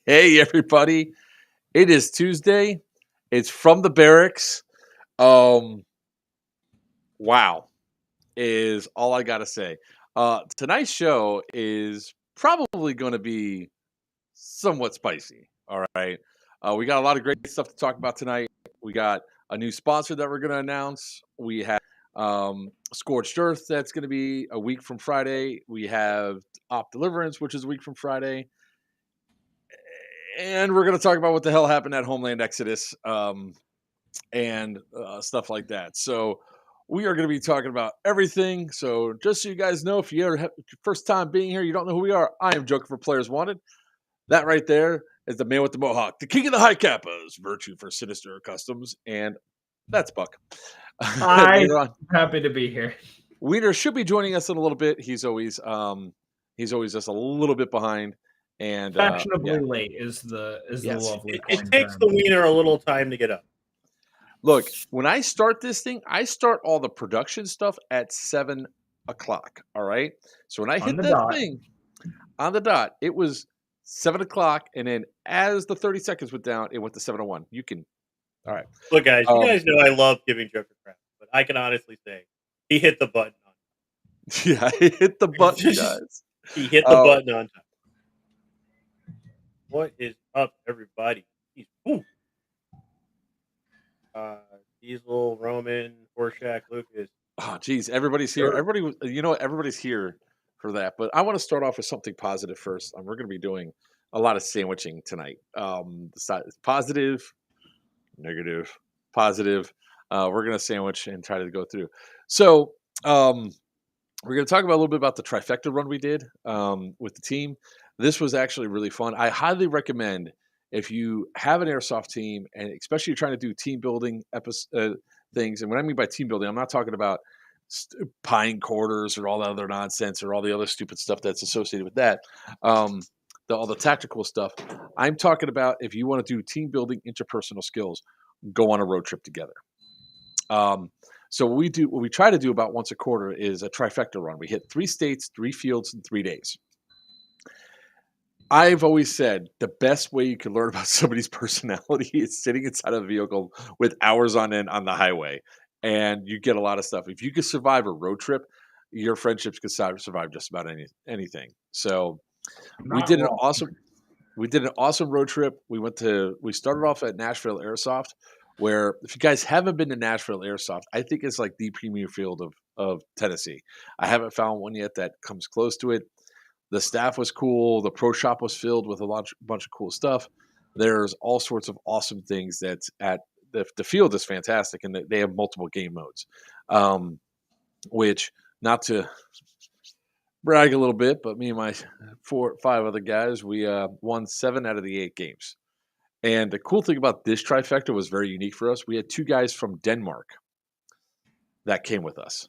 Hey, everybody. It is Tuesday. It's from the barracks. Um, wow, is all I got to say. Tonight's show is probably going to be somewhat spicy. All right. We got a lot of great stuff to talk about tonight. We got a new sponsor that we're going to announce. We have Scorched Earth that's going to be a week from Friday. We have Deliverance, which is a week from Friday. And we're going to talk about what the hell happened at Homeland Exodus and stuff like that. So we are going to be talking about everything. So just so you guys know, if you ever have your first time being here, you don't know who we are. I am Joker for Players Wanted. That right there is the man with the mohawk, the king of the high kappas, virtue for sinister customs, and that's Buck. I'm happy to be here. Wiener should be joining us in a little bit. He's always just a little bit behind. And Fashionably late is the lovely. It takes the wiener a little time to get up. Look, when I start this thing, I start all the production stuff at 7 o'clock. All right. So when I hit that thing on the dot, it was 7 o'clock, and then as the 30 seconds went down, it went to 7:01. You can. All right. Look, guys, you guys know I love giving Joker crap, but I can honestly say he hit the button on time. Yeah, he hit the button, guys. He hit the button on time. What is up, everybody? Diesel, Roman, Horshack, Lucas. Oh, geez, everybody's here. Everybody's here for that. But I want to start off with something positive first. We're going to be doing a lot of sandwiching tonight. Positive, negative, positive. We're going to sandwich and try to go through. So we're going to talk about a little bit about the trifecta run we did with the team. This was actually really fun. I highly recommend if you have an airsoft team, and especially you're trying to do team building things. And what I mean by team building, I'm not talking about pine quarters or all the other nonsense or all the other stupid stuff that's associated with that. All the tactical stuff. I'm talking about if you want to do team building, interpersonal skills, go on a road trip together. So what we try to do about once a quarter is a trifecta run. We hit 3 states, 3 fields in 3 days. I've always said the best way you can learn about somebody's personality is sitting inside of a vehicle with hours on end on the highway, and you get a lot of stuff. If you could survive a road trip, your friendships could survive just about anything. So we did an awesome road trip. We started off at Nashville Airsoft, where if you guys haven't been to Nashville Airsoft, I think it's like the premier field of Tennessee. I haven't found one yet that comes close to it. The staff was cool. The pro shop was filled with bunch of cool stuff. There's all sorts of awesome things that's at the field is fantastic, and they have multiple game modes, which, not to brag a little bit, but me and my 4 or 5 other guys, we won 7 out of the 8 games. And the cool thing about this trifecta was very unique for us. We had 2 guys from Denmark that came with us.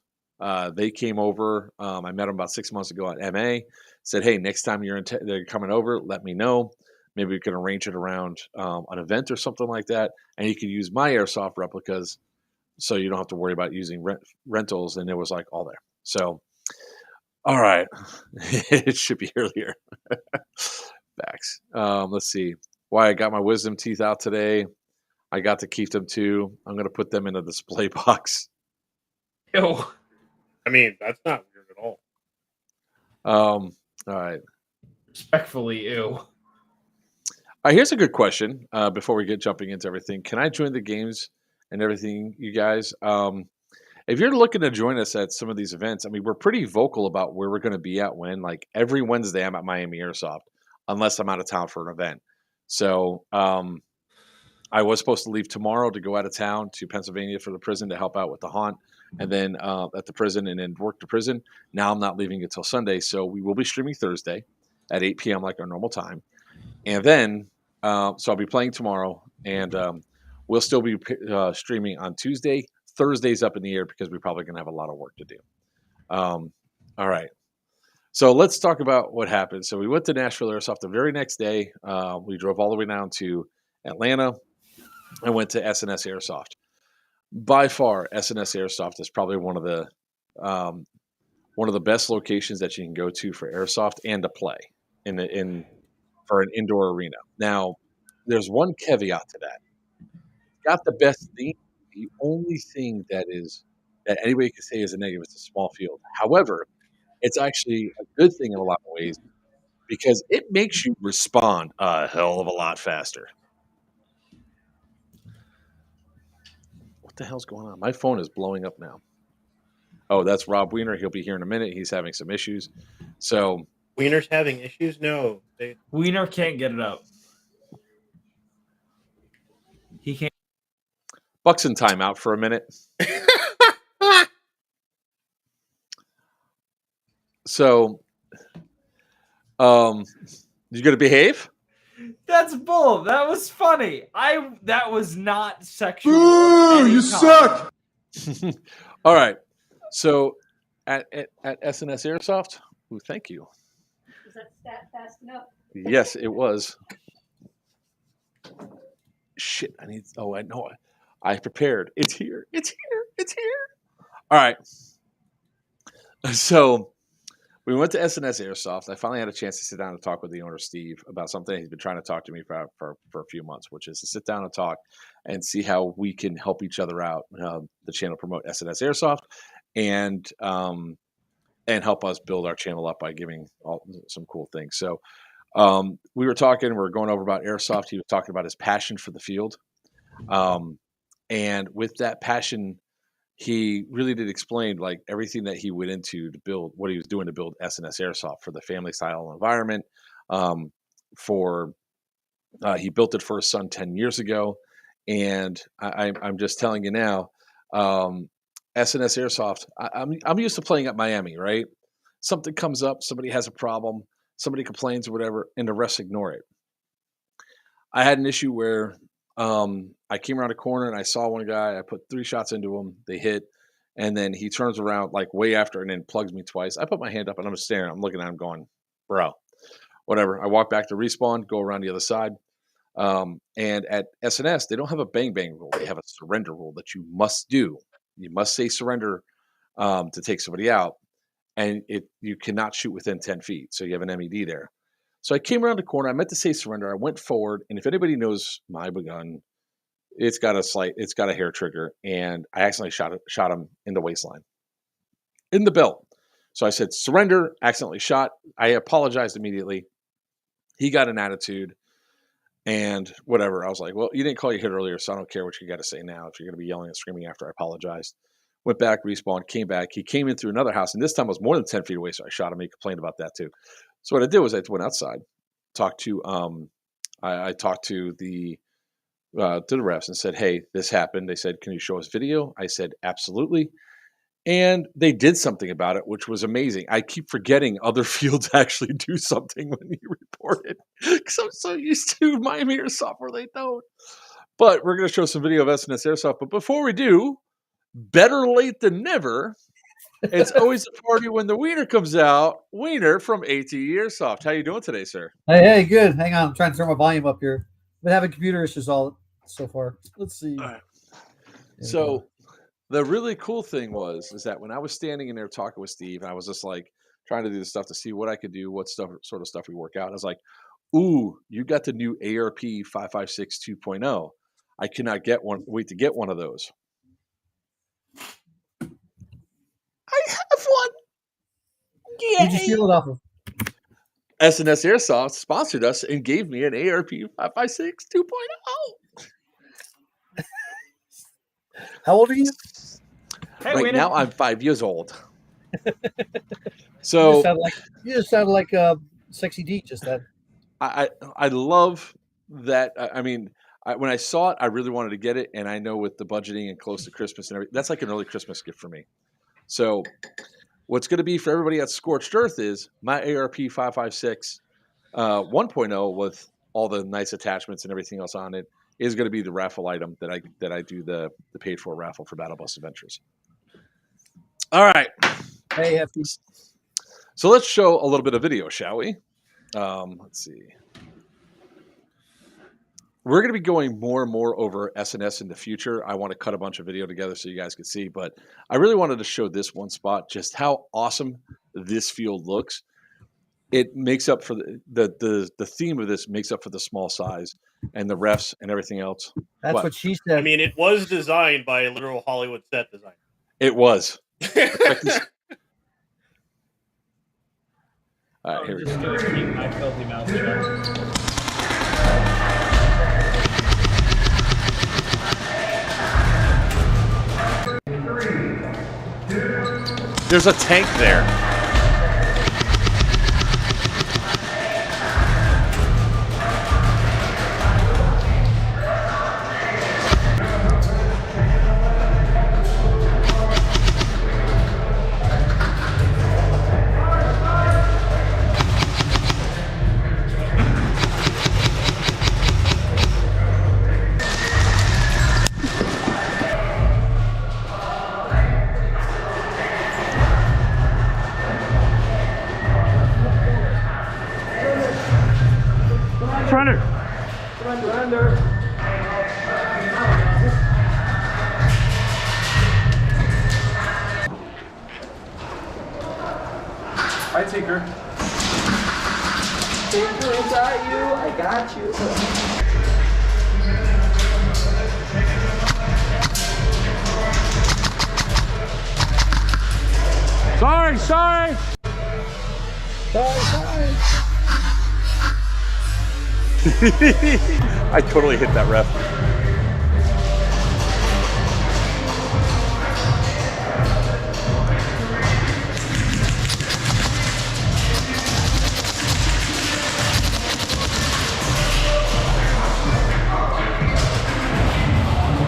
They came over. I met them about 6 months ago at MA. Said, hey, next time they're coming over, let me know. Maybe we can arrange it around an event or something like that. And you can use my airsoft replicas, so you don't have to worry about using rentals. And it was like all there. So, all right, it should be earlier. Facts. Let's see. Why I got my wisdom teeth out today. I got to keep them too. I'm going to put them in a display box. Ew. I mean, that's not weird at all. All right. Respectfully, ew. All right, here's a good question before we get jumping into everything. Can I join the games and everything, you guys? If you're looking to join us at some of these events, I mean, we're pretty vocal about where we're going to be at when. Like every Wednesday, I'm at Miami Airsoft, unless I'm out of town for an event. So I was supposed to leave tomorrow to go out of town to Pennsylvania for the prison to help out with the haunt, and then at the prison, and then work the prison. Now I'm not leaving until Sunday, so we will be streaming Thursday at 8 p.m. like our normal time. And then, so I'll be playing tomorrow, and we'll still be streaming on Tuesday. Thursday's up in the air because we're probably going to have a lot of work to do. All right. So let's talk about what happened. So we went to Nashville Airsoft the very next day. We drove all the way down to Atlanta and went to S&S Airsoft. By far, S&S Airsoft is probably one of the best locations that you can go to for airsoft and to play in for an indoor arena. Now, there's one caveat to that. Got the best theme. The only thing that anybody can say is a negative, it's a small field. However, it's actually a good thing in a lot of ways because it makes you respond a hell of a lot faster. What the hell's going on? My phone is blowing up now. Oh, that's Rob Wiener. He'll be here in a minute. He's having some issues. So Wiener's having issues? No. Wiener can't get it up. He can't. Buck's in timeout for a minute. So, you gonna behave? That's bull. That was funny. That was not sexual. Ooh, you suck. All right. So at SNS Airsoft, ooh, thank you. Was that stat fast enough? Yes, it was. Shit, I know. I prepared. It's here. It's here. It's here. All right. So we went to SNS Airsoft. I finally had a chance to sit down and talk with the owner, Steve, about something he's been trying to talk to me for a few months, which is to sit down and talk and see how we can help each other out, the channel promote SNS Airsoft and help us build our channel up by giving some cool things. So we were talking, we were going over about Airsoft. He was talking about his passion for the field. And with that passion, he really did explain like everything that he went into to build what he was doing to build SNS Airsoft for the family style environment. He built it for his son 10 years ago. And I'm just telling you now, SNS Airsoft, I'm used to playing at Miami, right? Something comes up, somebody has a problem, somebody complains or whatever, and the refs ignore it. I had an issue where I came around a corner and I saw one guy. I put 3 shots into him. They hit. And then he turns around like way after and then plugs me twice. I put my hand up and I'm staring. I'm looking at him going, bro, whatever. I walk back to respawn, go around the other side. And at SNS, they don't have a bang-bang rule. They have a surrender rule that you must do. You must say surrender to take somebody out. And you cannot shoot within 10 feet. So you have an MED there. So I came around the corner. I meant to say surrender. I went forward. And if anybody knows my gun, it's got a hair trigger. And I accidentally shot him in the waistline, in the belt. So I said, surrender, accidentally shot. I apologized immediately. He got an attitude and whatever. I was like, well, you didn't call your hit earlier, so I don't care what you got to say now. If you're going to be yelling and screaming after I apologized. Went back, respawned, came back. He came in through another house, and this time I was more than 10 feet away, so I shot him. He complained about that too. So what I did was I went outside, talked to I talked to the refs and said, hey, this happened. They said, can you show us video? I said, absolutely. And they did something about it, which was amazing. I keep forgetting other fields actually do something when you report it because I'm so used to Miami Airsoft where they don't. But we're going to show some video of SNS Airsoft. But before we do, better late than never. It's always a party when the Wiener comes out. Wiener from AT Airsoft. How you doing today, sir? Hey, good. Hang on. I'm trying to turn my volume up here. I've been having computer issues all so far. Let's see. Right. So the really cool thing is that when I was standing in there talking with Steve, I was just like trying to do the stuff to see what I could do, what sort of stuff we work out. I was like, ooh, you got the new ARP 556 2.0. I cannot wait to get one of those. I have one. Yay. Who'd you steal it off of? SNS Airsoft sponsored us and gave me an ARP 556 2.0. How old are you? Hey, right now, I'm 5 years old. So you just sounded like Sexy D just then. I love that. I mean, when I saw it, I really wanted to get it, and I know with the budgeting and close to Christmas and everything, that's like an early Christmas gift for me. So what's going to be for everybody at Scorched Earth is my ARP 556 1.0 with all the nice attachments and everything else on it is going to be the raffle item that I do the paid for raffle for Battle Bus Adventures. All right. Hey, Hefty. So let's show a little bit of video, shall we? Let's see. We're going to be going more and more over SNS in the future. I want to cut a bunch of video together so you guys can see, but I really wanted to show this one spot, just how awesome this field looks. it makes up for the theme of this makes up for the small size and the refs and everything else. That's what she I said. mean, it was designed by a literal Hollywood set designer. It was. All right, I'm here we just go. gonna keep my filthy mouth shut. There's a tank there. I take her. Deliverance, are you? I got you. Sorry. I totally hit that ref.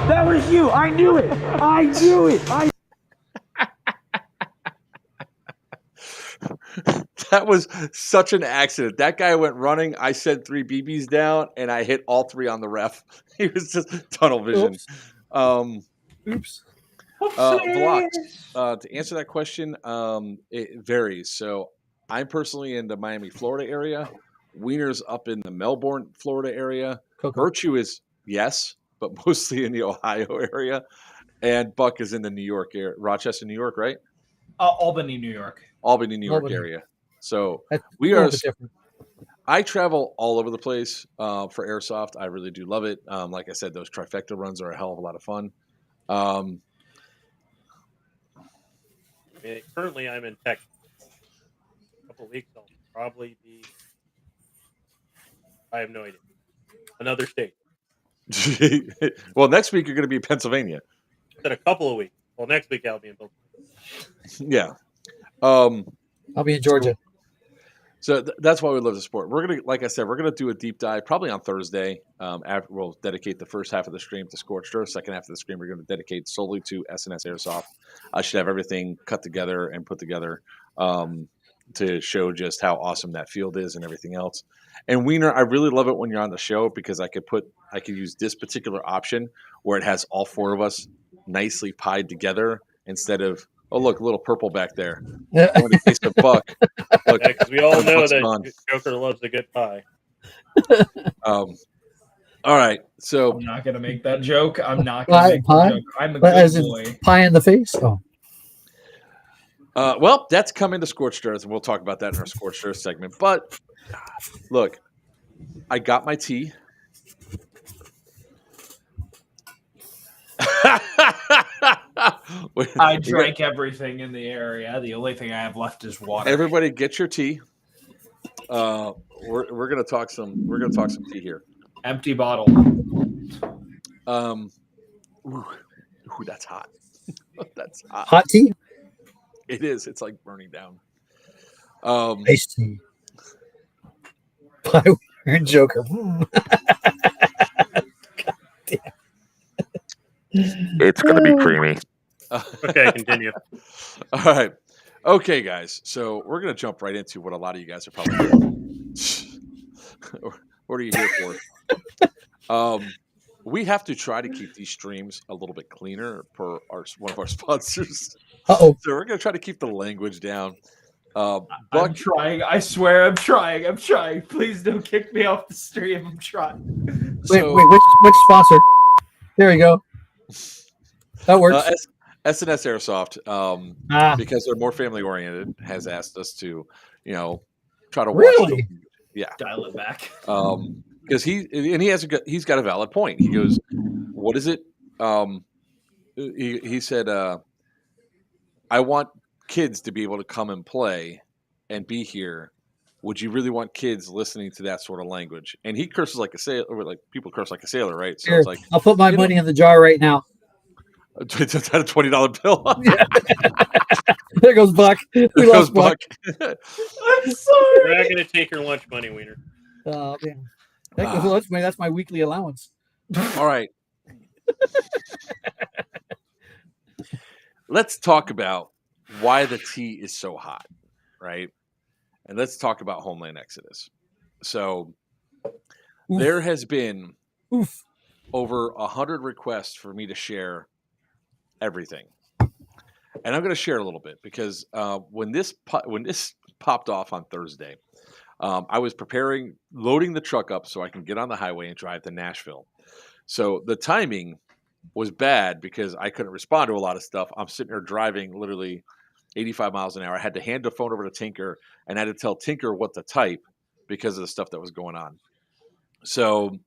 That was you. I knew it. That was such an accident. That guy went running. I sent 3 BBs down, and I hit all 3 on the ref. He was just tunnel vision. Oops. Blocks. To answer that question, it varies. So I'm personally in the Miami, Florida area. Wiener's up in the Melbourne, Florida area. Coco. Virtue is yes, but mostly in the Ohio area. And Buck is in the New York area, Rochester, New York, right? Albany, New York. Albany, New York Albany. area. So That's we a are. little bit different. I travel all over the place for airsoft. I really do love it. Like I said, those trifecta runs are a hell of a lot of fun. I mean, currently, I'm in Texas. In a couple of weeks, I'll probably be. I have no idea. Another state. Well, next week you're going to be in Pennsylvania. In a couple of weeks. Well, next week I'll be in Pennsylvania. Yeah. I'll be in Georgia. So that's why we love the sport. We're gonna, like I said, we're gonna do a deep dive probably on Thursday. After we'll dedicate the first half of the stream to Scorched. Second half of the stream we're going to dedicate solely to SNS Airsoft. I should have everything cut together and put together to show just how awesome that field is and everything else. And Wiener, I really love it when you're on the show because I could use this particular option where it has all 4 of us nicely pied together instead of, oh look, a little purple back there. Going to taste a buck. Look, Because we all know Buck's that gone. Joker loves a good pie. All right, so I'm not gonna make that joke. I'm not gonna make Pie? that joke. I'm a But good as in boy. pie in the face? Oh. well, that's coming to Scorched Earth, and we'll talk about that in our Scorched Earth segment. But look, I got my tea. I drank everything in the area. The only thing I have left is water. Everybody, get your tea. We're gonna talk some. We're gonna talk some tea here. Empty bottle. Ooh, that's hot. That's hot. Hot tea? It is. It's like burning down. Iced tea. Pie and Joker. It's gonna be creamy. Okay, continue. All right. Okay, guys. So we're gonna jump right into what a lot of you guys are probably doing. What are you here for? We have to try to keep these streams a little bit cleaner per one of our sponsors. Uh-oh. So we're gonna try to keep the language down. I'm Buck, trying. I swear I'm trying. I'm trying. Please don't kick me off the stream. I'm trying. Wait, so, which sponsor? There we go. That works. SNS Airsoft, Ah. because they're more family oriented, has asked us to, try to watch Really? it. Yeah. Dial it back. Because he's got a valid point. He goes, "What is it?" He said, "I want kids to be able to come and play and be here. Would you really want kids listening to that sort of language?" And he curses like a sailor, or like people curse like a sailor, right? So Here, it's like, I'll put my you know- money in the jar right now. it's a $20 bill. There goes Buck. We There goes lost Buck. Buck. I'm sorry. We're not going to take your lunch money, Wiener. Oh, man. That goes lunch money. That's my weekly allowance. All right. Let's talk about why the tea is so hot, right? And let's talk about Homeland Exodus. So Oof. there has been Oof. over 100 requests for me to share everything. And I'm going to share a little bit because when this popped off on Thursday, I was loading the truck up so I can get on the highway and drive to Nashville. So the timing was bad because I couldn't respond to a lot of stuff. I'm sitting there driving literally 85 miles an hour. I had to hand the phone over to Tinker and I had to tell Tinker what to type because of the stuff that was going on. So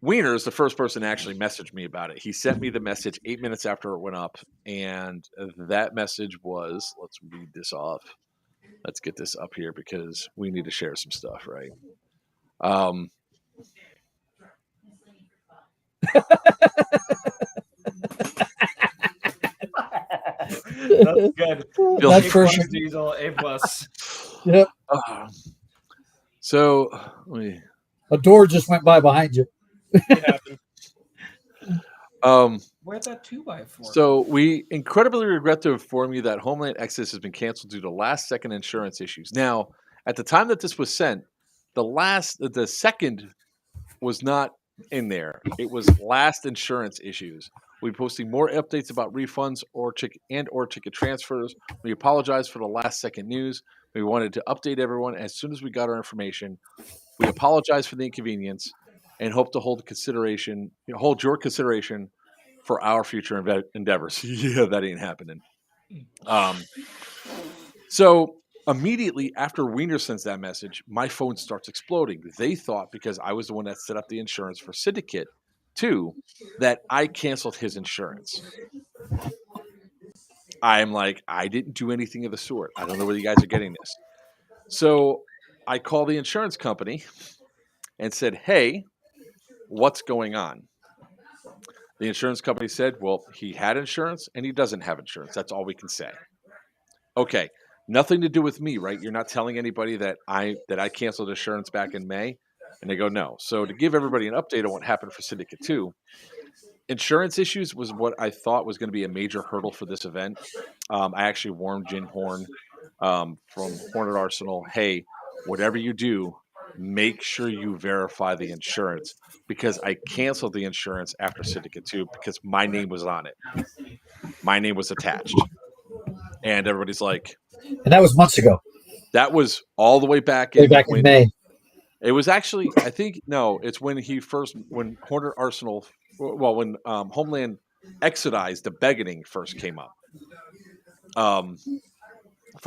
Wiener is the first person to actually message me about it. He sent me the message 8 minutes after it went up. And that message was, let's read this off. Let's get this up here because we need to share some stuff, right? That's good. That's A for plus, sure. Diesel. A plus. Yep. So let me. A door just went by behind you. It happened. Where'd that 2x4? So we incredibly regret to inform you that Homeland Exodus has been canceled due to last-second insurance issues. Now, at the time that this was sent, the second was not in there. It was last insurance issues. We're posting more updates about refunds or ticket transfers. We apologize for the last-second news. We wanted to update everyone as soon as we got our information. We apologize for the inconvenience and hope to hold your consideration for our future endeavors. Yeah, that ain't happening. So immediately after Wiener sends that message, my phone starts exploding. They thought because I was the one that set up the insurance for Syndicate 2 that I canceled his insurance. I'm like, I didn't do anything of the sort. I don't know where you guys are getting this. So I call the insurance company and said, hey, what's going on? The insurance company said, well, he had insurance and he doesn't have insurance. That's all we can say. Okay, nothing to do with me, right? You're not telling anybody that I canceled insurance back in May. And they go, no. So to give everybody an update on what happened for Syndicate 2, insurance issues was what I thought was going to be a major hurdle for this event. I actually warned Jin Horn from Hornet Arsenal, hey, whatever you do, make sure you verify the insurance because I canceled the insurance after Syndicate 2 because my name was on it. My name was attached. And everybody's like... And that was months ago. That was all the way back in May. It was actually, I think, no, it's when Hornet Arsenal, when Homeland Exodized, the beginning first came up. For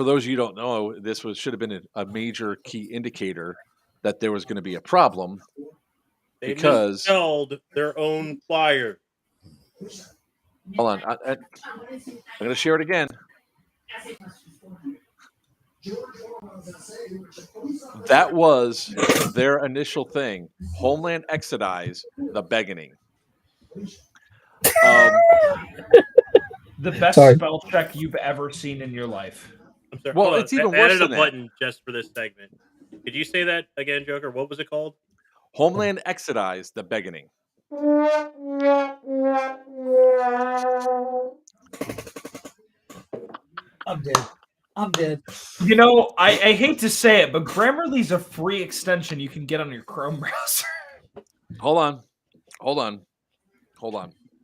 those of you who don't know, this should have been a major key indicator that there was going to be a problem. They because misspelled their own flyer. Hold on, I'm going to share it again. That was their initial thing. Homeland Exodize the beginning. The best spell check you've ever seen in your life. I'm sorry. Well, it's even worse than that. I added a button just for this segment. Could you say that again, Joker? What was it called? Homeland Exodize the beginning. I'm dead. You know, I hate to say it, but Grammarly's a free extension you can get on your Chrome browser. Hold on.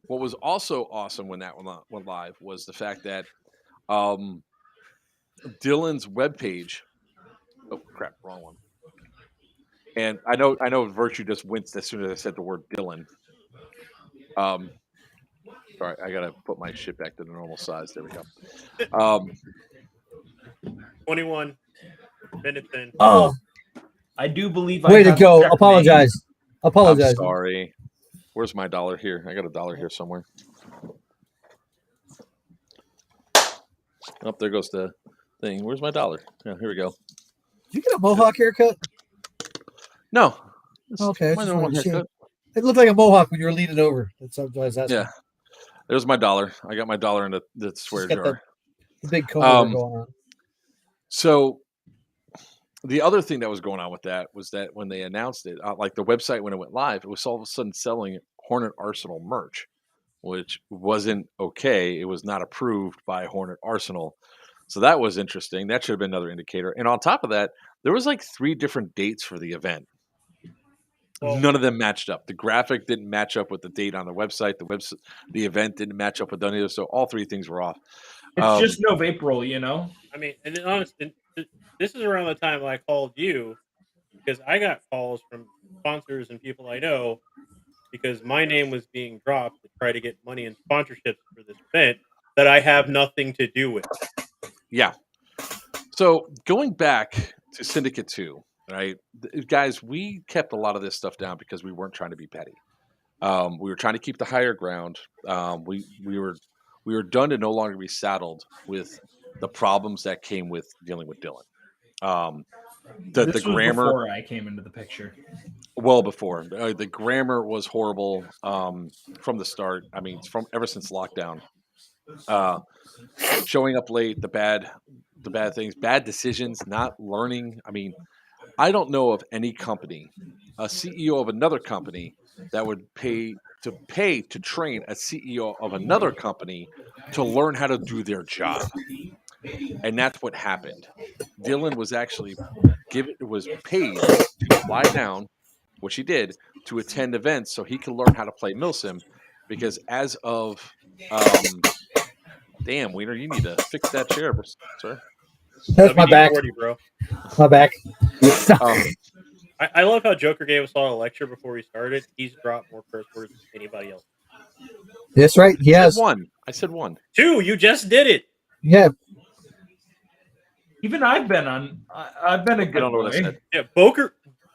What was also awesome when that went live was the fact that Dylan's webpage. Oh crap, wrong one. And I know Virtue just winced as soon as I said the word Dylan. Sorry, I gotta put my shit back to the normal size. There we go. 21. Minutes in. Oh, I do believe way I to have go! checkmate. Apologize. I'm Apologize. sorry. Where's my dollar here? I got a dollar here somewhere. Oh, there goes the thing. Where's my dollar? Yeah, here we go. Did you get a mohawk haircut? No. This is Okay, I my just normal wanted to see. haircut. It looked like a mohawk when you were leaning over. That's what I was asking. Yeah. There's my dollar. I got my dollar in the swear Just got jar. the big comb over Um, going on. So the other thing that was going on with that was that when they announced it, like the website when it went live, it was all of a sudden selling Hornet Arsenal merch, which wasn't okay. It was not approved by Hornet Arsenal. So that was interesting. That should have been another indicator. And on top of that, there was like 3 different dates for the event. Well, None of them matched up. The graphic didn't match up with the date on the website. The event didn't match up with none of those. So all 3 things were off. It's just April, you know. I mean, and honestly, this is around the time I called you because I got calls from sponsors and people I know because my name was being dropped to try to get money and sponsorships for this event that I have nothing to do with. Yeah. So going back to Syndicate 2, right? Guys, we kept a lot of this stuff down because we weren't trying to be petty. We were trying to keep the higher ground. We were done to no longer be saddled with the problems that came with dealing with Dylan. The This was grammar, before I came into the picture. well before the grammar was horrible from the start. I mean, from ever since lockdown. Showing up late, the bad things, bad decisions, not learning. I mean, I don't know of any company, a CEO of another company that would pay to train a CEO of another company to learn how to do their job. And that's what happened. Dylan was actually paid to fly down, which he did, to attend events so he could learn how to play Milsim because as of damn, Wiener, you need to fix that chair, sir. That's my back. WD-40, bro. My back. I love how Joker gave us all a lecture before we started. He's dropped more curse words than anybody else. That's right. He has. I said one. 2, you just did it. Yeah. Even I've been I've been a good I don't know boy. what I said. Yeah,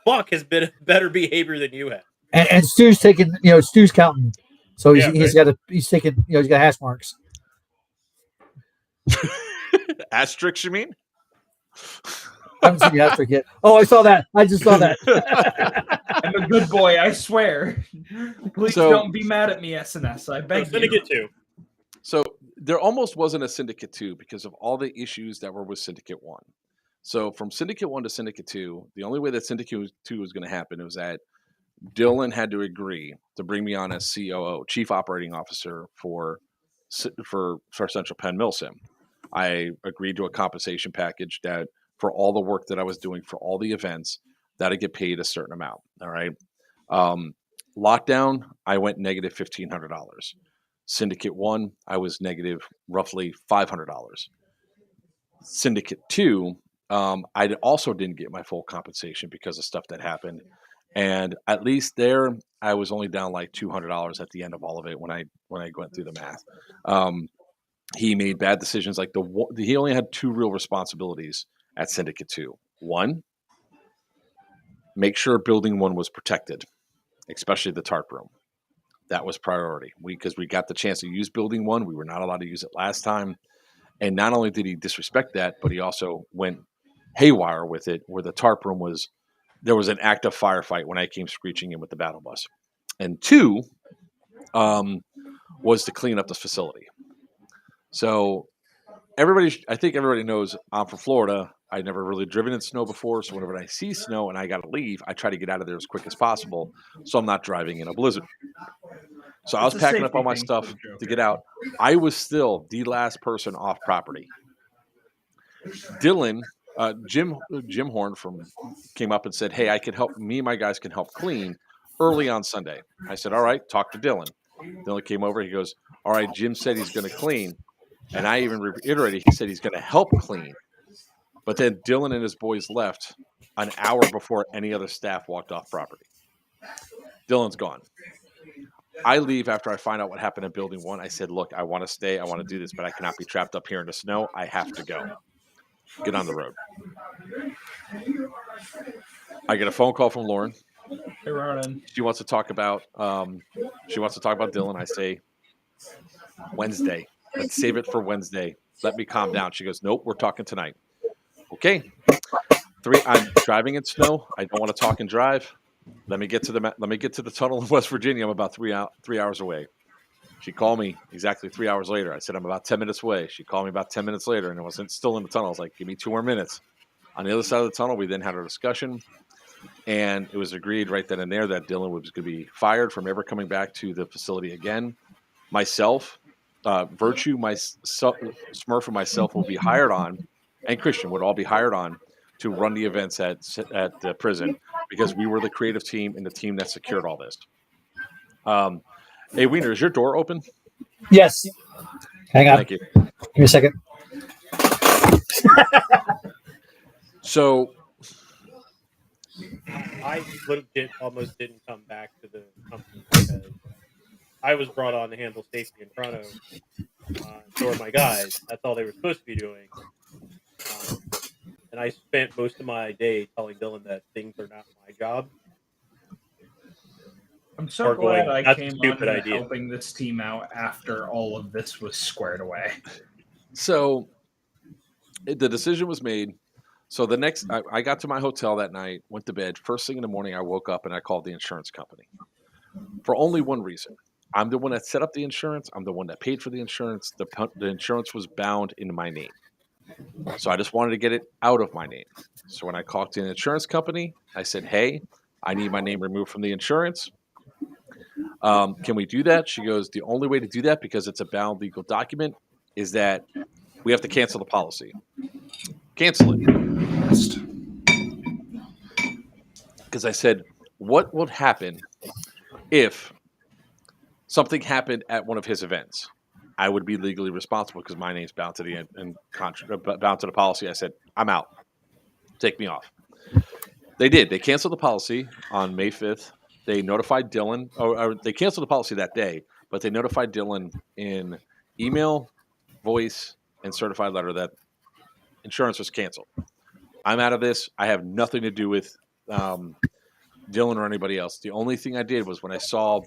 Buck has been better behavior than you have. And Stu's taking, Stu's counting. So he's Yeah, he's taking, he's got hash marks. Asterix, you mean? I haven't seen the asterisk yet. Oh, I saw that. I just saw that. I'm a good boy, I swear. Please don't be mad at me, SNS. I beg you. Syndicate 2. So there almost wasn't a Syndicate 2 because of all the issues that were with Syndicate 1. So from Syndicate 1 to Syndicate 2, the only way that Syndicate 2 was going to happen was that Dylan had to agree to bring me on as COO, Chief Operating Officer for Central Penn Milsim. I agreed to a compensation package that for all the work that I was doing for all the events, that I get paid a certain amount. All right. Lockdown, I went negative $1,500. Syndicate 1, I was negative roughly $500. Syndicate 2, I also didn't get my full compensation because of stuff that happened. And at least there, I was only down like $200 at the end of all of it when I went through the math. He made bad decisions. Like he only had 2 real responsibilities at Syndicate 2. 1, make sure Building 1 was protected, especially the tarp room. That was priority. Because we got the chance to use Building 1. We were not allowed to use it last time. And not only did he disrespect that, but he also went haywire with it, where the tarp room there was an active firefight when I came screeching in with the battle bus. And 2 was to clean up the facility. So I think everybody knows I'm from Florida. I'd never really driven in snow before. So whenever I see snow and I got to leave, I try to get out of there as quick as possible so I'm not driving in a blizzard. So I was packing up all my stuff to get out. I was still the last person off property. Dylan, Jim Horn came up and said, "Hey, I can help. Me and my guys can help clean early on Sunday." I said, "All right, talk to Dylan." Dylan came over. He goes, "All right, Jim said he's going to clean." And I even reiterated, he said he's going to help clean. But then Dylan and his boys left an hour before any other staff walked off property. Dylan's gone. I leave after I find out what happened in Building 1. I said, "Look, I want to stay. I want to do this, but I cannot be trapped up here in the snow. I have to go. Get on the road." I get a phone call from Lauren. Hey, Ronan. She wants to talk about Dylan. I say Wednesday. Let's save it for Wednesday. Let me calm down. She goes, nope, we're talking tonight. Okay. I'm driving in snow. I don't want to talk and drive. Let me get to the tunnel in West Virginia. I'm about 3 hours away. She called me exactly 3 hours later. I said, I'm about 10 minutes away. She called me about 10 minutes later, and I wasn't still in the tunnel. I was like, give me 2 more minutes. On the other side of the tunnel, we then had a discussion, and it was agreed right then and there that Dylan was going to be fired from ever coming back to the facility again. Myself, Virtue, Smurf, and myself will be hired on, and Christian would all be hired on to run the events at the prison because we were the creative team and the team that secured all this. Hey, Wiener, is your door open? Yes. Hang on. Thank you. Give me a second. So I legit almost didn't come back to the company because I was brought on to handle safety in Toronto. So were my guys. That's all they were supposed to be doing. And I spent most of my day telling Dylan that things are not my job. I'm so glad I "That's a came stupid on idea." helping this team out after all of this was squared away. So the decision was made. So the next, I got to my hotel that night, went to bed. First thing in the morning, I woke up and I called the insurance company for only one reason. I'm the one that set up the insurance. I'm the one that paid for the insurance. The insurance was bound in my name. So I just wanted to get it out of my name. So when I called the insurance company, I said, hey, I need my name removed from the insurance. Can we do that? She goes, the only way to do that, because it's a bound legal document, is that we have to cancel the policy. Cancel it. Because I said, what would happen if something happened at one of his events? I would be legally responsible because my name's bound to the policy. I said, I'm out. Take me off. They did. They canceled the policy on May 5th. They notified Dylan, or they canceled the policy that day, but they notified Dylan in email, voice, and certified letter that insurance was canceled. I'm out of this. I have nothing to do with Dylan or anybody else. The only thing I did was when I saw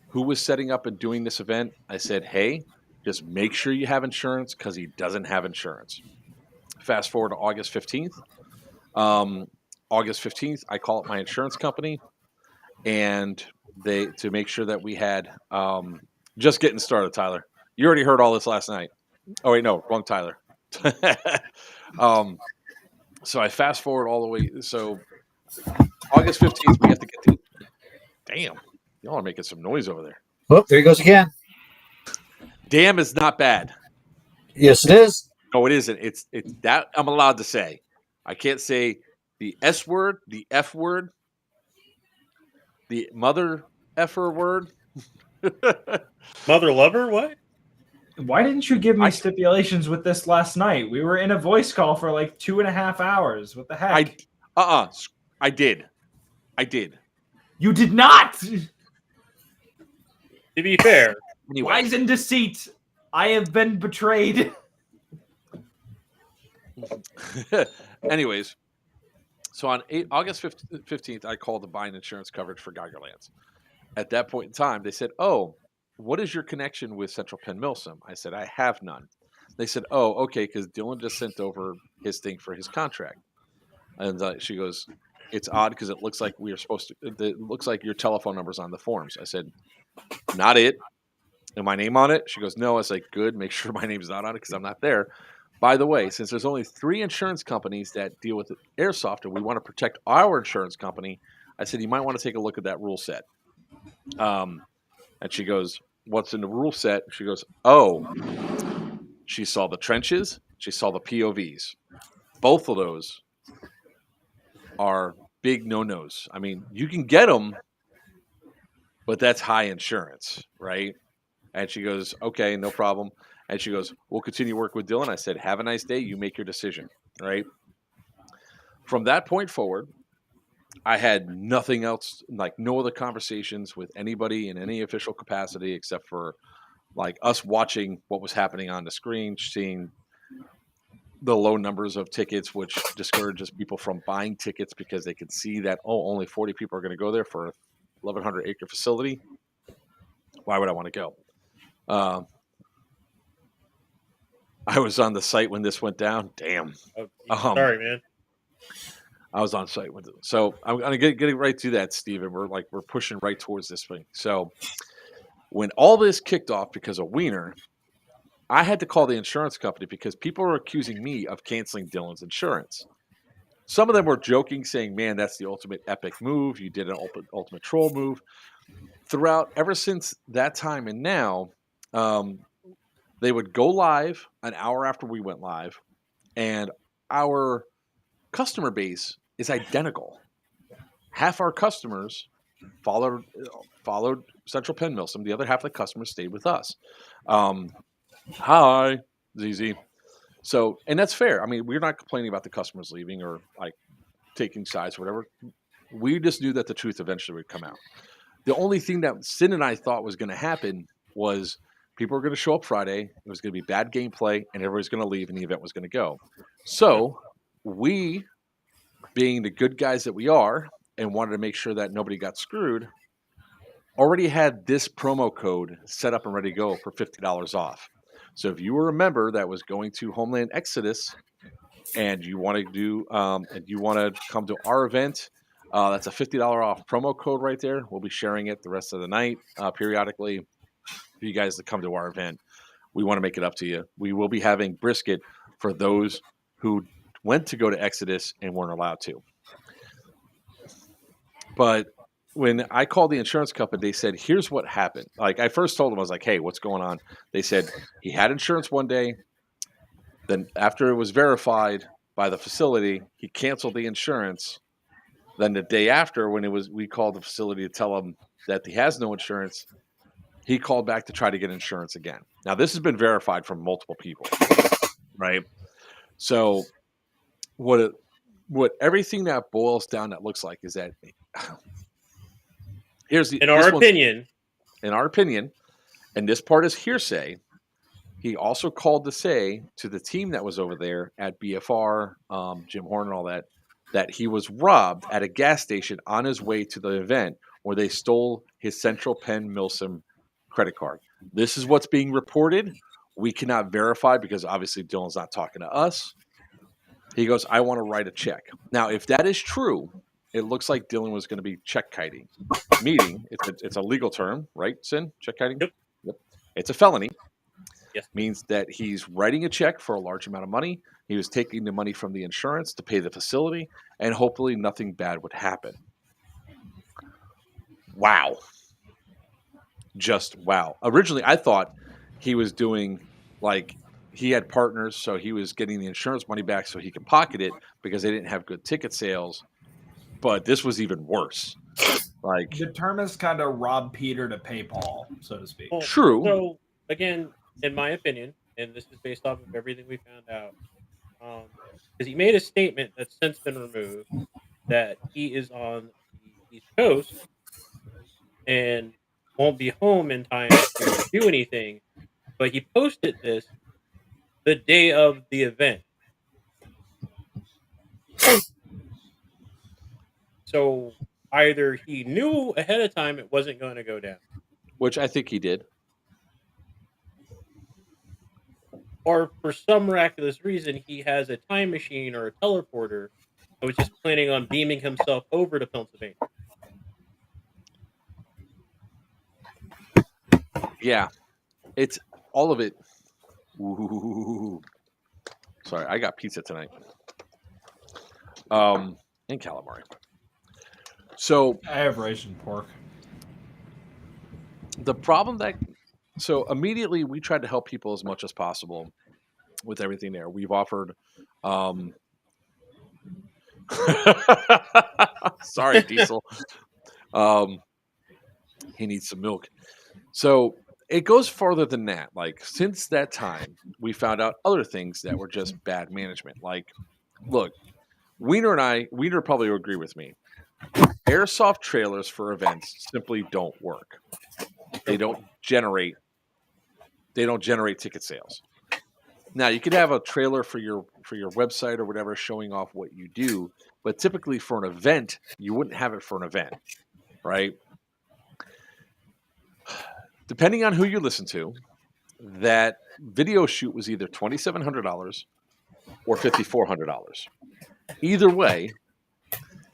who was setting up and doing this event, I said, hey, just make sure you have insurance because he doesn't have insurance. Fast forward to August 15th. August 15th, I call up my insurance company, and to make sure that we had just getting started, Tyler. You already heard all this last night. Oh, wait, no, wrong Tyler. So I fast forward all the way. So August 15th, we have to get to. Damn, y'all are making some noise over there. Oh, there he goes again. Damn is not bad. Yes, it is. No, it isn't. It's that I'm allowed to say. I can't say the S word, the F word, the mother effer word. Mother lover? What? Why didn't you give me stipulations with this last night? We were in a voice call for like 2.5 hours. What the heck? I did. You did not. To be fair, Anyway. Lies and deceit. I have been betrayed. Anyways, so on August 15th, I called to buy an insurance coverage for Geigerlands. At that point in time, they said, oh, what is your connection with Central Penn Milsom? I said, I have none. They said, oh, okay, because Dylan just sent over his thing for his contract. And she goes, it's odd because it looks like we are supposed to, it looks like your telephone number's on the forms. I said, not it. And my name on it? She goes, no. I was like, good, make sure my name's not on it because I'm not there. By the way, since there's only 3 insurance companies that deal with airsoft and we want to protect our insurance company, I said, you might want to take a look at that rule set. And she goes, what's in the rule set? She goes, oh, she saw the trenches. She saw the POVs. Both of those are big no-nos. I mean, you can get them, but that's high insurance, right? And she goes, okay, no problem. And she goes, we'll continue work with Dylan. I said, have a nice day. You make your decision, right? From that point forward, I had nothing else, like no other conversations with anybody in any official capacity except for like us watching what was happening on the screen, seeing the low numbers of tickets, which discourages people from buying tickets because they can see that, only 40 people are going to go there for a 1,100 acre facility. Why would I want to go? I was on the site when this went down. Damn. Oh, sorry, man. I was on site with it. So I'm going to get right to that, Steven. We're pushing right towards this thing. So when all this kicked off because of Wiener, I had to call the insurance company because people were accusing me of canceling Dylan's insurance. Some of them were joking, saying, man, that's the ultimate epic move. You did an ultimate troll move. Throughout, ever since that time and now, they would go live an hour after we went live, and our customer base is identical. Half our customers followed Central Penn Milsom. The other half of the customers stayed with us. Hi, ZZ. So, and that's fair. I mean, we're not complaining about the customers leaving or like taking sides or whatever. We just knew that the truth eventually would come out. The only thing that Sin and I thought was going to happen was people were going to show up Friday. It was going to be bad gameplay, and everybody's going to leave, and the event was going to go. So we, being the good guys that we are, and wanted to make sure that nobody got screwed, already had this promo code set up and ready to go for $50 off. So if you were a member that was going to Homeland Exodus and you want to do and you want to come to our event, that's a $50 off promo code right there. We'll be sharing it the rest of the night periodically for you guys to come to our event. We want to make it up to you. We will be having brisket for those who went to go to Exodus and weren't allowed to. But when I called the insurance company, they said, here's what happened. Like, I first told them, I was like, hey, what's going on? They said he had insurance one day. Then after it was verified by the facility, he canceled the insurance. Then the day after, when we called the facility to tell him that he has no insurance, he called back to try to get insurance again. Now, this has been verified from multiple people, right? So what everything that boils down that looks like is that in our opinion, and this part is hearsay, he also called to say to the team that was over there at BFR, Jim Horn and all that he was robbed at a gas station on his way to the event where they stole his Central Penn Milsom credit card. This is what's being reported. We cannot verify because obviously Dylan's not talking to us. He goes, I want to write a check. Now, if that is true, it looks like Dylan was going to be check kiting. Meaning, it's a legal term, right, Sin? Check kiting? Yep. It's a felony. Yes. Means that he's writing a check for a large amount of money. He was taking the money from the insurance to pay the facility, and hopefully nothing bad would happen. Wow. Just wow. Originally, I thought he was doing, like, he had partners, so he was getting the insurance money back so he could pocket it because they didn't have good ticket sales. But this was even worse. Like, the term is kind of rob Peter to pay Paul, so to speak. Well, true. So, again, in my opinion, and this is based off of everything we found out, because he made a statement that's since been removed that he is on the East Coast and won't be home in time to do anything. But he posted this the day of the event. So either he knew ahead of time it wasn't going to go down, which I think he did, or for some miraculous reason he has a time machine or a teleporter and was just planning on beaming himself over to Pennsylvania. Yeah, it's all of it. Ooh. Sorry, I got pizza tonight. And calamari. So I have Russian pork. The problem so immediately we tried to help people as much as possible with everything there. We've offered, sorry, Diesel. He needs some milk. So it goes further than that. Like, since that time, we found out other things that were just bad management. Like, look, Wiener probably will agree with me. Airsoft trailers for events simply don't work. They don't generate ticket sales. Now you could have a trailer for your website or whatever showing off what you do, but typically for an event, you wouldn't have it for an event, right? Depending on who you listen to, that video shoot was either $2,700 or $5,400. Either way,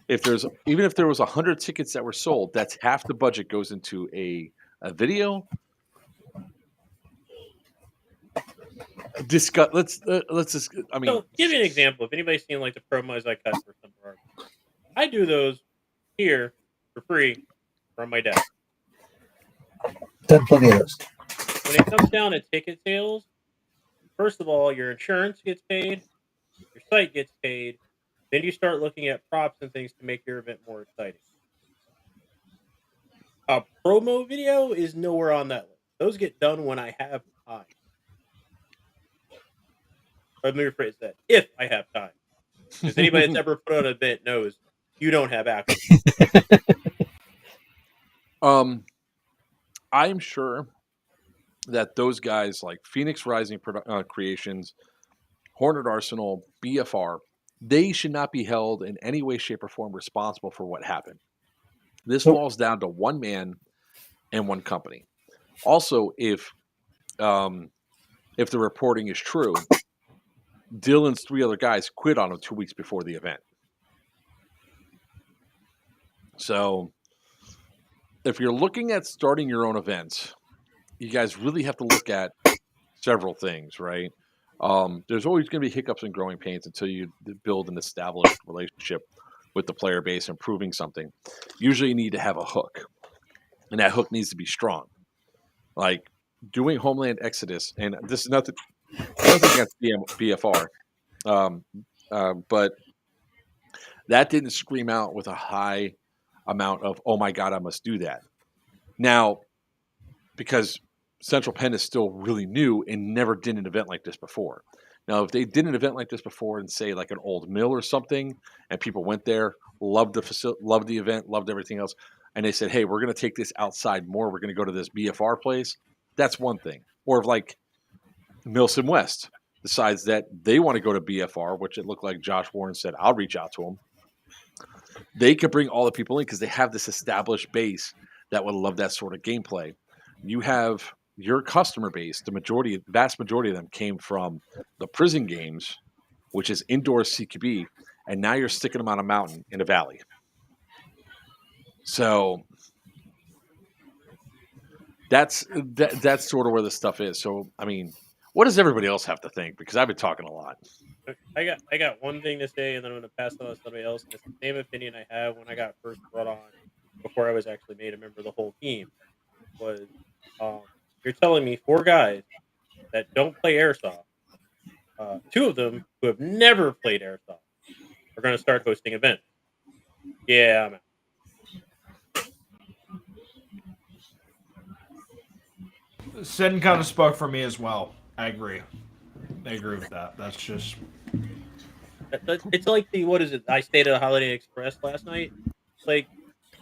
even if there was 100 tickets that were sold, that's half the budget goes into a video. Let's just. I mean, So, give you an example. If anybody's seen like the promos I cut for some of our, I do those here for free from my desk. Done plenty of those. When it comes down to ticket sales, first of all, your insurance gets paid, your site gets paid. Then you start looking at props and things to make your event more exciting. A promo video is nowhere on that list. Those get done when I have time. Let me rephrase that. If I have time. Because anybody that's ever put on an event knows you don't have access. I'm sure that those guys like Phoenix Rising Creations, Hornet Arsenal, BFR, they should not be held in any way, shape, or form responsible for what happened. This falls down to one man and one company. Also, if the reporting is true, Dylan's 3 other guys quit on him 2 weeks before the event. So, if you're looking at starting your own events, you guys really have to look at several things, right? There's always going to be hiccups and growing pains until you build an established relationship with the player base and proving something. Usually you need to have a hook, and that hook needs to be strong. Like doing Homeland Exodus, and this is nothing against BFR, but that didn't scream out with a high amount of, oh my God, I must do that. Now, because Central Penn is still really new and never did an event like this before. Now, if they did an event like this before and say like an old mill or something, and people went there, loved the facility, loved the event, loved everything else, and they said, hey, we're going to take this outside more, we're going to go to this BFR place, that's one thing. Or if like Milson West decides that they want to go to BFR, which it looked like Josh Warren said, I'll reach out to them. They could bring all the people in because they have this established base that would love that sort of gameplay. You have your customer base, the vast majority of them came from the prison games, which is indoor CQB, and now you're sticking them on a mountain in a valley. So that's sort of where the stuff is. So, I mean, what does everybody else have to think? Because I've been talking a lot. I got one thing to say, and then I'm going to pass it on to somebody else. And it's the same opinion I had when I got first brought on, before I was actually made a member of the whole team. Was you're telling me 4 guys that don't play airsoft, 2 of them who have never played airsoft, are going to start hosting events? Yeah, I'm out. Sin kind of spoke for me as well. I agree with that. That's just... It's like what is it? I stayed at a Holiday Express last night. Like,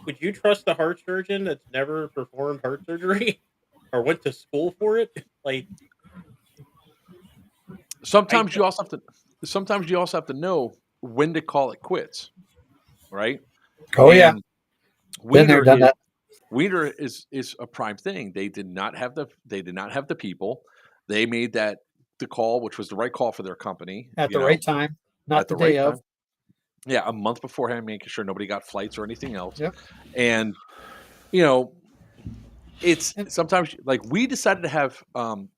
would you trust a heart surgeon that's never performed heart surgery or went to school for it? Like, sometimes you also have to know when to call it quits, right? Oh, yeah. Been there, done that. Wiener is a prime thing. They did not have the people. They made the call, which was the right call for their company at the right time, not the day of. Yeah, a month beforehand, making sure nobody got flights or anything else. Yep. And it's sometimes like we decided to have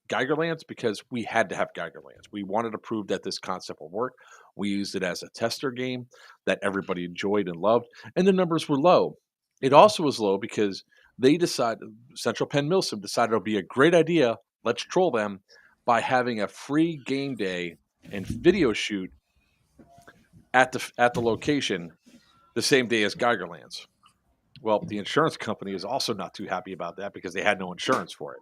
Geigerlands because we had to have Geigerlands. We wanted to prove that this concept will work. We used it as a tester game that everybody enjoyed and loved, and the numbers were low. It also was low because they decided, Central Penn Milsom decided it would be a great idea, let's troll them, by having a free game day and video shoot at the location the same day as Geigerlands. Well, the insurance company is also not too happy about that because they had no insurance for it.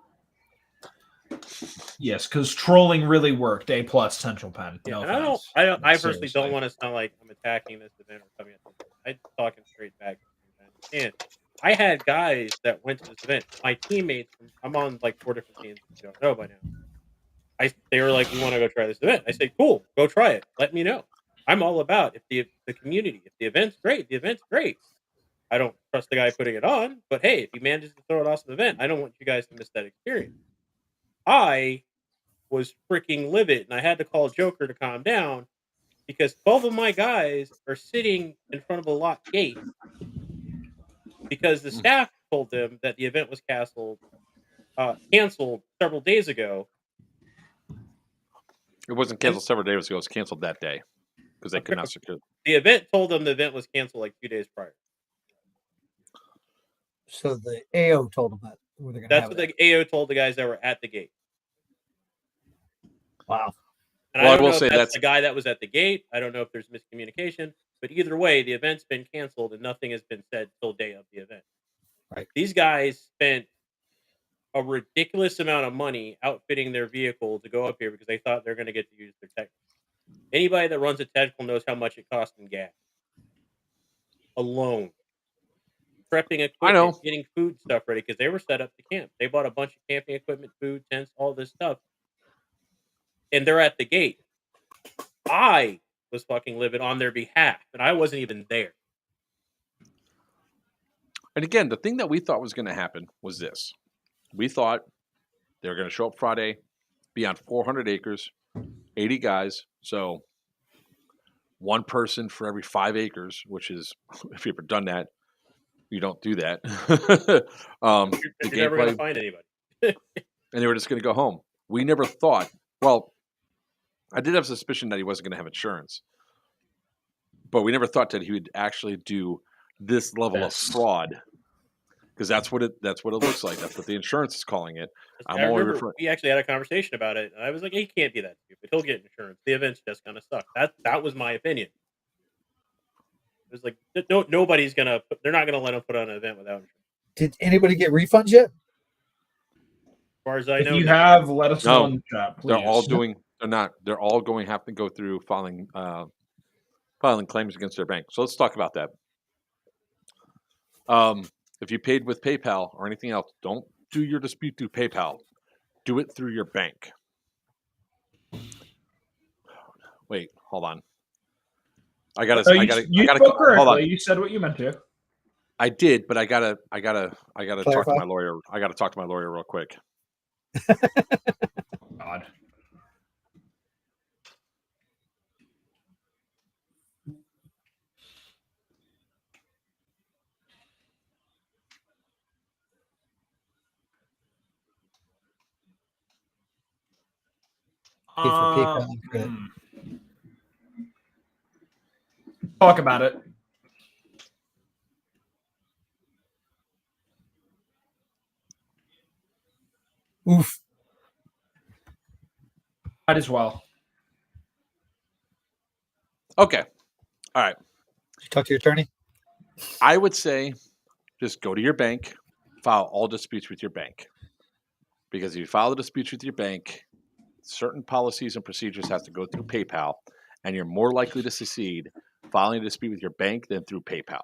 Yes, because trolling really worked. A+ Central Penn. Yeah, no and offense. I personally don't want to sound like I'm attacking this event or coming at this event. I'm talking straight back. And I had guys that went to this event. My teammates, I'm on like 4 different teams, if you don't know by now. They were like, "We want to go try this event." I said, "Cool, go try it. Let me know." I'm all about if the community, if the event's great, the event's great. I don't trust the guy putting it on, but hey, if he manages to throw an awesome event, I don't want you guys to miss that experience. I was freaking livid, and I had to call Joker to calm down because 12 of my guys are sitting in front of a lock gate because the staff told them that the event was canceled several days ago. It wasn't And canceled several days ago. It was canceled that day because they could not secure. the event told them the event was canceled like 2 days prior. So the AO told them that where they're gonna That's have what it. the AO told the guys that were at the gate. Wow. And Well, I I don't will know say if that's that's the guy that was at the gate. I don't know if there's miscommunication. But either way, the event's been canceled and nothing has been said till day of the event. Right. These guys spent a ridiculous amount of money outfitting their vehicle to go up here because they thought they're going to get to use their tech. Anybody that runs a technical knows how much it costs in gas alone. Prepping I equipment, know. getting food stuff ready because they were set up to camp. They bought a bunch of camping equipment, food, tents, all this stuff, and they're at the gate. I was fucking livid on their behalf, and I wasn't even there. And again, the thing that we thought was going to happen was this: we thought they were going to show up Friday, be on 400 acres, 80 guys, so one person for every 5 acres, which is if you've ever done that, you don't do that. The You're never going to gameplay, find anybody. and they were just going to go home. We never thought. Well, I did have a suspicion that he wasn't going to have insurance, but we never thought that he would actually do this level of fraud, because that's what it looks like. That's what the insurance is calling it. I'm I only remember referring. we actually had a conversation about it, and I was like, "He can't be that stupid. He'll get insurance. The event's just going to suck." That was my opinion. It was like nobody's going to. They're not going to let him put on an event without insurance. Did anybody get refunds yet? As far as I If know, you no. have, let us know No, in the chat, please. they're all doing. They're not. They're all going to have to go through filing claims against their bank. So let's talk about that. If you paid with PayPal or anything else, don't do your dispute through PayPal. Do it through your bank. Wait, hold on. I gotta. You spoke hold correctly. on. You said what you meant to. I did, but I gotta talk to Clarify? my lawyer. I gotta talk to my lawyer real quick. God. Pay for PayPal and credit. Talk about it. Oof. Might as well. Okay. All right. Did you talk to your attorney? I would say just go to your bank, file all disputes with your bank. Because if you file the disputes with your bank, certain policies and procedures have to go through PayPal, and you're more likely to succeed filing a dispute with your bank than through PayPal.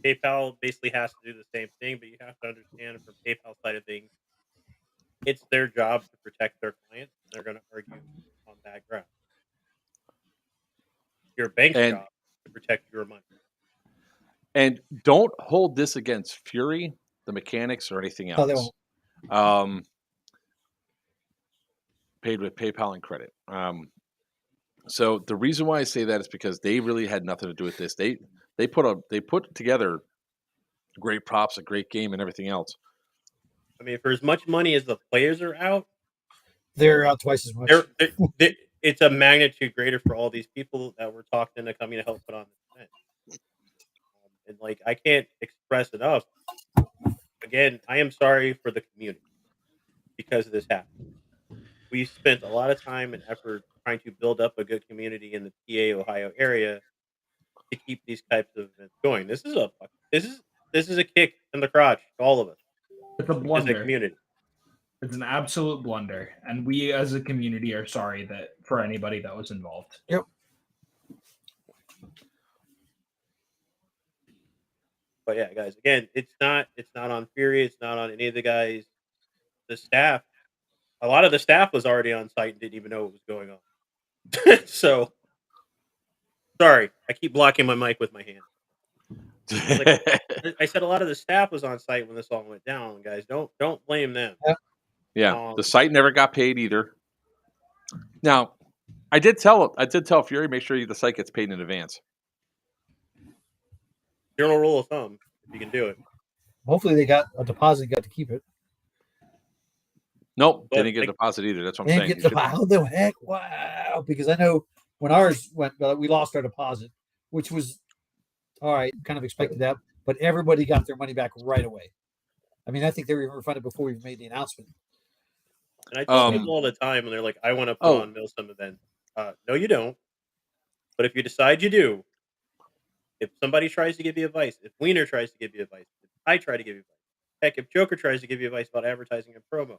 PayPal basically has to do the same thing, but you have to understand from PayPal side of things, it's their job to protect their clients. They're going to argue on that ground. Your bank's And- job to protect your money. And don't hold this against Fury, the mechanics, or anything Oh, they else. won't. Paid with PayPal and credit. So the reason why I say that is because they really had nothing to do with this. They put together great props, a great game, and everything else. I mean, for as much money as the players are out, They're out twice as much. it's a magnitude greater for all these people that were talked into coming to help put on this event. And like, I can't express enough. Again, I am sorry for the community because this happened. We spent a lot of time and effort trying to build up a good community in the PA, Ohio area to keep these types of events going. This is a kick in the crotch to all of us It's a as a blunder. community. It's an absolute blunder, and we as a community are sorry that for anybody that was involved. Yep. But yeah, guys, again, it's not on Fury, it's not on any of the guys. The staff a lot of the staff was already on site and didn't even know what was going on. So sorry, I keep blocking my mic with my hand. I said a lot of the staff was on site when this all went down, guys. Don't blame them. Yeah, the site never got paid either. Now, I did tell Fury, make sure the site gets paid in advance. General rule of thumb, if you can do it. Hopefully they got a deposit, got to keep it. Nope, But they didn't get a deposit either. That's what I'm They saying. didn't get how the heck? Wow! Because I know when ours went, we lost our deposit, which was all right. Kind of expected that, but everybody got their money back right away. I mean, I think they were even refunded before we made the announcement. And I tell people all the time when they're like, "I want to put on Milsim event." No, you don't. But if you decide you do, if somebody tries to give you advice, if Wiener tries to give you advice, if I try to give you advice, heck, if Joker tries to give you advice about advertising and promo,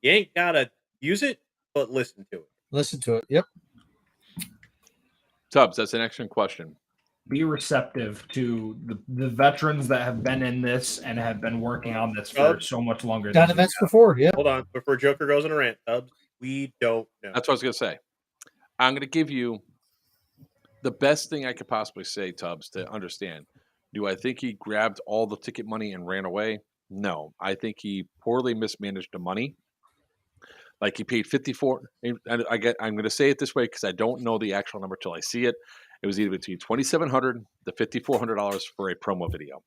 you ain't gotta use it, but listen to it. Listen to it. Yep. Tubbs, that's an excellent question. Be receptive to the veterans that have been in this and have been working on this for so much longer. Done events before, yeah. Hold on, before Joker goes on a rant, Tubbs, we don't know. That's what I was going to say. I'm going to give you the best thing I could possibly say, Tubbs, to understand. Do I think he grabbed all the ticket money and ran away? No. I think he poorly mismanaged the money. Like he paid 54. And I'm going to say it this way because I don't know the actual number till I see it. It was either between $2,700 to $5,400 for a promo video.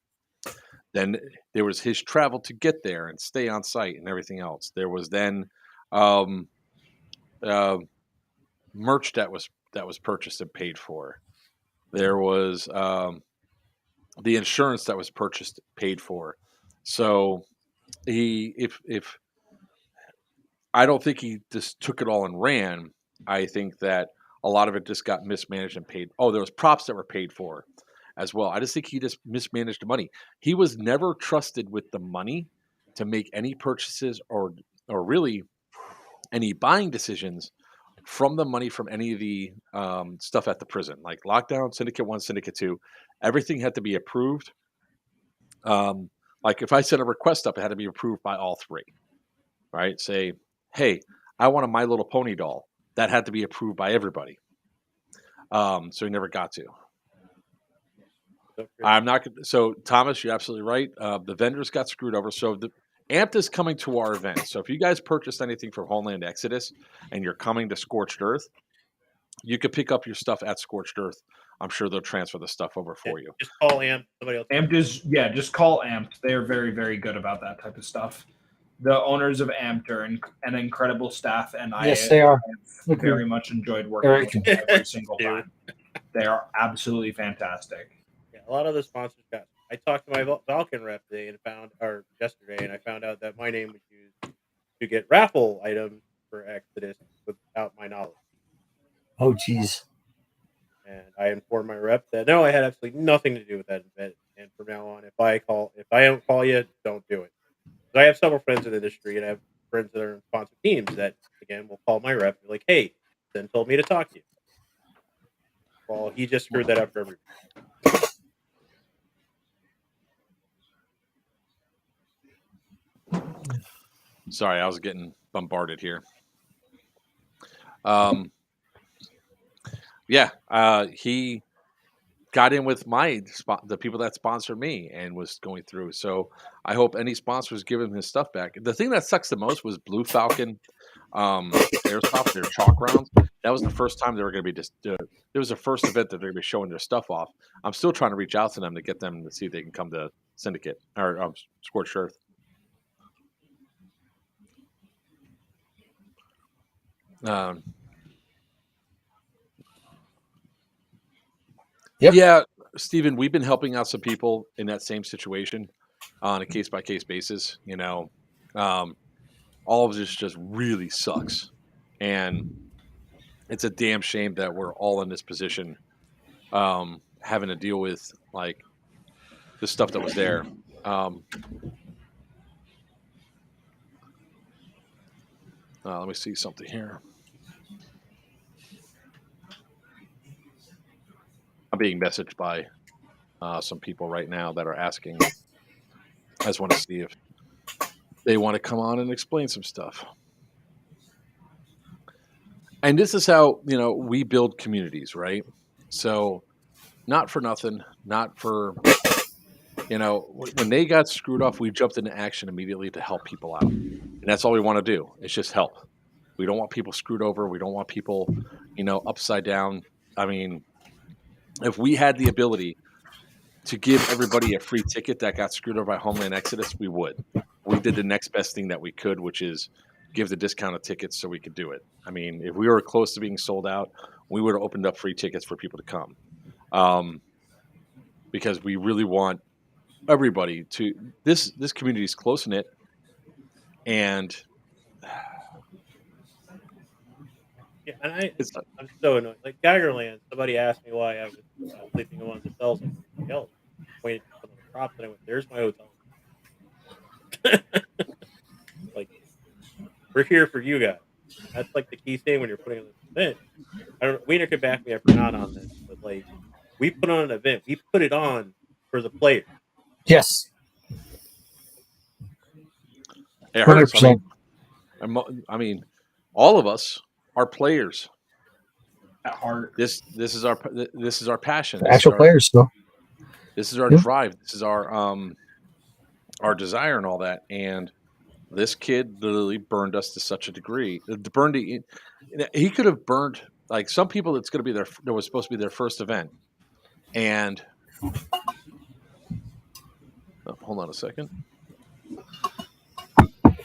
Then there was his travel to get there and stay on site and everything else. There was then merch that was purchased and paid for. There was the insurance that was purchased, paid for. So if I don't think he just took it all and ran. I think that a lot of it just got mismanaged and paid. Oh, there was props that were paid for as well. I just think he just mismanaged the money. He was never trusted with the money to make any purchases or really any buying decisions from the money from any of the stuff at the prison, like Lockdown, Syndicate 1, Syndicate 2. Everything had to be approved. Like if I sent a request up, it had to be approved by all three, right? Say, hey, I want a My Little Pony doll. That had to be approved by everybody. So he never got to. I'm not. So Thomas, you're absolutely right. The vendors got screwed over. So the Amped is coming to our event. So if you guys purchased anything from Homeland Exodus and you're coming to Scorched Earth, you could pick up your stuff at Scorched Earth. I'm sure they'll transfer the stuff over for you. Just call Amped. Somebody else. Amped is just call Amped. They are very, very good about that type of stuff. The owners of Amped are an incredible staff, and yes, they are. I've very much enjoyed working with them every single time. They are absolutely fantastic. Yeah, a lot of the sponsors got. I talked to my Vulcan rep today yesterday, and I found out that my name was used to get raffle items for Exodus without my knowledge. Oh, geez. And I informed my rep that no, I had absolutely nothing to do with that event. And from now on, if I don't call you, don't do it. I have several friends in the industry, and I have friends that are in sponsored teams that, again, will call my rep and be like, hey, then told me to talk to you. Well, he just screwed that up for everybody. Sorry, I was getting bombarded here. He got in with the people that sponsored me and was going through. So I hope any sponsors give him his stuff back. The thing that sucks the most was Blue Falcon Airsoft, their chalk rounds. That was the first time they were going to be it was the first event that they're going to be showing their stuff off. I'm still trying to reach out to them to get them to see if they can come to Syndicate or Scorched Earth. Yep. Yeah, Stephen, we've been helping out some people in that same situation on a case-by-case basis. You know, all of this just really sucks. And it's a damn shame that we're all in this position having to deal with, like, the stuff that was there. Let me see something here. I'm being messaged by some people right now that are asking. I just want to see if they want to come on and explain some stuff. And this is how, we build communities, right? So, not for nothing, not for, when they got screwed off, we jumped into action immediately to help people out. And that's all we want to do. It's just help. We don't want people screwed over. We don't want people, upside down. I mean, if we had the ability to give everybody a free ticket that got screwed over by Homeland Exodus, we would. We did the next best thing that we could, which is give the discounted tickets so we could do it. I mean, if we were close to being sold out, we would have opened up free tickets for people to come, because we really want everybody to. This community is close knit, and Yeah, and it's I'm so annoyed. Like Geigerland, somebody asked me why I was sleeping in one of the cells like everybody else. Pointed to some of the props, and I went, "There's my hotel." Like we're here for you guys. That's like the key thing when you're putting on this event. I don't. Wiener could back me up or not on this, but like we put on an event, we put it on for the players. Yes, it hurts. 100%. I mean, all of us are players. At heart. This is our passion. Actual players still. This is our Yeah. drive. This is our desire and all that. And this kid literally burned us to such a degree. He could have burned like some people. It's going to be that was supposed to be their first event. And hold on a second.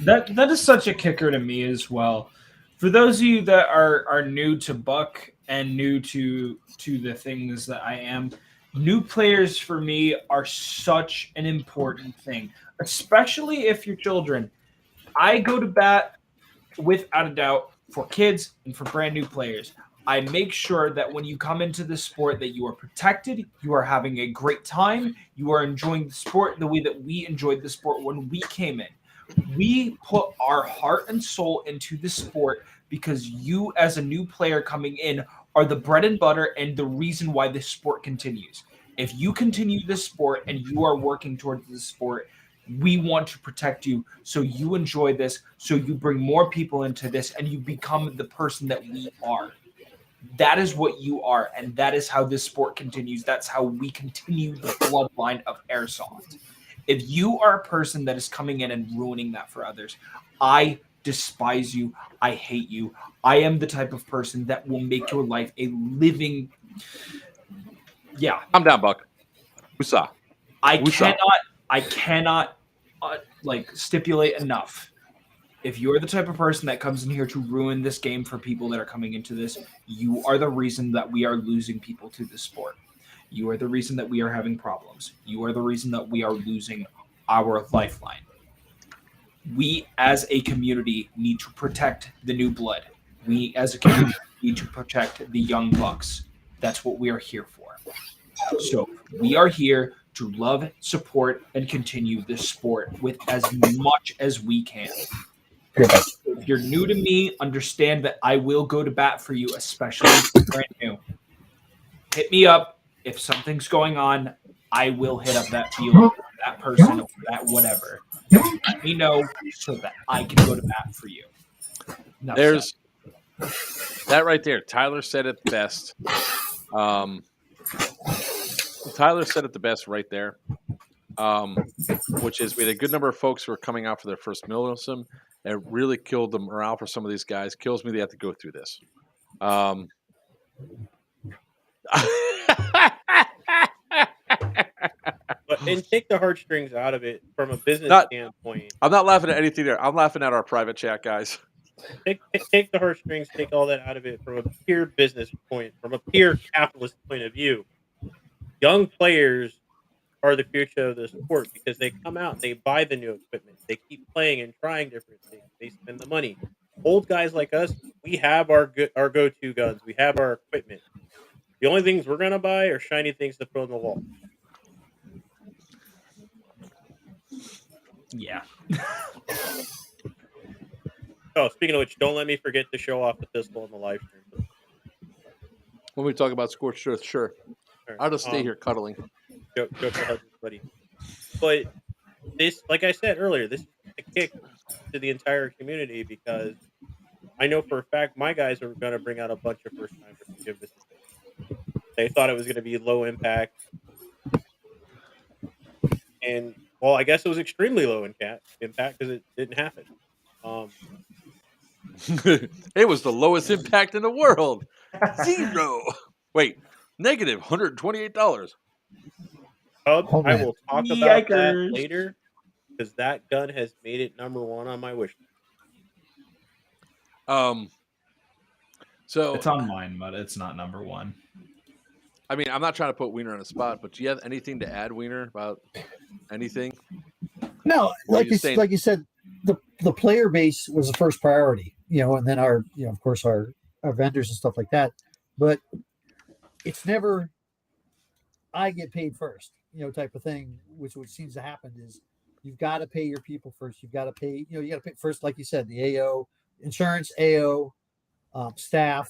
That is such a kicker to me as well. For those of you that are new to Buck and new to the things that I am, new players for me are such an important thing, especially if you're children. I go to bat without a doubt for kids and for brand new players. I make sure that when you come into the sport that you are protected, you are having a great time, you are enjoying the sport the way that we enjoyed the sport when we came in. We put our heart and soul into the sport because you, as a new player coming in, are the bread and butter and the reason why this sport continues. If you continue this sport and you are working towards this sport, we want to protect you so you enjoy this, so you bring more people into this, and you become the person that we are. That is what you are, and that is how this sport continues. That's how we continue the bloodline of Airsoft. If you are a person that is coming in and ruining that for others, I despise you. I hate you. I am the type of person that will make your life a living. Yeah. I'm down, Buck. Woosah. I cannot stipulate enough. If you're the type of person that comes in here to ruin this game for people that are coming into this, you are the reason that we are losing people to this sport. You are the reason that we are having problems. You are the reason that we are losing our lifeline. We as a community need to protect the new blood. We as a community need to protect the young bucks. That's what we are here for. So we are here to love, support, and continue this sport with as much as we can. If you're new to me, understand that I will go to bat for you, especially if you're brand new. Hit me up. If something's going on, I will hit up that field, that person, or that whatever. Let me know so that I can go to bat for you. Enough There's that right there. Tyler said it best. Tyler said it the best right there, which is we had a good number of folks who are coming out for their first milsim. It really killed the morale for some of these guys. Kills me they have to go through this. And take the heartstrings out of it from a business standpoint. I'm not laughing at anything there. I'm laughing at our private chat, guys. Take the heartstrings, take all that out of it from a pure business point, from a pure capitalist point of view. Young players are the future of the sport because they come out, they buy the new equipment, they keep playing and trying different things, they spend the money. Old guys like us, we have our go-to guns, we have our equipment. The only things we're gonna buy are shiny things to throw in the wall. Yeah. Oh, speaking of which, don't let me forget to show off the pistol on the live stream. When we talk about Scorched Earth, sure. Right. I'll just stay here cuddling. Joke ahead, buddy. But this, like I said earlier, this is a kick to the entire community because I know for a fact my guys are going to bring out a bunch of first timers to give this a go. They thought it was going to be low impact, and well, I guess it was extremely low impact because it didn't happen. Um, It was the lowest impact in the world. 0. Wait, negative $128. Cubs, I Homeland. will talk about that Yikers. later because that gun has made it number one on my wish list. So It's on mine, but it's not number one. I mean, I'm not trying to put Wiener on the spot, but do you have anything to add, Wiener, about anything? No, Or like you saying- like you said, the player base was the first priority, and then our, of course, our vendors and stuff like that. But it's never I get paid first, type of thing, which seems to happen is you've got to pay your people first. You've got to pay, you got to pay first, like you said, the AO, insurance, AO, staff,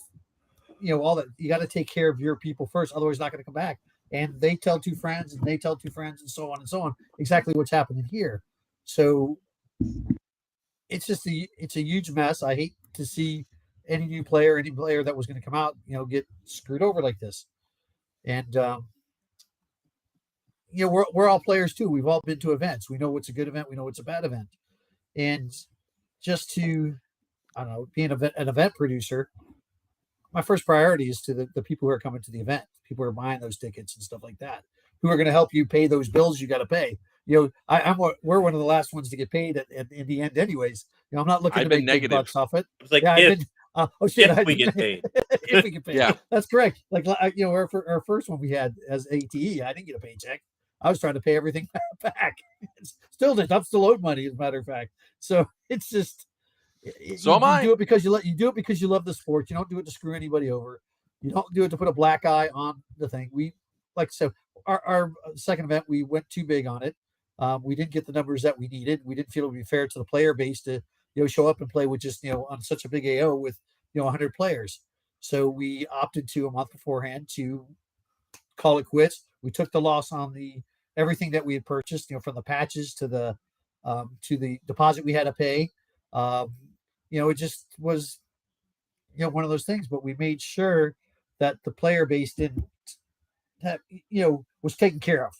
all that. You got to take care of your people first, otherwise not going to come back. And they tell two friends, and they tell two friends, and so on and so on. Exactly what's happening here. So it's just it's a huge mess. I hate to see any player that was going to come out, get screwed over like this. And we're all players too. We've all been to events. We know what's a good event. We know what's a bad event. And just to, I don't know, being an event producer, my first priority is to the people who are coming to the event, people who are buying those tickets and stuff like that, who are going to help you pay those bills you got to pay. We're one of the last ones to get paid in the end, anyways. I'm not looking I've to been make big negative. bucks off it. It was like I've if we get paid. if we get paid, Yeah. that's correct. Like our first one we had as ATE, I didn't get a paycheck. I was trying to pay everything back. Still did. I'm still owed money, as a matter of fact. So it's just. So am I. Do it because you do it because you love the sport. You don't do it to screw anybody over. You don't do it to put a black eye on the thing. We, like I said, our second event, we went too big on it. We didn't get the numbers that we needed. We didn't feel it would be fair to the player base to show up and play with just on such a big AO with 100 players. So we opted to a month beforehand to call it quits. We took the loss on everything that we had purchased, from the patches to the deposit we had to pay. It just was, one of those things, but we made sure that the player base didn't have, was taken care of.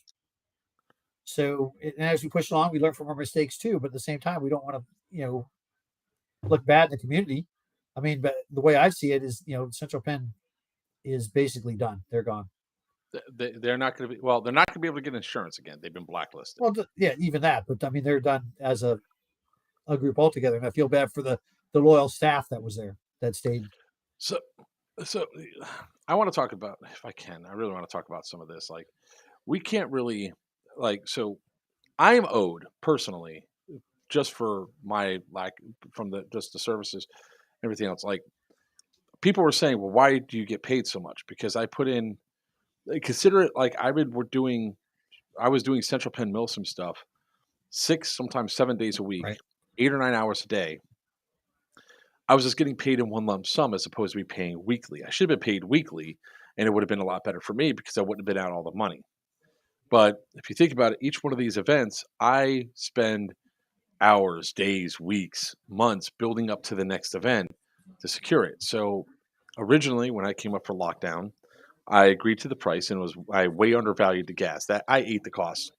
So, and as we push along, we learn from our mistakes too, but at the same time, we don't want to, look bad in the community. I mean, but the way I see it is, Central Penn is basically done. They're gone. They're not going to be, well, they're not going to be able to get insurance again. They've been blacklisted. Well, yeah, even that, but I mean, they're done as a group altogether. And I feel bad for the loyal staff that was there that stayed. So I want to talk about, if I can, I really want to talk about some of this. Like, we can't really, so I am owed personally, just for my from just the services, everything else. Like, people were saying, well, why do you get paid so much? Because I put in, consider it like I was doing Central Penn Milsim stuff 6, sometimes 7 days a week, Right. 8 or 9 hours a day. I was just getting paid in one lump sum as opposed to be paying weekly. I should have been paid weekly, and it would have been a lot better for me because I wouldn't have been out all the money. But if you think about it, each one of these events, I spend hours, days, weeks, months building up to the next event to secure it. So originally, when I came up for lockdown, I agreed to the price, and I way undervalued the gas. That I ate the cost,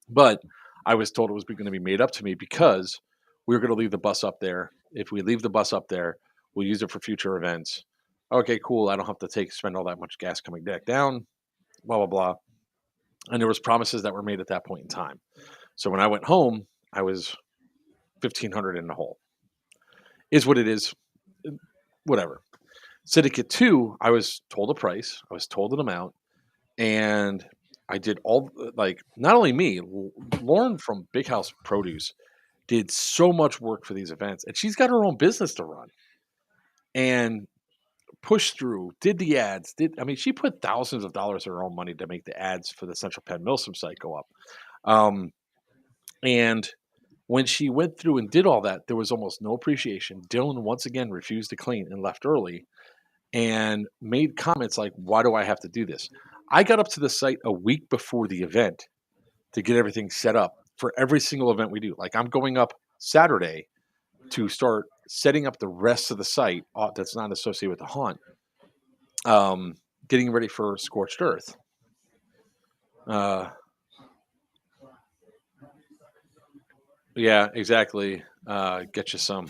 but I was told it was going to be made up to me because we were going to leave the bus up there. If we leave the bus up there, we'll use it for future events. Okay, cool. I don't have to spend all that much gas coming back down. Blah blah blah. And there was promises that were made at that point in time. So when I went home, I was $1,500 in the hole. Is what it is. Whatever. Syndicate 2, I was told a price. I was told an amount. And I did not only me, Lauren from Big House Produce did so much work for these events. And she's got her own business to run. And pushed through, did the ads, she put thousands of dollars of her own money to make the ads for the Central Penn Milsim site go up. And when she went through and did all that, there was almost no appreciation. Dylan once again refused to clean and left early and made comments like, why do I have to do this? I got up to the site a week before the event to get everything set up for every single event we do. Like, I'm going up Saturday to start setting up the rest of the site that's not associated with the haunt, getting ready for Scorched Earth. Yeah, exactly. Get you some.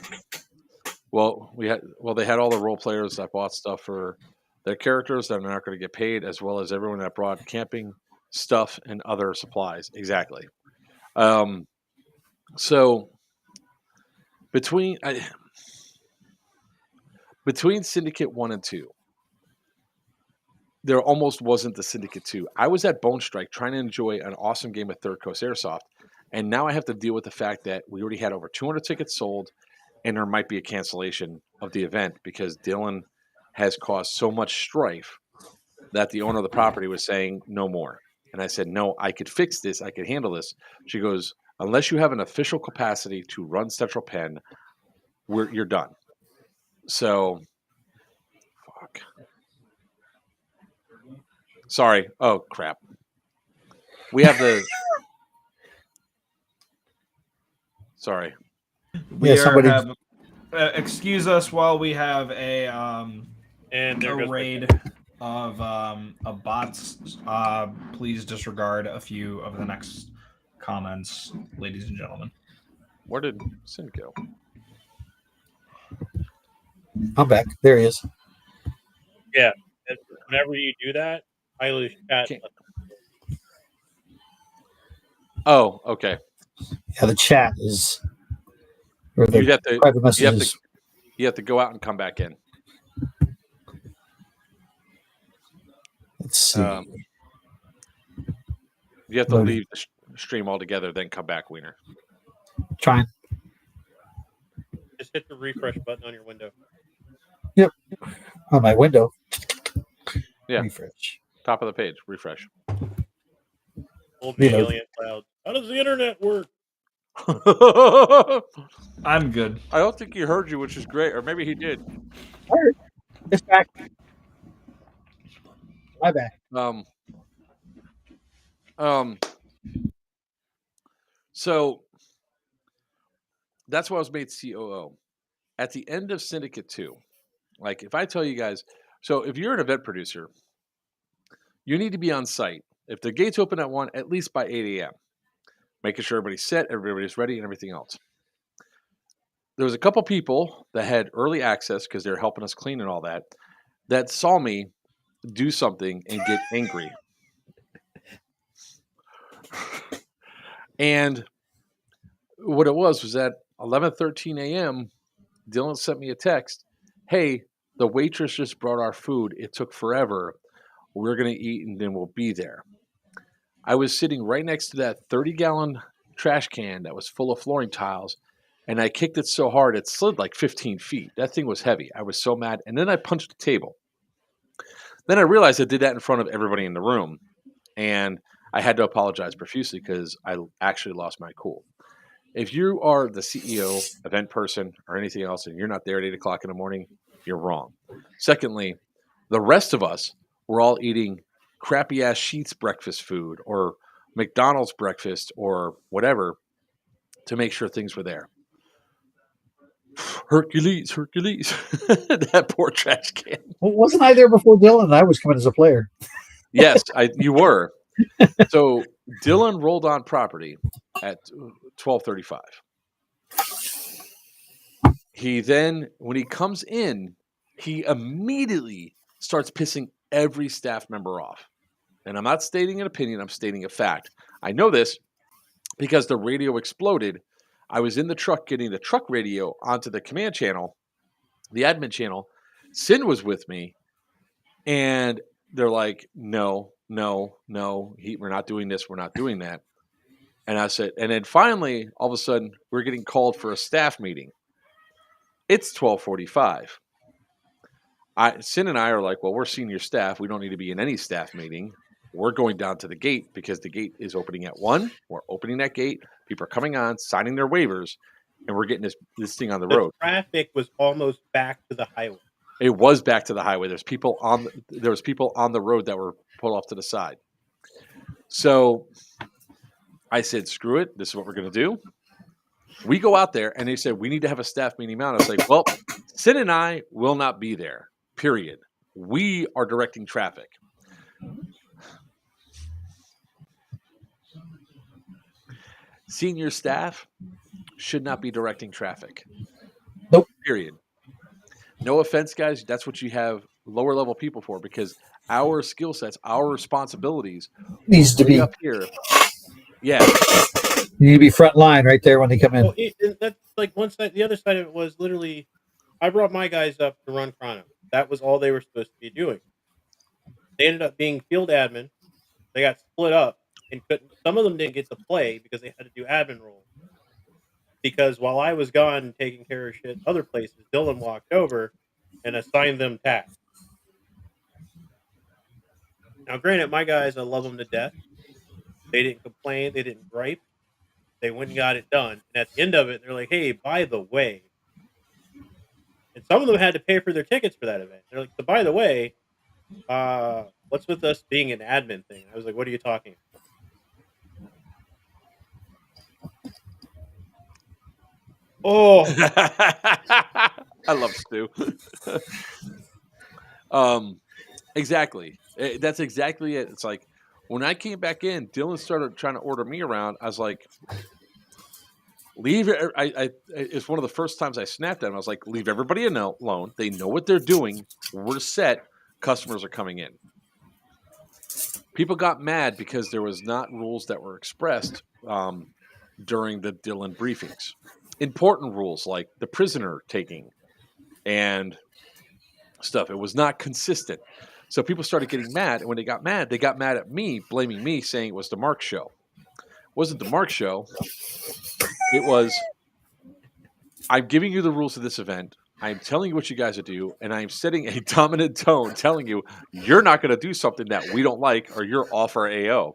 Well, they had all the role players that bought stuff for their characters that are not going to get paid, as well as everyone that brought camping stuff and other supplies. Exactly. So between Syndicate 1 and 2, there almost wasn't the Syndicate 2. I was at Bone Strike trying to enjoy an awesome game of Third Coast Airsoft, and now I have to deal with the fact that we already had over 200 tickets sold, and there might be a cancellation of the event because Dylan has caused so much strife that the owner of the property was saying no more. And I said, no, I could fix this. I could handle this. She goes, unless you have an official capacity to run Central Penn, you're done. So, fuck. Sorry. Oh, crap. We have the... Sorry. We somebody- excuse us while we have a And there goes my raid of bots. Please disregard a few of the next comments, ladies and gentlemen. Where did Sin go? I'm back. There he is. Yeah. Whenever you do that, I lose chat. Can't- Oh, okay. Yeah, the chat is. Or the You'd have to, private messages. you have to go out and come back in. Let's see. You have to Loading. leave the stream altogether, then come back, Wiener. Trying. Just hit the refresh button on your window. On my window. Yeah. Refresh. Top of the page, refresh. Old Reload. alien clouds. How does the internet work? I I'm good. don't think he heard you, which is great. Or maybe he did. It's back. My back. So that's why I was made COO. At the end of Syndicate 2, like if I tell you guys, so if you're an event producer, you need to be on site. If the gates open at 1, at least by 8 a.m., making sure everybody's set, everybody's ready, and everything else. There was a couple people that had early access because they're helping us clean and all that, that saw me do something and get angry. And what it was at 11:13 a.m., Dylan sent me a text. Hey, the waitress just brought our food. It took forever. We're going to eat and then we'll be there. I was sitting right next to that 30-gallon trash can that was full of flooring tiles, and I kicked it so hard it slid like 15 feet. That thing was heavy. I was so mad. And then I punched the table. Then I realized I did that in front of everybody in the room, and I had to apologize profusely because I actually lost my cool. If you are the CEO, event person, or anything else, and you're not there at 8 o'clock in the morning, you're wrong. Secondly, the rest of us were all eating crappy-ass Sheetz breakfast food or McDonald's breakfast or whatever to make sure things were there. Hercules. That poor trash can. Well, wasn't I there before Dylan? I was coming as a player. Yes, you were. So Dylan rolled on property at 12:35. He then, when he comes in, he immediately starts pissing every staff member off. And I'm not stating an opinion, I'm stating a fact. I know this because the radio exploded. I was in the truck getting the truck radio onto the command channel, the admin channel. Sin was with me, and they're like, no, we're not doing this, we're not doing that. And I said, and then finally, all of a sudden, we're getting called for a staff meeting. It's 12:45. Sin and I are like, well, we're senior staff. We don't need to be in any staff meeting. We're going down to the gate because the gate is opening at 1. We're opening that gate. People are coming on, signing their waivers, and we're getting this thing on the road. Traffic was almost back to the highway. It was back to the highway. There was people on the road that were pulled off to the side. So I said, screw it. This is what we're going to do. We go out there and they said, we need to have a staff meeting now. And I was like, well, Sid and I will not be there, period. We are directing traffic. Senior staff should not be directing traffic. Nope. Period. No offense, guys. That's what you have lower level people for, because our skill sets, our responsibilities Needs to way be. up here. Yeah. You need to be front line right there when they come in. Well, and that's like one side. The other side of it was literally, I brought my guys up to run chrono. That was all they were supposed to be doing. They ended up being field admin. They got split up and couldn't. Some of them didn't get to play because they had to do admin roles. Because while I was gone taking care of shit other places, Dylan walked over and assigned them tasks. Now, granted, my guys, I love them to death. They didn't complain. They didn't gripe. They went and got it done. And at the end of it, they're like, hey, by the way. And some of them had to pay for their tickets for that event. They're like, so by the way, what's with us being an admin thing? I was like, what are you talking about? Oh, I love Stu. Exactly. That's exactly it. It's like when I came back in, Dylan started trying to order me around. I was like, leave it. It's one of the first times I snapped at him. I was like, leave everybody alone. They know what they're doing. We're set. Customers are coming in. People got mad because there was not rules that were expressed during the Dylan briefings. Important rules like the prisoner taking and stuff. It was not consistent. So people started getting mad. And when they got mad at me, blaming me, saying it was the Mark show. It wasn't the Mark show. It was, I'm giving you the rules of this event. I'm telling you what you guys to do. And I'm setting a dominant tone telling you, you're not going to do something that we don't like or you're off our AO.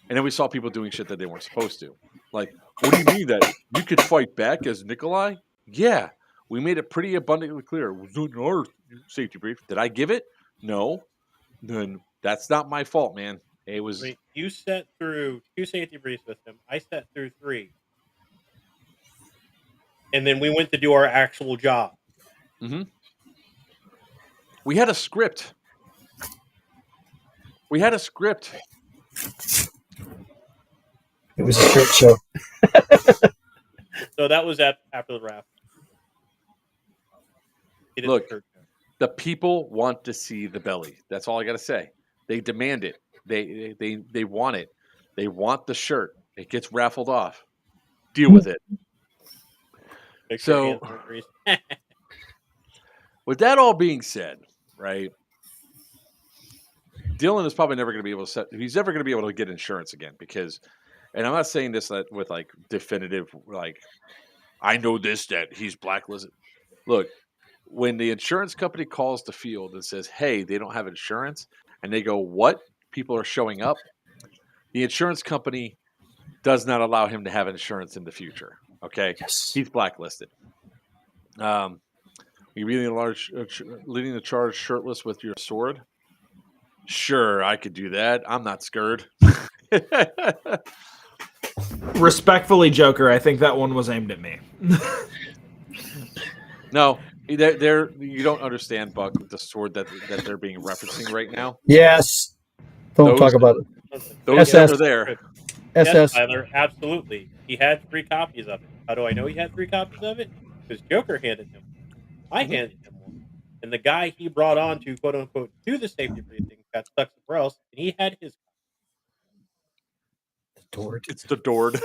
And then we saw people doing shit that they weren't supposed to. Like, what do you mean that you could fight back as Nikolai? Yeah, we made it pretty abundantly clear. It was in our safety brief. Did I give it? No. Then that's not my fault, man. It was. I mean, you sat through 2 safety briefs with him. I sat through 3. And then we went to do our actual job. Mm-hmm. We had a script. It was a straight show. So that was after the raffle. Look, the people want to see the belly. That's all I got to say. They demand it. They want it. They want the shirt. It gets raffled off. Deal with it. So, with that all being said, right? Dylan is probably never going to be able to he's never going to be able to get insurance again because, and I'm not saying this with like definitive, like, I know this, that he's blacklisted. Look, when the insurance company calls the field and says, hey, they don't have insurance, and they go, what? People are showing up. The insurance company does not allow him to have insurance in the future. Okay. Yes. He's blacklisted. You leading the charge shirtless with your sword? Sure, I could do that. I'm not scared. Respectfully, Joker, I think that one was aimed at me. No, they're you don't understand, Buck, the sword that they're being referencing right now. Yes. Don't talk about it. Those that are there. Yes, SS. Tyler, absolutely. He had 3 copies of it. How do I know he had 3 copies of it? Because Joker handed him one. I handed him one. And the guy he brought on to, quote unquote, do the safety briefing got stuck somewhere else, and he had his. It's the Dord.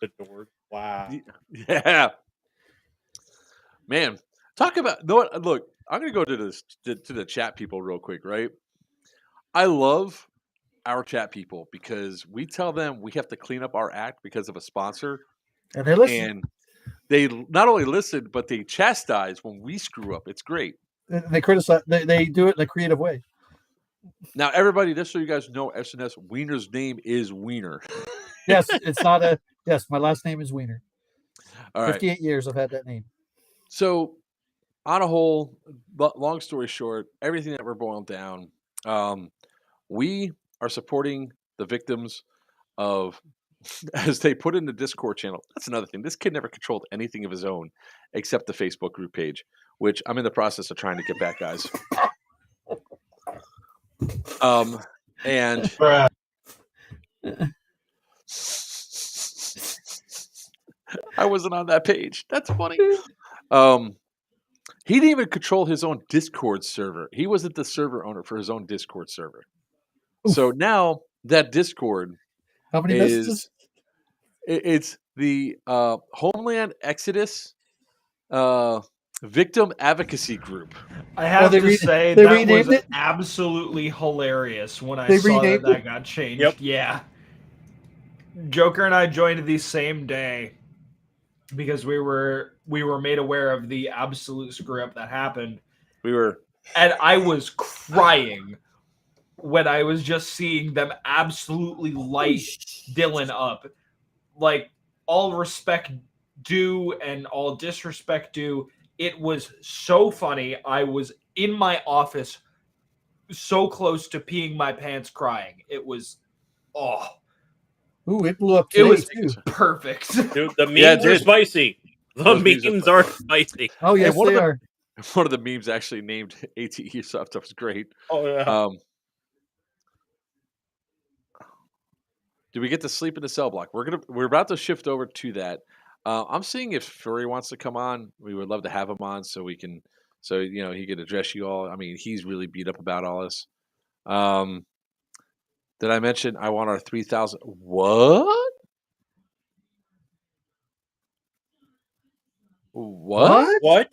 The Dord. Wow. Yeah. Man, talk about. Look, I'm going to go to the chat people real quick, right? I love our chat people because we tell them we have to clean up our act because of a sponsor. And they listen. And they not only listen, but they chastise when we screw up. It's great. And they criticize. They do it in a creative way. Now, everybody, just so you guys know, SNS Wiener's name is Wiener. Yes, it's not a. Yes, my last name is Wiener. All 58 right. years I've had that name. So, on a whole, long story short, everything that we're boiling down, we are supporting the victims of, as they put in the Discord channel. That's another thing. This kid never controlled anything of his own except the Facebook group page, which I'm in the process of trying to get back, guys. And I wasn't on that page. That's funny. He didn't even control his own Discord server. He wasn't the server owner for his own Discord server. So now that Discord How many messages? It's the Homeland Exodus Victim Advocacy Group. I have they to say they that renamed was it? absolutely hilarious when I They saw that renamed it? got changed. Yep. Yeah. Joker and I joined the same day because we were made aware of the absolute screw up that happened. We were And I was crying when I was just seeing them absolutely light Dylan up. Like, all respect due and all disrespect due. It was so funny. I was in my office so close to peeing my pants crying. It was, Ooh, it blew up it today was too. perfect. Dude, the memes Yeah, it are did. spicy. The Those memes memes are are spicy. Oh yes, one of they the- are. one of the memes actually named ATE stuff. That was great. Oh yeah. Do we get to sleep in the cell block? We're about to shift over to that. I'm seeing if Furry wants to come on. We would love to have him on so we can, he could address you all. I mean, he's really beat up about all this. Did I mention I want our 3,000? What? What?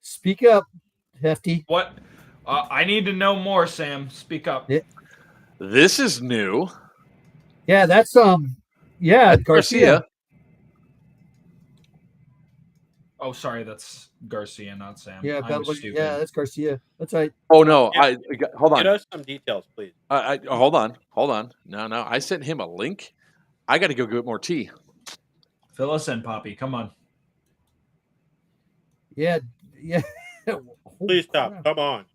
Speak up, Hefty. What? I need to know more, Sam. Speak up. Yeah. This is new. Yeah, that's That's Garcia. Oh, sorry, that's Garcia, not Sam. Yeah, I was stupid. yeah, that's Garcia. That's right. Oh no! Yeah. Hold on. Get us some details, please. Hold on. No. I sent him a link. I got to go get more tea. Fill us in, Poppy. Come on. Yeah. Please stop. Come on.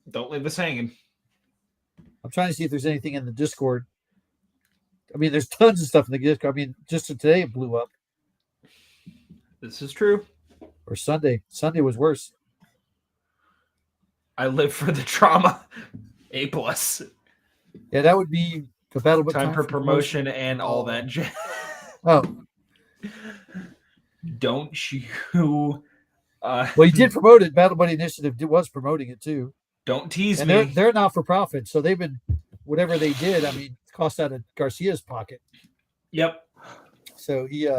Don't leave us hanging. I'm trying to see if there's anything in the Discord. I mean, there's tons of stuff in the Discord. I mean, just today it blew up. This is true. Or Sunday. Sunday was worse. I live for the trauma. A+. Yeah, that would be the battle. Time for promotion and all that. Oh, Don't you? well, he did promote it. Battle Buddy Initiative was promoting it too. Don't tease And me. they're not for profit, so they've been whatever they did. I mean, it cost out of Garcia's pocket. Yep. So he,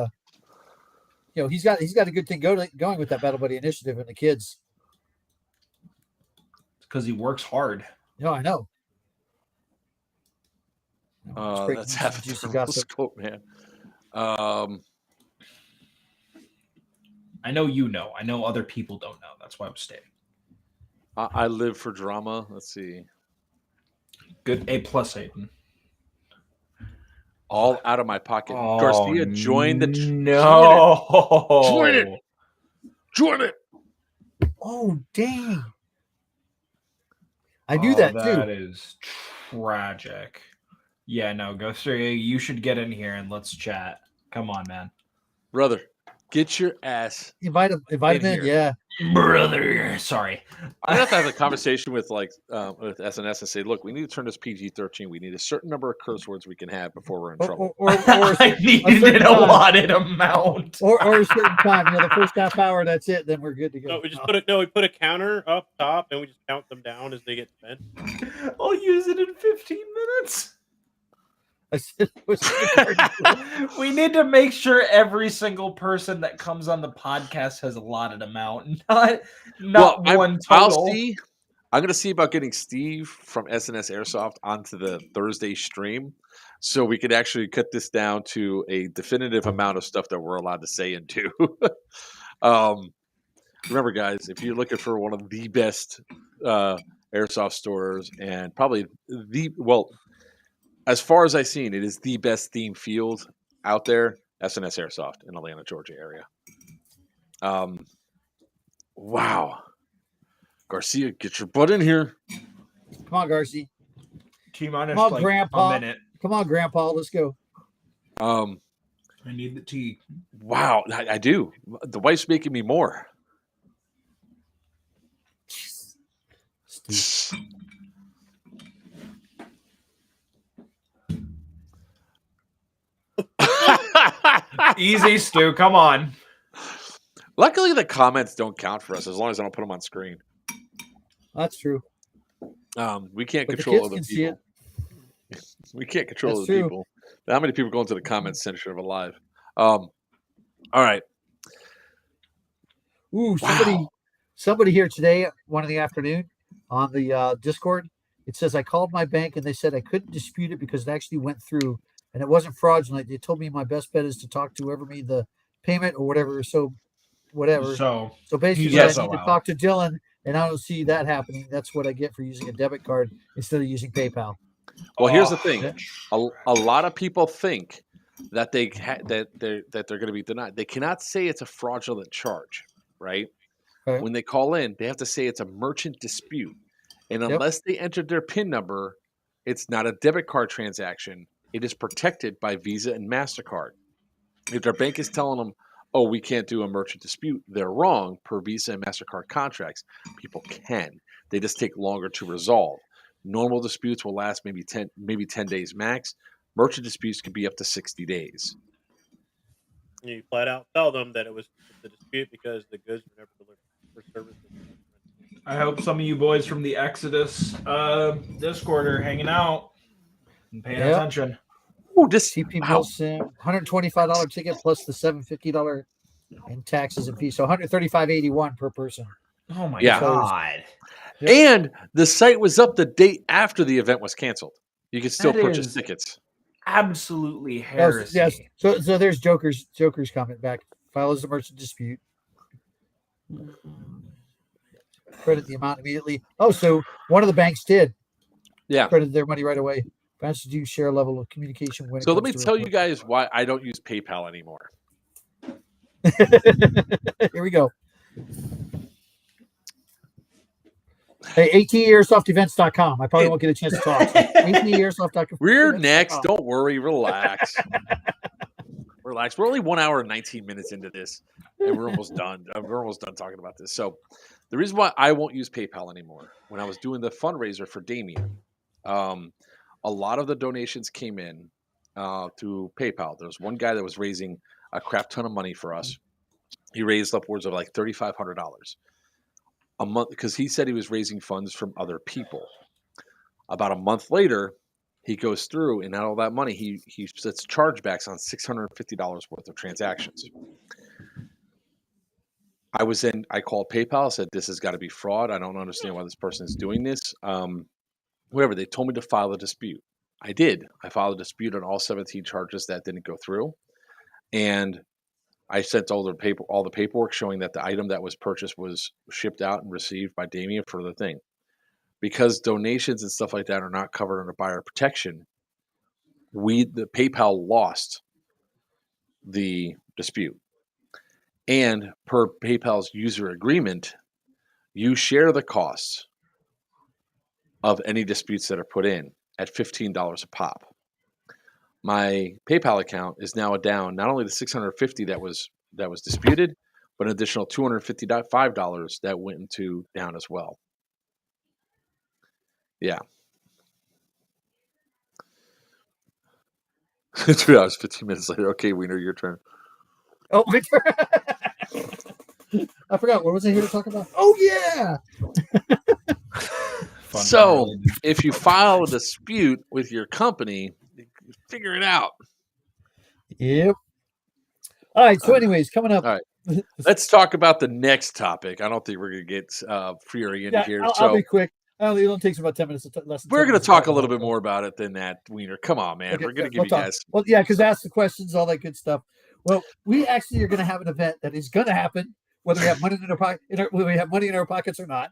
he's got a good thing going with that Battle Buddy Initiative and the kids. Because he works hard. No, I know. That's half a juicy thermal gossip. scope, man. I know you know. I know other people don't know. That's why I'm stating. I live for drama. Let's see. Good A+, Aiden. All out of my pocket. Oh, Garcia, join the. No. Join it. Join it. Oh, dang. I knew that That too. is tragic. Yeah, no, Go through. You should get in here and let's chat. Come on, man. Brother, get your ass. Invite him In in. here. Yeah. Brother. Sorry. I have to have a conversation with with SNS and say, look, we need to turn this PG-13. We need a certain number of curse words we can have before we're in trouble. Or I needed certain an time. allotted amount. or a certain time. The first half hour, that's it. Then we're good to go. No, we put a counter up top and we just count them down as they get spent. I'll use it in 15 minutes. I said it was We need to make sure every single person that comes on the podcast has allotted amount, not one total. I'm going to see about getting Steve from SNS Airsoft onto the Thursday stream so we could actually cut this down to a definitive amount of stuff that we're allowed to say and do. Remember, guys, if you're looking for one of the best airsoft stores and probably as far as I've seen, it is the best theme field out there, SNS Airsoft in Atlanta, Georgia area. Wow. Garcia, get your butt in here. Come on, Garcia. T-minus Come on, like Grandpa. a minute. Come on, Grandpa. Let's go. I need the tea. Wow, I do. The wife's making me more. Steve. Easy, Stu. Come on. Luckily, the comments don't count for us as long as I don't put them on screen. That's true. We can't But the control kids other can see people. We can't control That's other true. people. How many people go into the comments section of a live? All right. Ooh, Wow. somebody here today, 1 in the afternoon, on the Discord. It says I called my bank and they said I couldn't dispute it because it actually went through and it wasn't fraudulent. They told me my best bet is to talk to whoever made the payment or whatever. So whatever. So So basically, He's I need to SOL. talk to Dylan, and I don't see that happening. That's what I get for using a debit card instead of using PayPal. Well, here's the Oh, thing. Yeah. A lot of people think that they're going to be denied. They cannot say it's a fraudulent charge, right? Right. When they call in, they have to say it's a merchant dispute, and Yep. unless they entered their PIN number, it's not a debit card transaction. It is protected by Visa and MasterCard. If their bank is telling them, "Oh, we can't do a merchant dispute," they're wrong per Visa and MasterCard contracts. People can. They just take longer to resolve. Normal disputes will last maybe 10 days max. Merchant disputes can be up to 60 days. You flat out tell them that it's a dispute because the goods were never delivered or services. I hope some of you boys from the Exodus Discord are hanging out and paying Yep. attention. Ooh, this TP wow. Wilson, $125 ticket plus the $750 in taxes and fees. So $135.81 per person. Oh my Yeah. god. Yep. And the site was up the day after the event was canceled. You could still That purchase is- tickets. Absolutely Oh, heresy. yes. So there's Joker's comment back. Files the merchant dispute. Credit the amount immediately. Oh, so one of the banks did Yeah. credit their money right away. Banks do share a level of communication when it So let comes me to tell you guys why I don't use PayPal anymore. Here we go. Hey, ATAirsoftevents.com. I probably won't get a chance to talk. So ATAirsoft.com. We're next. Don't worry. Relax. Relax. We're only 1 hour and 19 minutes into this, and we're almost done. We're almost done talking about this. So the reason why I won't use PayPal anymore, when I was doing the fundraiser for Damien, a lot of the donations came in through PayPal. There was one guy that was raising a crap ton of money for us. He raised upwards of like $3,500 a month because he said he was raising funds from other people. About a month later, he goes through and out all that money, he sets chargebacks on $650 worth of transactions. I called PayPal, said this has got to be fraud. I don't understand why this person is doing this. Whatever, they told me to file a dispute. I did. I filed a dispute on all 17 charges that didn't go through. And I sent all the paperwork showing that the item that was purchased was shipped out and received by Damien for the thing. Because donations and stuff like that are not covered under buyer protection, the PayPal lost the dispute. And per PayPal's user agreement, you share the costs of any disputes that are put in at $15 a pop. My PayPal account is now down not only the $650 that was disputed, but an additional $255 that went into down as well. Yeah. 2 hours, 15 minutes later. Okay, Wiener, your turn. Oh, my turn. I forgot. What was I here to talk about? Oh, yeah. So, if you file a dispute with your company, figure it out. Yep. All right. So, anyways, coming up. All right. Let's talk about the next topic. I don't think we're going to get Fury into here. I'll be quick. It only takes about 10 minutes. We're going to talk a little bit more about it than that, Wiener. Come on, man. Okay, We're going to give you guys. Well, yeah, because ask the questions, all that good stuff. Well, we actually are going to have an event that is going to happen, whether we have money in our pocket, whether we have money in our pockets or not,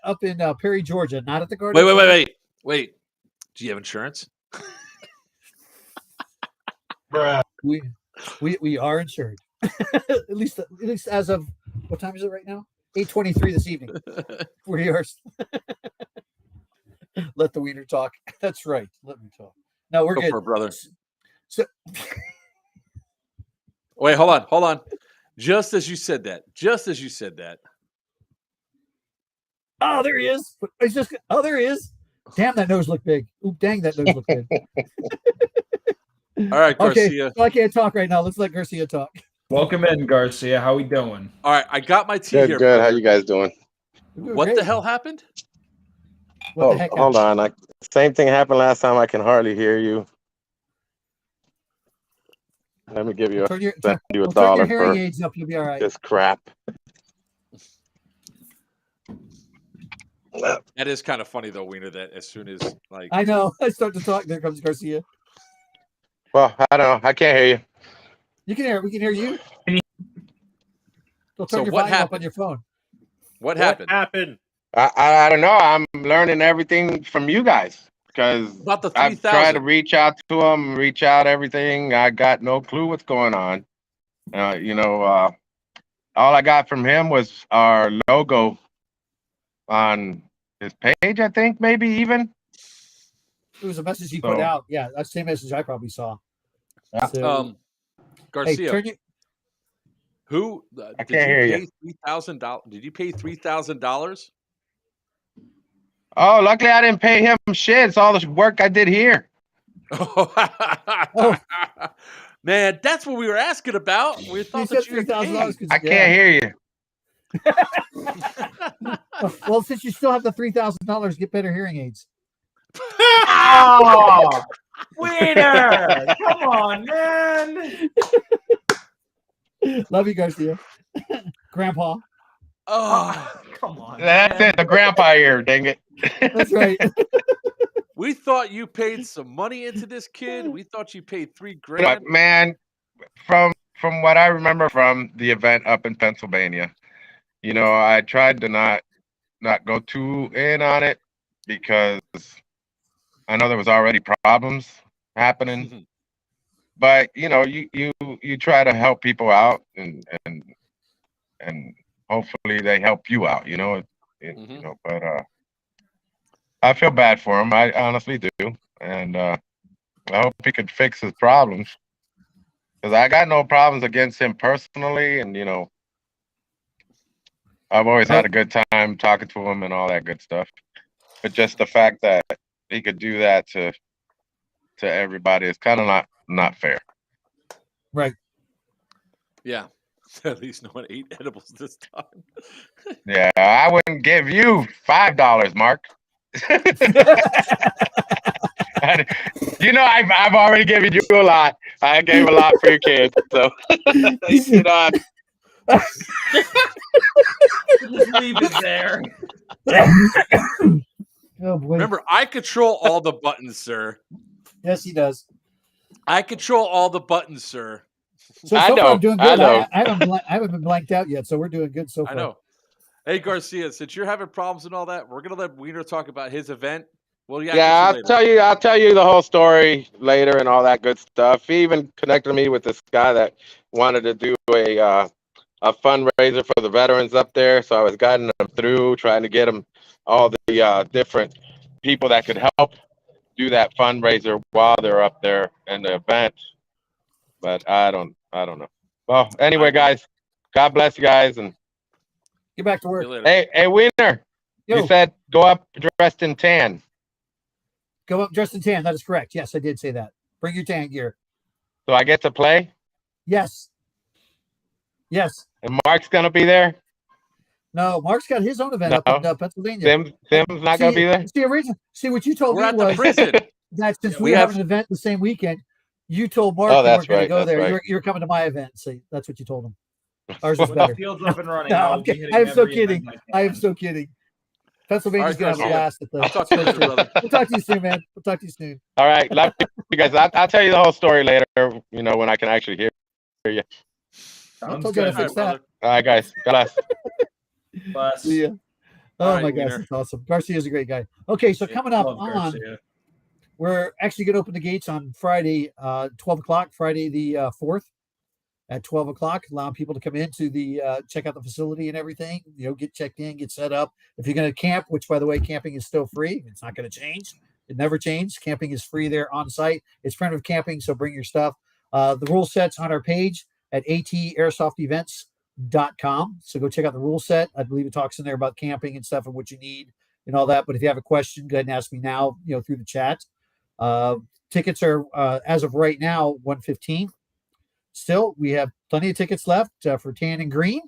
up in Perry, Georgia, not at the Garden. Wait. Do you have insurance? Bruh. We are insured. at least as of what time is it right now? 8:23 this evening. We are. Let the wiener talk. That's right. Let me talk. No, we're Go good. for it, brother. So, Wait, hold on. Just as you said that. oh, there he is. It's just. Oh, there he is. Damn, that nose looked big. Ooh, dang, that nose looked big. All right, Okay, Garcia. so I can't talk right now. Let's let Garcia talk. Welcome in, Garcia. How we doing? All right, I got my tea Good, here. good. How brother. you guys doing? We're doing What the great. hell happened? What the heck? Hold on. Same thing happened last time. I can hardly hear you. Let me give you Turn your $1 hearing for aids up. You'll be all right. this crap. That is kind of funny though, Wiener. That as soon as like I know. I start to talk. There comes Garcia. Well, I don't know. I can't hear you. You can hear. We can hear you. Don't turn So your what volume up happened? on your phone. what happened I don't know. I'm learning everything from you guys because about the I've tried to 3,000? reach out to them, reach out everything. I got no clue what's going on. All I got from him was our logo on his page, I think, maybe even. It was a message he put So- out. Yeah, that's the same message I probably saw. Yeah. So, hey, Garcia, turn your. who I did can't you hear pay $3,000? Did you pay $3,000? Oh, luckily I didn't pay him shit. It's all the work I did here. Man, that's what we were asking about. We You thought said that you had $3,000. paid. I can't hear you. Well, since you still have the $3,000, get better hearing aids. Oh, Wiener! Come on, man. Love you, Garcia. Grandpa. Oh, Come on. That's man. it. The grandpa ear, dang it. That's right. we thought you paid some money into this kid. We thought you paid $3,000. Man, from what I remember from the event up in Pennsylvania, I tried to not go too in on it because I know there was already problems happening. But you try to help people out and hopefully they help you out. But I feel bad for him. I honestly do, and I hope he can fix his problems because I got no problems against him personally, and I've always had a good time talking to him and all that good stuff. But just the fact that he could do that to everybody is kind of not fair. Right. Yeah. At least no one ate edibles this time. Yeah, I wouldn't give you $5, Mark. I've already given you a lot. I gave a lot for your kids, so Just leave it there. Oh boy. Remember, I control all the buttons, sir. Yes, he does. I control all the buttons, sir. So I far know, I'm doing I good. know. I haven't been blanked out yet, so we're doing good so far. I know. Hey, Garcia, since you're having problems and all that, we're gonna let Wiener talk about his event. Well, Yeah, I'll tell you the whole story later and all that good stuff. He even connected me with this guy that wanted to do a fundraiser for the veterans up there. So I was guiding them through, trying to get them all the different people that could help do that fundraiser while they're up there in the event. But I don't know. Well, anyway, guys, God bless you guys, and Get back to work. hey, Wiener, Yo. you said go up dressed in tan. Go up dressed in tan. That is correct. Yes, I did say that. Bring your tan gear. So I get to play, Yes. Yes. and Mark's gonna be there. No, Mark's got his own event up in Pennsylvania. Tim's not gonna be there. See, what you told We're me at the was prison. that since Yeah, we we have have- an event the same weekend, you told Mark Oh, you that's weren't going right, to go that's there. right. You're coming to my event. See, that's what you told him. Ours is When the better. field's up and running, No, I I'm will be kidding. hitting I am so every event kidding. can. I am so kidding. Pennsylvania's All right, going to have a Garcia. blast at the I'll talk to you later, Scorched. brother. We'll talk to you soon, man. We'll talk to you soon. All right, love you guys. I'll tell you the whole story later. When I can actually hear you. I Sounds told you how to good. fix that. All right, guys. God bless. Bless. See ya. All Oh right, my gosh, Wiener. that's awesome. Garcia's a great guy. Okay, so Yeah, coming up Love on, Garcia. we're actually going to open the gates on Friday, 12 o'clock, Friday the 4th. at 12 o'clock, allowing people to come in to the check out the facility and everything, get checked in, get set up. If you're going to camp, which by the way, camping is still free. It's not going to change. It never changed. Camping is free there on site. It's primitive camping, so bring your stuff. The rule set's on our page at atairsoftevents.com. So go check out the rule set. I believe it talks in there about camping and stuff and what you need and all that. But if you have a question, go ahead and ask me now, through the chat. Tickets are, as of right now, $115. Still, we have plenty of tickets left for tan and green.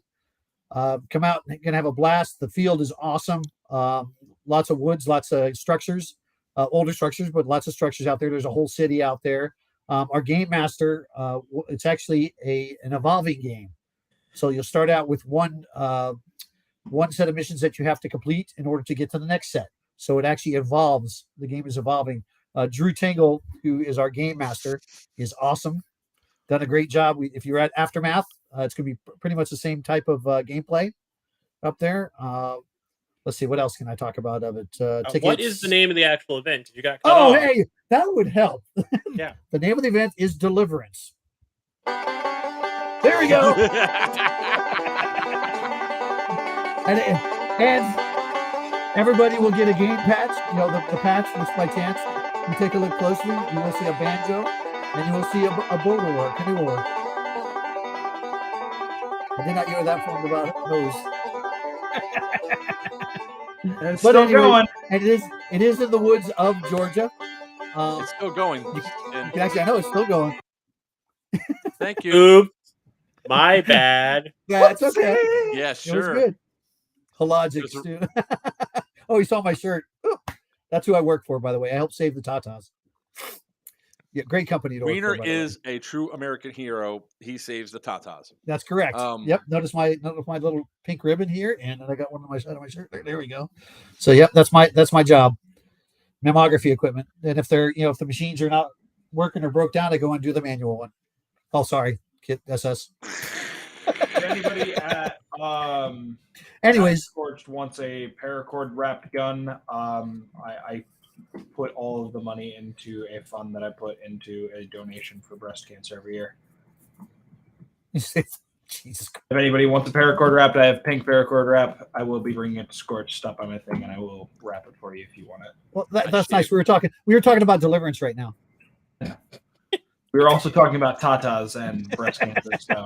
Come out and gonna have a blast. The field is awesome. Lots of woods, lots of structures, older structures, but lots of structures out there. There's a whole city out there. Our game master, it's actually an evolving game. So you'll start out with one set of missions that you have to complete in order to get to the next set. So it actually evolves. The game is evolving. Drew Tingle, who is our game master, is awesome. Done a great job. If you're at Aftermath, it's going to be pretty much the same type of gameplay up there. Let's see, what else can I talk about of it? Tickets. What is the name of the actual event? You got cut off. Hey, that would help. Yeah. The name of the event is Deliverance. There we go. and everybody will get a game patch. The patch, just by chance. You take a look closely, you will see a banjo, and you will see a boat oar, a canoe oar. I did not hear that from about those. It's still going. And it is in the woods of Georgia. It's still going. Actually, I know it's still going. Thank you. Oops. My bad. Yeah, it's okay. Yeah, It was sure. good. Hologics, dude. Oh, you saw my shirt. Ooh, that's who I work for, by the way. I help save the Tatas. Yeah, great company to work Wiener for, by the way. is a true American hero. He saves the Tatas. That's correct. Yep. Notice my little pink ribbon here, and I got one on my side of my shirt. There we go. So yep, that's my job. Mammography equipment. And if if the machines are not working or broke down, I go and do the manual one. Oh, sorry, Kit SS. If anybody at Anyways, Scorched wants a paracord wrapped gun, I put all of the money into a fund that I put into a donation for breast cancer every year. Jesus Christ. If anybody wants a paracord wrapped, I have pink paracord wrap. I will be bringing it to Scorched. Stop by my thing, and I will wrap it for you if you want it. Well, that's nice. We were talking about Deliverance right now. Yeah. We were also talking about tatas and breast cancer. So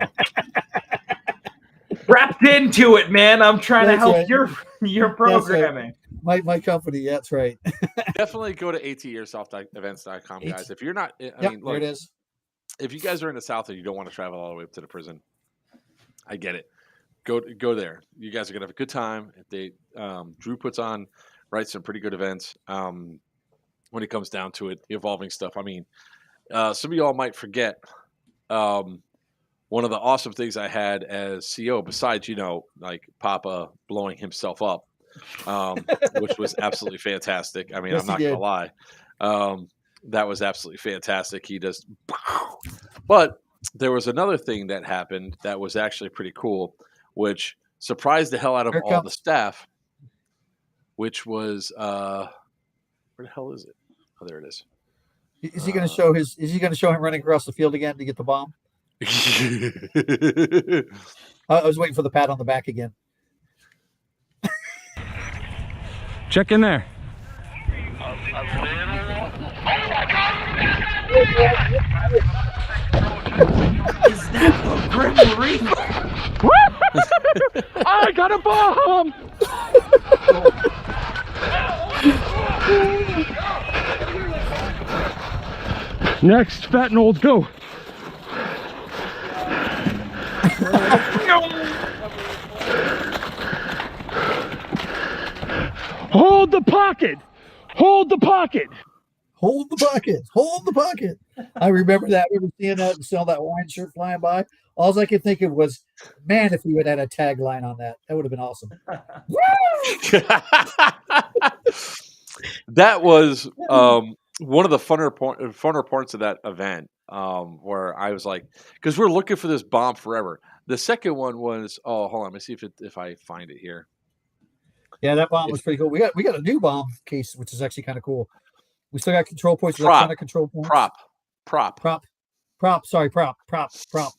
wrapped into it, man. I'm trying to help your programming. My company, that's right. Definitely go to atairsoftevents.com, guys. If you're not, I mean, look, there it is. If you guys are in the South and you don't want to travel all the way up to the prison, I get it. Go there. You guys are gonna have a good time. If they Drew puts on some pretty good events. When it comes down to it, the evolving stuff. I mean, some of y'all might forget one of the awesome things I had as CO, besides like Papa blowing himself up, which was absolutely fantastic. I mean, Yes, I'm not he gonna did. lie. That was absolutely fantastic. He just, but there was another thing that happened that was actually pretty cool, which surprised the hell out of Here it all comes. the staff, which was, where the hell is it? Oh, there it is. Is he going to show Is he going to show him running across the field again to get the bomb? I was waiting for the pat on the back again. Check in there. Is that the Grim Reaper? I got a bomb! Next, fat and old, go. Hold the pocket. Hold the pocket. Hold the bucket. Hold the bucket. I remember that. I remember seeing that and saw that wine shirt flying by. All I could think of was, man, if you had had a tagline on that, that would have been awesome. That was one of the funner parts of that event, where I was like, because we're looking for this bomb forever. The second one was, hold on, let me see if I find it here. Yeah, that bomb was pretty cool. We got a new bomb case, which is actually kind of cool. We still got control points, electronic control points. Prop. Prop.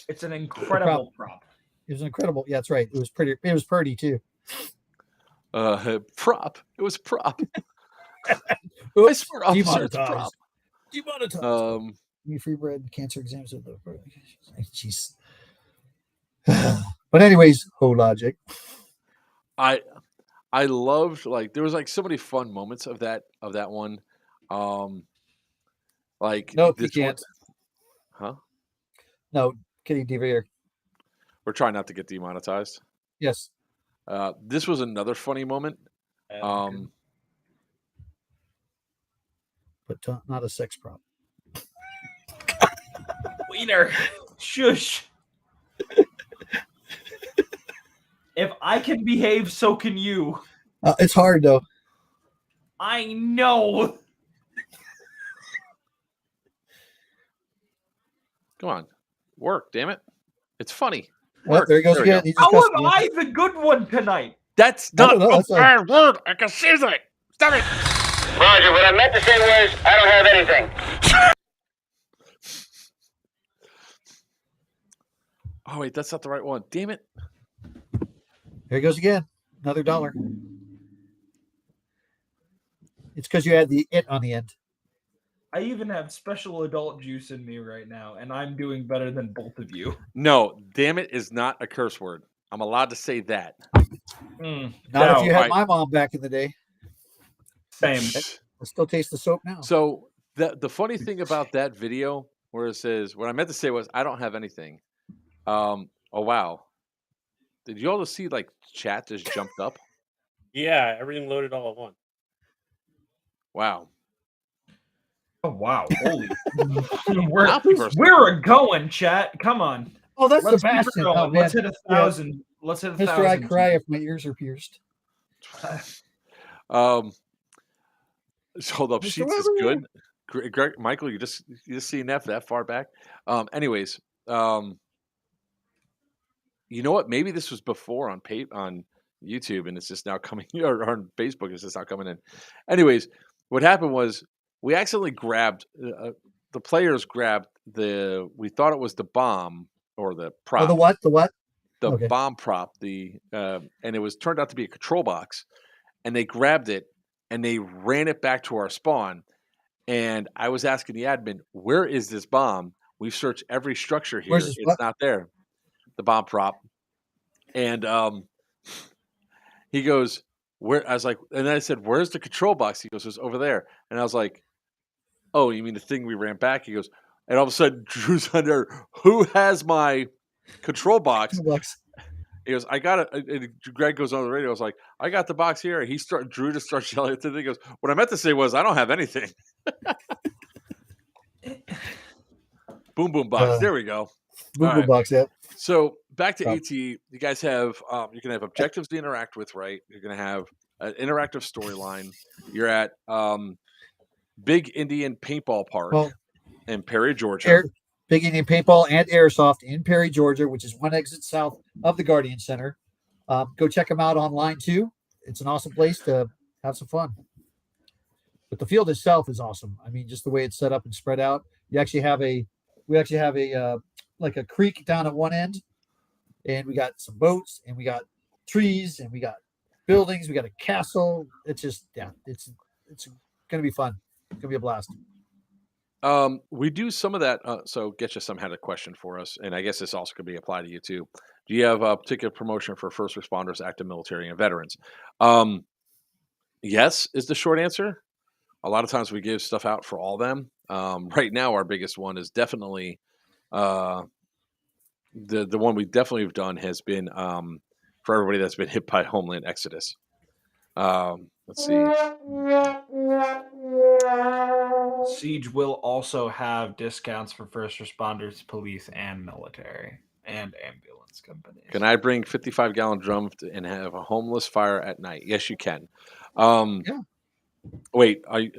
It's an incredible prop. It was incredible. Yeah, that's right. It was pretty. It was pretty too. Prop. It was prop. I Oops, swear, officer, it's demonetized. prop. Demonetized. New free bread, cancer exams. Jeez. But anyways, whole logic. I loved, like, there was like so many fun moments of that one. Like No, you this can't. huh? No, Kitty DeVere. We're trying not to get demonetized. Yes. This was another funny moment. But not a sex prop. Wiener, shush. If I can behave, so can you. It's hard though. I know. Come on, work, damn it! It's funny. Well, there he goes again. He just How cussed am again. I the good one tonight? That's I not don't know, a that's like- bad word. I can see it. Stop it. Roger, what I meant to say was, I don't have anything. Oh wait, that's not the right one. Damn it. There he goes again. Another $1. It's because you had the it on the end. I even have special adult juice in me right now, and I'm doing better than both of you. No, damn it is not a curse word. I'm allowed to say that. Not if you had my mom back in the day. Same. I still taste the soap now. So the funny thing about that video where it says, what I meant to say was, I don't have anything. Oh wow. Did you all just see like chat just jumped up? Yeah, everything loaded all at once. Wow. Oh wow! Holy, Now people are we're going, chat. Come on. Oh, that's Let's keep it Sebastian. going. Oh, man. Let's hit 1,000. Let's hit 1,000. Mr. I cry if my ears are pierced. Hold up, Mr. Sheets is Weber. good. Greg, Michael, you just seeing that far back. Anyways, you know what? Maybe this was before on YouTube, and it's just now coming, or on Facebook, it's just now coming in. Anyways, what happened was we accidentally grabbed the players grabbed we thought it was the bomb or the prop. Oh, the what? The what? The Okay. bomb prop. And it was turned out to be a control box, and they grabbed it and they ran it back to our spawn. And I was asking the admin, where is this bomb? We've searched every structure here. Where's this It's what? not there. The bomb prop. And he goes, where? I was like, and I said, where's the control box? He goes, it's over there. And I was like, oh, you mean the thing we ran back? He goes, and all of a sudden Drew's under, who has my control box? He goes, I got it. And Greg goes on the radio. I was like, I got the box here. And Drew just starts yelling at the thing. He goes, what I meant to say was, I don't have anything. Boom, boom box. There we go. Boom, boom box, yeah. So back to AT, you guys have, you can have objectives to interact with, right? You're going to have an interactive storyline. You're at Big Indian Paintball Park in Perry, Georgia. Big Indian Paintball and Airsoft in Perry, Georgia, which is one exit south of the Guardian Center. Go check them out online too. It's an awesome place to have some fun. But the field itself is awesome. I mean, just the way it's set up and spread out. We actually have a like a creek down at one end, and we got some boats, and we got trees, and we got buildings. We got a castle. It's just it's gonna be fun. It's gonna be a blast. We do some of that. So Getcha some had a question for us, and I guess this also could be applied to you too. Do you have a particular promotion for first responders, active military, and veterans? Yes, is the short answer. A lot of times we give stuff out for all of them. Right now, our biggest one is definitely the one we definitely have done has been for everybody that's been hit by Homeland Exodus. Let's see. Siege will also have discounts for first responders, police, and military, and ambulance companies. Can I bring 55-gallon drum and have a homeless fire at night? Yes, you can. Yeah. Wait, I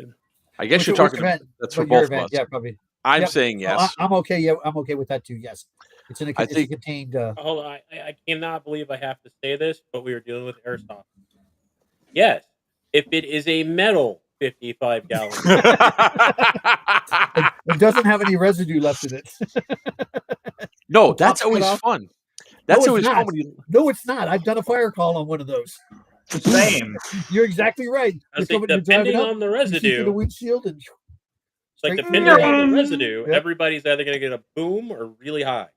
guess you're talking about that's for both of us. Yeah, probably. I'm saying yes. I'm okay. Yeah, I'm okay with that too. Yes, it's in a contained. Hold on, I cannot believe I have to say this, but we were dealing with airsoft. Yes, if it is a metal 55 gallons. It doesn't have any residue left in it. No, The that's top's cut always off. fun. That's it's always fun not. when you. No, it's not. I've done a fire call on one of those. Same. You're exactly right. I You're, think you're driving depending up, on the you see through the residue, windshield, and it's like straight depending through. on the residue, Yep. everybody's either going to get a boom or really high.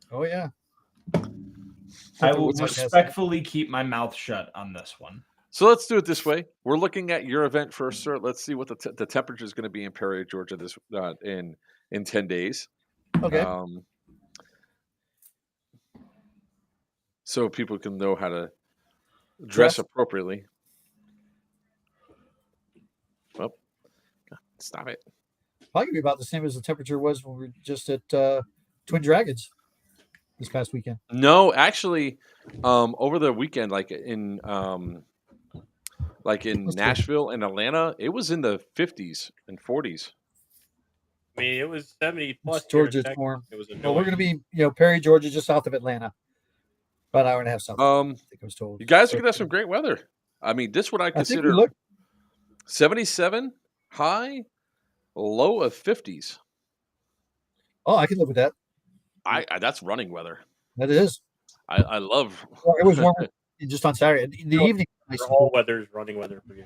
Oh yeah. I will Something like that. respectfully keep my mouth shut on this one. So let's do it this way. We're looking at your event first, sir. Let's see what the temperature is going to be in Perry, Georgia, this in 10 days. Okay. So people can know how to dress appropriately. Well, stop it. Probably be about the same as the temperature was when we were just at Twin Dragons this past weekend. No, actually, over the weekend, like in Nashville and Atlanta, it was in the 50s and 40s. I mean, it was 70 plus. It's here in Georgia's Texas. form. It was Well, we're going annoying. to be, Perry, Georgia, just south of Atlanta. About an hour and a half south. I think I was told. You guys are going to have some great weather. I mean, this what I I think we consider look. 77 high, low of 50s. Oh, I can live with that. I that's running weather. That is. I love. Well, it was warmer just on Saturday. In the evening, nice and All cool. weather's running weather for you.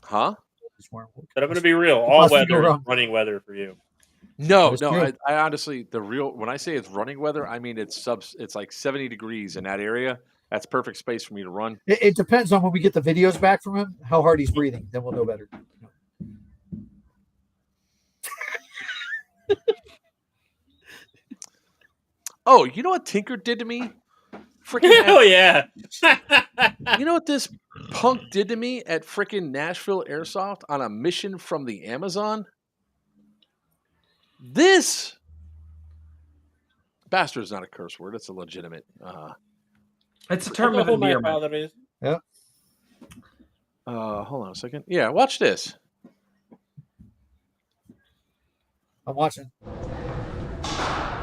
Huh? It's warm. But I'm going to be real. All Possibly go weather is wrong. running weather for you. No, That's no. true. I honestly, when I say it's running weather, I mean it's like 70 degrees in that area. That's perfect space for me to run. It depends on when we get the videos back from him, how hard he's breathing. Then we'll know better. Oh, you know what Tinker did to me? Freaking Oh yeah. You know what this punk did to me at freaking Nashville Airsoft on a mission from the Amazon? This bastard is not a curse word. It's a legitimate. It's a term of endearment. Father is. Hold on a second. Yeah, watch this. I'm watching.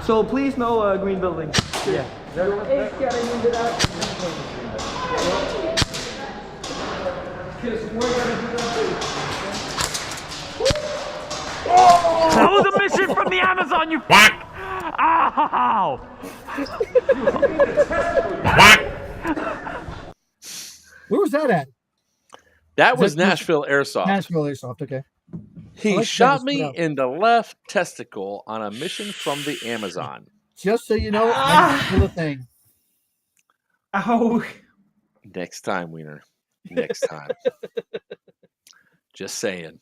So please no green building. Yeah. That was a mission from the Amazon, you fuck! Ow! Where was that at? That was Is that- Nashville Airsoft. Nashville Airsoft. Okay. He I like shot that me it's put out. in the left testicle on a mission from the Amazon. Just so you know, I'm still a thing. Ow. Next time, Wiener. Next time. Just saying.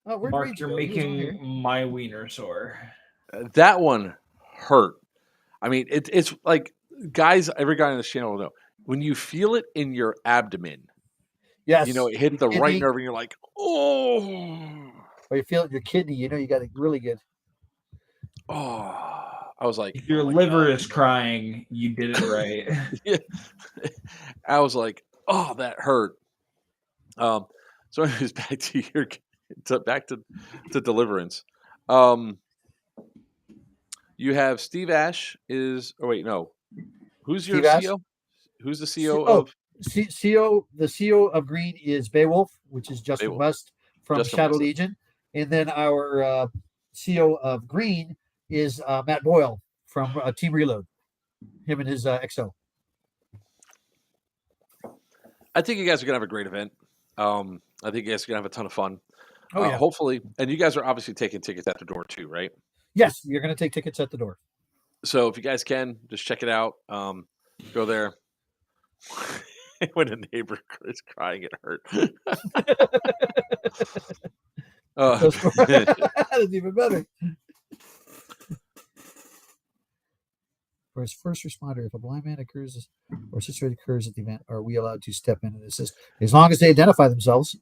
Oh, where'd Mark, Rage you're go? He was on here. making my wiener sore. That one hurt. I mean, it's like guys. Every guy on this channel will know when you feel it in your abdomen. Yes. You know, it hit the Kidney. right nerve, and you're like, oh, Or you feel it in your kidney. You know, you got it really good. oh. I was like, If your oh my liver God. is crying, you did it right. Yeah. I was like, oh, that hurt. So anyways, back to Deliverance. You have Steve Ash is. Oh wait, no. Who's your Steve Ash? CO? Who's the CO Oh, of? the CO of Green is Beowulf, which is Justin Beowulf. West from Justin Shadow West. Legion, and then our CO of Green is Matt Boyle from Team Reload. Him and his XO. I think you guys are gonna have a great event. I think you guys are gonna have a ton of fun. Oh yeah. Hopefully, and you guys are obviously taking tickets at the door too, right? Yes, you're going to take tickets at the door. So if you guys can, just check it out. Go there. When a neighbor is crying, it hurt. That's even better. For his first responder, if a blind man occurs or situation occurs at the event, are we allowed to step in and assist? As long as they identify themselves.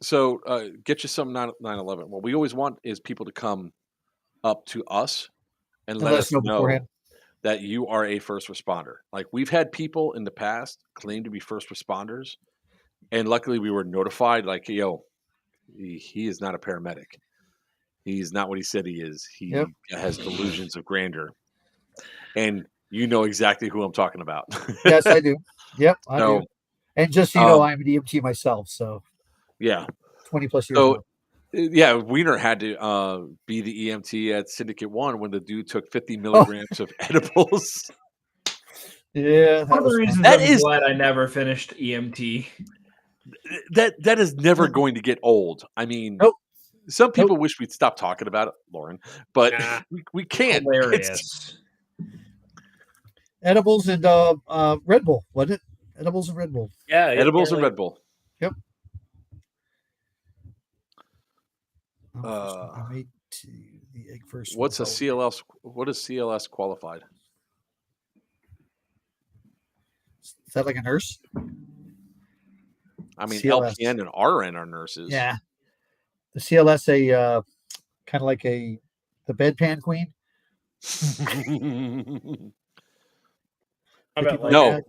So get you some 9/11. What we always want is people to come up to us and let us know beforehand. that you are a first responder. Like we've had people in the past claim to be first responders, and luckily we were notified. Like, yo, he is not a paramedic. He's not what he said he is. He has delusions of grandeur, and you know exactly who I'm talking about. Yes, I do. Yep, I do. And just so you know, I'm an EMT myself, so Yeah. 20 plus years So now. yeah, Wiener had to be the EMT at Syndicate 1 when the dude took 50 Oh, milligrams of edibles. yeah, One that of the was fun. reasons That I'm is glad I never finished EMT. that is never going to get old. I mean, Nope, some nope. people wish we'd stop talking about it, Lauren, but Nah. we can't. Hilarious. Edibles and Red Bull, wasn't it? Edibles and Red Bull. Yeah, Edibles and apparently. Red Bull. Yep. I made the egg first. What's a was CLS? What is CLS qualified? Is that like a nurse? I mean, CLS. LPN and RN are nurses. Yeah. The CLS a kind of like the bedpan queen. How 50 about like No.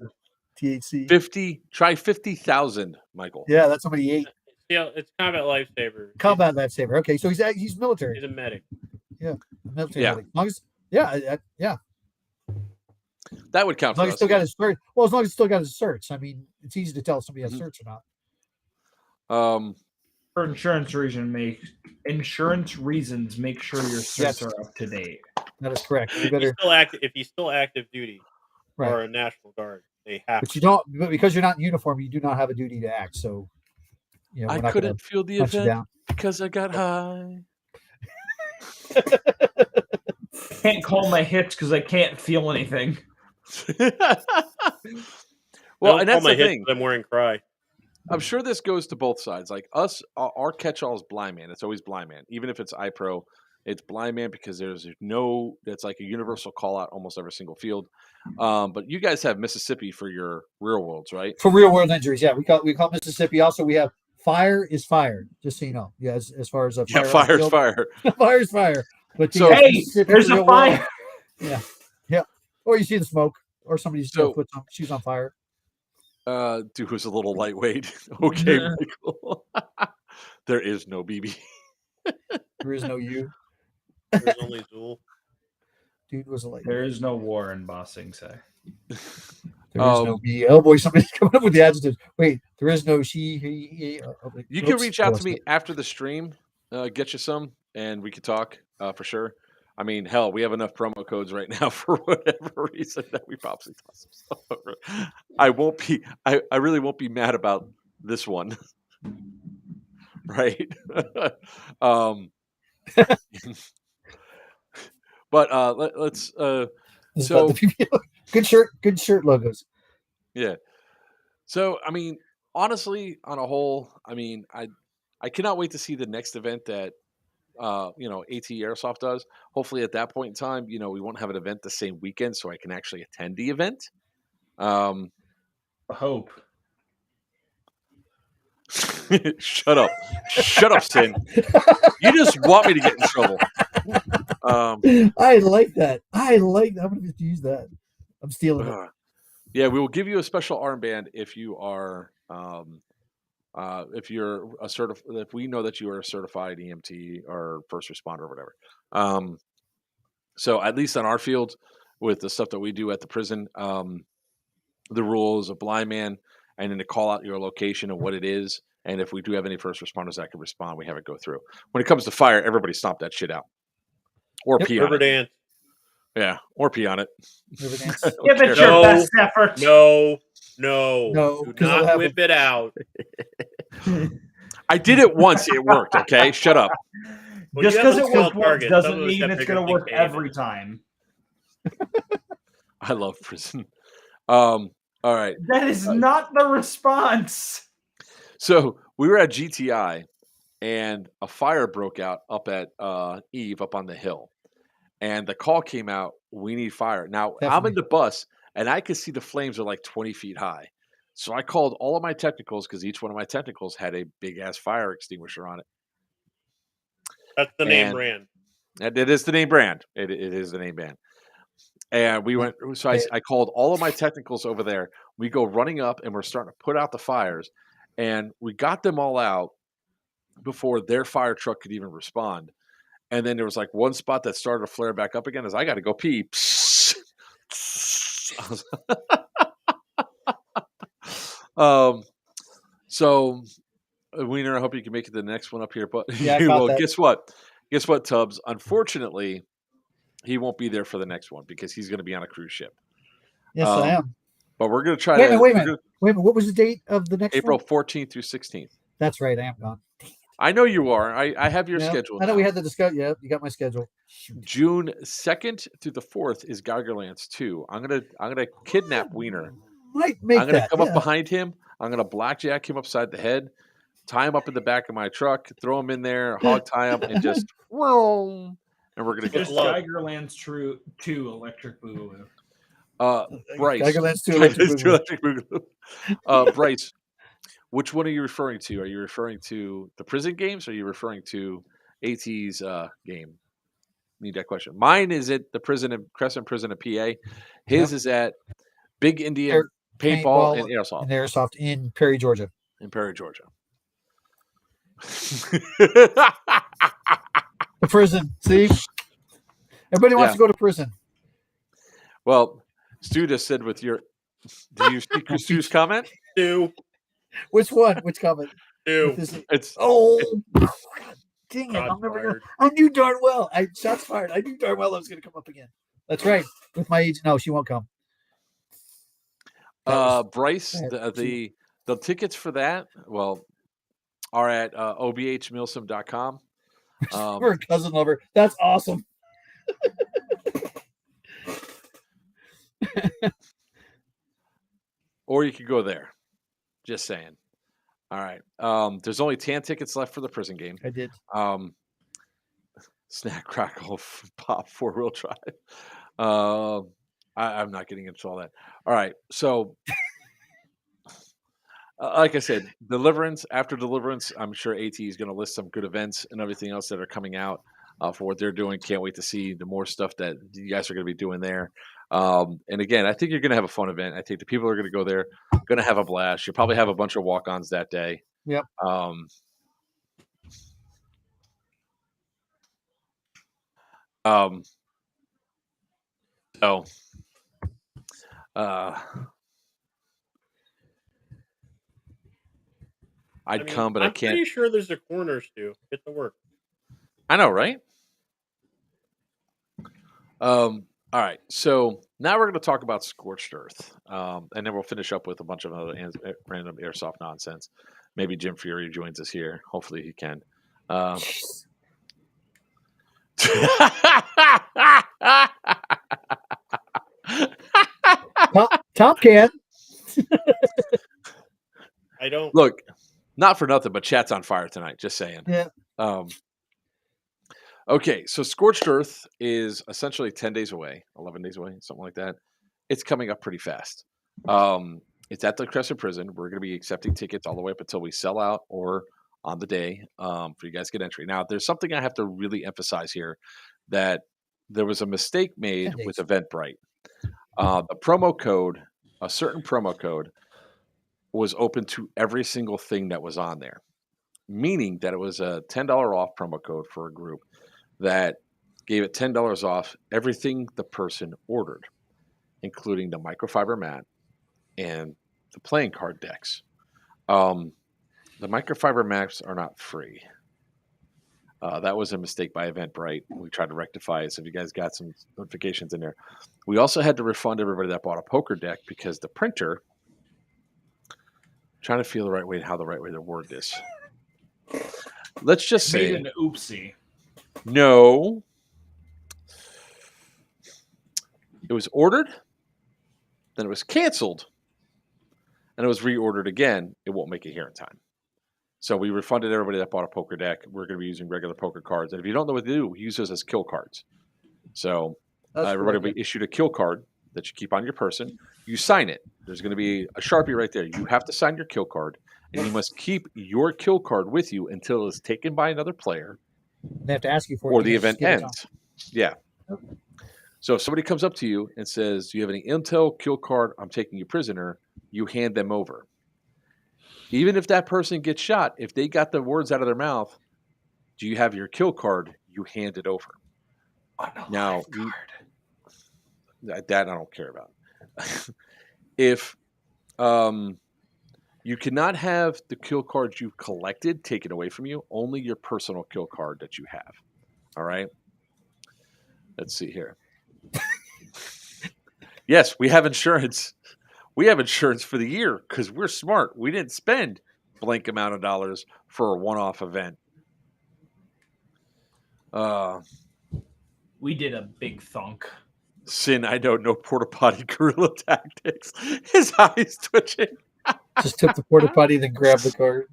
THC. 50. Try 50,000, Michael. Yeah, that's somebody ate. it's combat lifesaver. Combat lifesaver. Okay, so he's military. He's a medic. Yeah, a military Yeah. medic. As long as, yeah. That would count As long for as us. still got his cert. Well, as long as still got his certs. I mean, it's easy to tell if somebody has certs or not. For insurance reasons, make sure your certs Yes. are up to date. That is correct. And You better, if he's still active duty or right. a National Guard, they have But to. you don't, but because you're not in uniform, you do not have a duty to act. So, we're I not going couldn't to feel the hunt you event down. because I got high. Can't call my hits because I can't feel anything. Well, I and don't that's call my the hits thing. 'cause I'm wearing cry. I'm sure this goes to both sides. Like us, our catch-all is blind man. It's always blind man. Even if it's iPro, it's blind man because there's no. It's like a universal call out almost every single field. But you guys have Mississippi for your real worlds, right? For real world injuries, yeah, we call Mississippi. Also, we have fire is fire. Just so you know, yeah, as far as a Yeah, fire, on the fire's field, fire. fire is fire. But So- yeah, Hey, Mississippi there's for a real world. fire. Yeah. Or you see the smoke, or somebody's So- shoes on fire. Dude who's a little lightweight. Okay, Michael. There is no BB. There is no you. There's only Zool. Dude was a light. There is no war in Bossing Say. There is no me. Oh boy, somebody's coming up with the adjectives. Wait, there is no she, he. You can oops. reach out Oh, to me after the stream, get you some, and we could talk for sure. I mean, hell, we have enough promo codes right now for whatever reason that we probably toss some stuff over. I won't be. I really won't be mad about this one, right? But let's. This is So- about the good shirt logos. Yeah. So, I mean, honestly, on a whole, I mean, I cannot wait to see the next event that AT Airsoft does. Hopefully, at that point in time, we won't have an event the same weekend, so I can actually attend the event. Hope. Shut up, Sin. You just want me to get in trouble. I like that. I'm going to use that. I'm stealing it. Yeah, we will give you a special armband if you are if you're if we know that you are a certified EMT or first responder or whatever. So at least on our field, with the stuff that we do at the prison, the rule is a blind man, and then to call out your location and what it is, and if we do have any first responders that can respond, we have it go through. When it comes to fire, everybody stomp that shit out, or pee on River it. dance. Yeah, or pee on it. River dance. Give it your No. best effort. No. No, Do 'cause it'll not have whip it out. I did it once; it worked. Okay, shut up. When Just you have because a it small worked once target, some doesn't of us mean have it's bigger going to things work to aim at. every time. I love prison. All right. That is not the response. So we were at GTI, and a fire broke out up at Eve up on the hill, and the call came out. We need fire. Now I'm in Definitely. the bus, and I could see the flames are like 20 feet high. So I called all of my technicals because each one of my technicals had a big ass fire extinguisher on it. That's the name And- brand. And it is the name brand. It is the name brand. And we went. So I called all of my technicals over there. We go running up, and we're starting to put out the fires, and we got them all out before their fire truck could even respond. And then there was like one spot that started to flare back up again. As I got to go pee. Um, so, Wiener, I hope you can make it to the next one up here. But Yeah, I caught well, that. guess what? Guess what, Tubbs? Unfortunately, he won't be there for the next one because he's going to be on a cruise ship. Yes, I am. But we're going to try Wait a minute. to Wait a minute. Wait a minute. What was the date of the next April one? 14th through 16th. That's right. I am gone. I know you are. I have your Yeah, schedule. I know now. we had the discussion. Yeah, you got my schedule. June 2nd through the 4th is Gargerlands 2. I'm gonna kidnap Wiener. Might make I'm gonna that. come up Yeah. behind him. I'm gonna blackjack him upside the head, tie him up in the back of my truck, throw him in there, hog tie him, and just and we're gonna get Just love. Geigerland's True 2 Electric Boogaloo. Bryce. Geigerland's 2 Electric Geigerland's 2 Electric Boogaloo. Bryce, which one are you referring to? Are you referring to the prison games or are you referring to AT's game? Need that question. Mine is at the prison in Crescent Prison of PA. His is at Big Indian Paintball and Airsoft and airsoft in Perry, Georgia. in Perry, Georgia. The prison. See, everybody wants to go to prison. Well, Stu just said with your. Do you see Stu's comment? Stu. Which one? Which comment? Stu. It's Dang it! Shots I'm never gonna. fired. I knew darn well. Shots fired. I knew darn well I was going to come up again. That's right. With my age, no, she won't come. Bryce. The tickets for that are at obhmilsom.com. We're a cousin lover. That's awesome. Or you could go there. Just saying. All right. There's only 10 tickets left for the prison game. I did. Snack, crackle, pop, 4-wheel drive. I'm not getting into all that. All right. So, like I said, Deliverance. After Deliverance, I'm sure AT is going to list some good events and everything else that are coming out for what they're doing. Can't wait to see the more stuff that you guys are going to be doing there. And again, I think you're going to have a fun event. I think the people are going to go there, going to have a blast. You'll probably have a bunch of walk-ons that day. Yep. I'd come, but I can't. I'm pretty sure there's a corner, Stu. Get to work. I know, right? All right. So now we're going to talk about Scorched Earth, and then we'll finish up with a bunch of other random airsoft nonsense. Maybe Jim Fury joins us here. Hopefully he can. Top can. I don't Look. Not for nothing, but chat's on fire tonight. Just saying. Yeah. Okay, so Scorched Earth is essentially 10 days away, 11 days away, something like that. It's coming up pretty fast. It's at the Crescent Prison. We're going to be accepting tickets all the way up until we sell out or on the day for you guys to get entry. Now, there's something I have to really emphasize here, that there was a mistake made with Eventbrite. The promo code, a certain promo code, was open to every single thing that was on there, meaning that it was a $10 off promo code for a group that gave it $10 off everything the person ordered, including the microfiber mat and the playing card decks. The microfiber mats are not free. That was a mistake by Eventbrite. We tried to rectify it, so if you guys got some notifications in there. We also had to refund everybody that bought a poker deck because the printer, trying to feel the right way, how the right way to word this. Let's just say Made an oopsie. No. It was ordered, then it was canceled, and it was reordered again. It won't make it here in time. So we refunded everybody that bought a poker deck. We're going to be using regular poker cards. And if you don't know what to do, we use those as kill cards. So everybody will be issued a kill card that you keep on your person. You sign it. There's going to be a Sharpie right there. You have to sign your kill card, and you must keep your kill card with you until it's taken by another player. They have to ask you for it. Or the event ends. Yeah. So if somebody comes up to you and says, do you have any intel, kill card, I'm taking you prisoner, you hand them over. Even if that person gets shot, if they got the words out of their mouth, do you have your kill card, you hand it over. Now, that I don't care about. If You cannot have the kill cards you've collected taken away from you. Only your personal kill card that you have. All right. Let's see here. Yes, we have insurance. We have insurance for the year because we're smart. We didn't spend blank amount of dollars for a one-off event. We did a big thunk. Sin, I don't know porta potty guerrilla tactics. His eyes twitching. Just took the porta potty, then grabbed the card.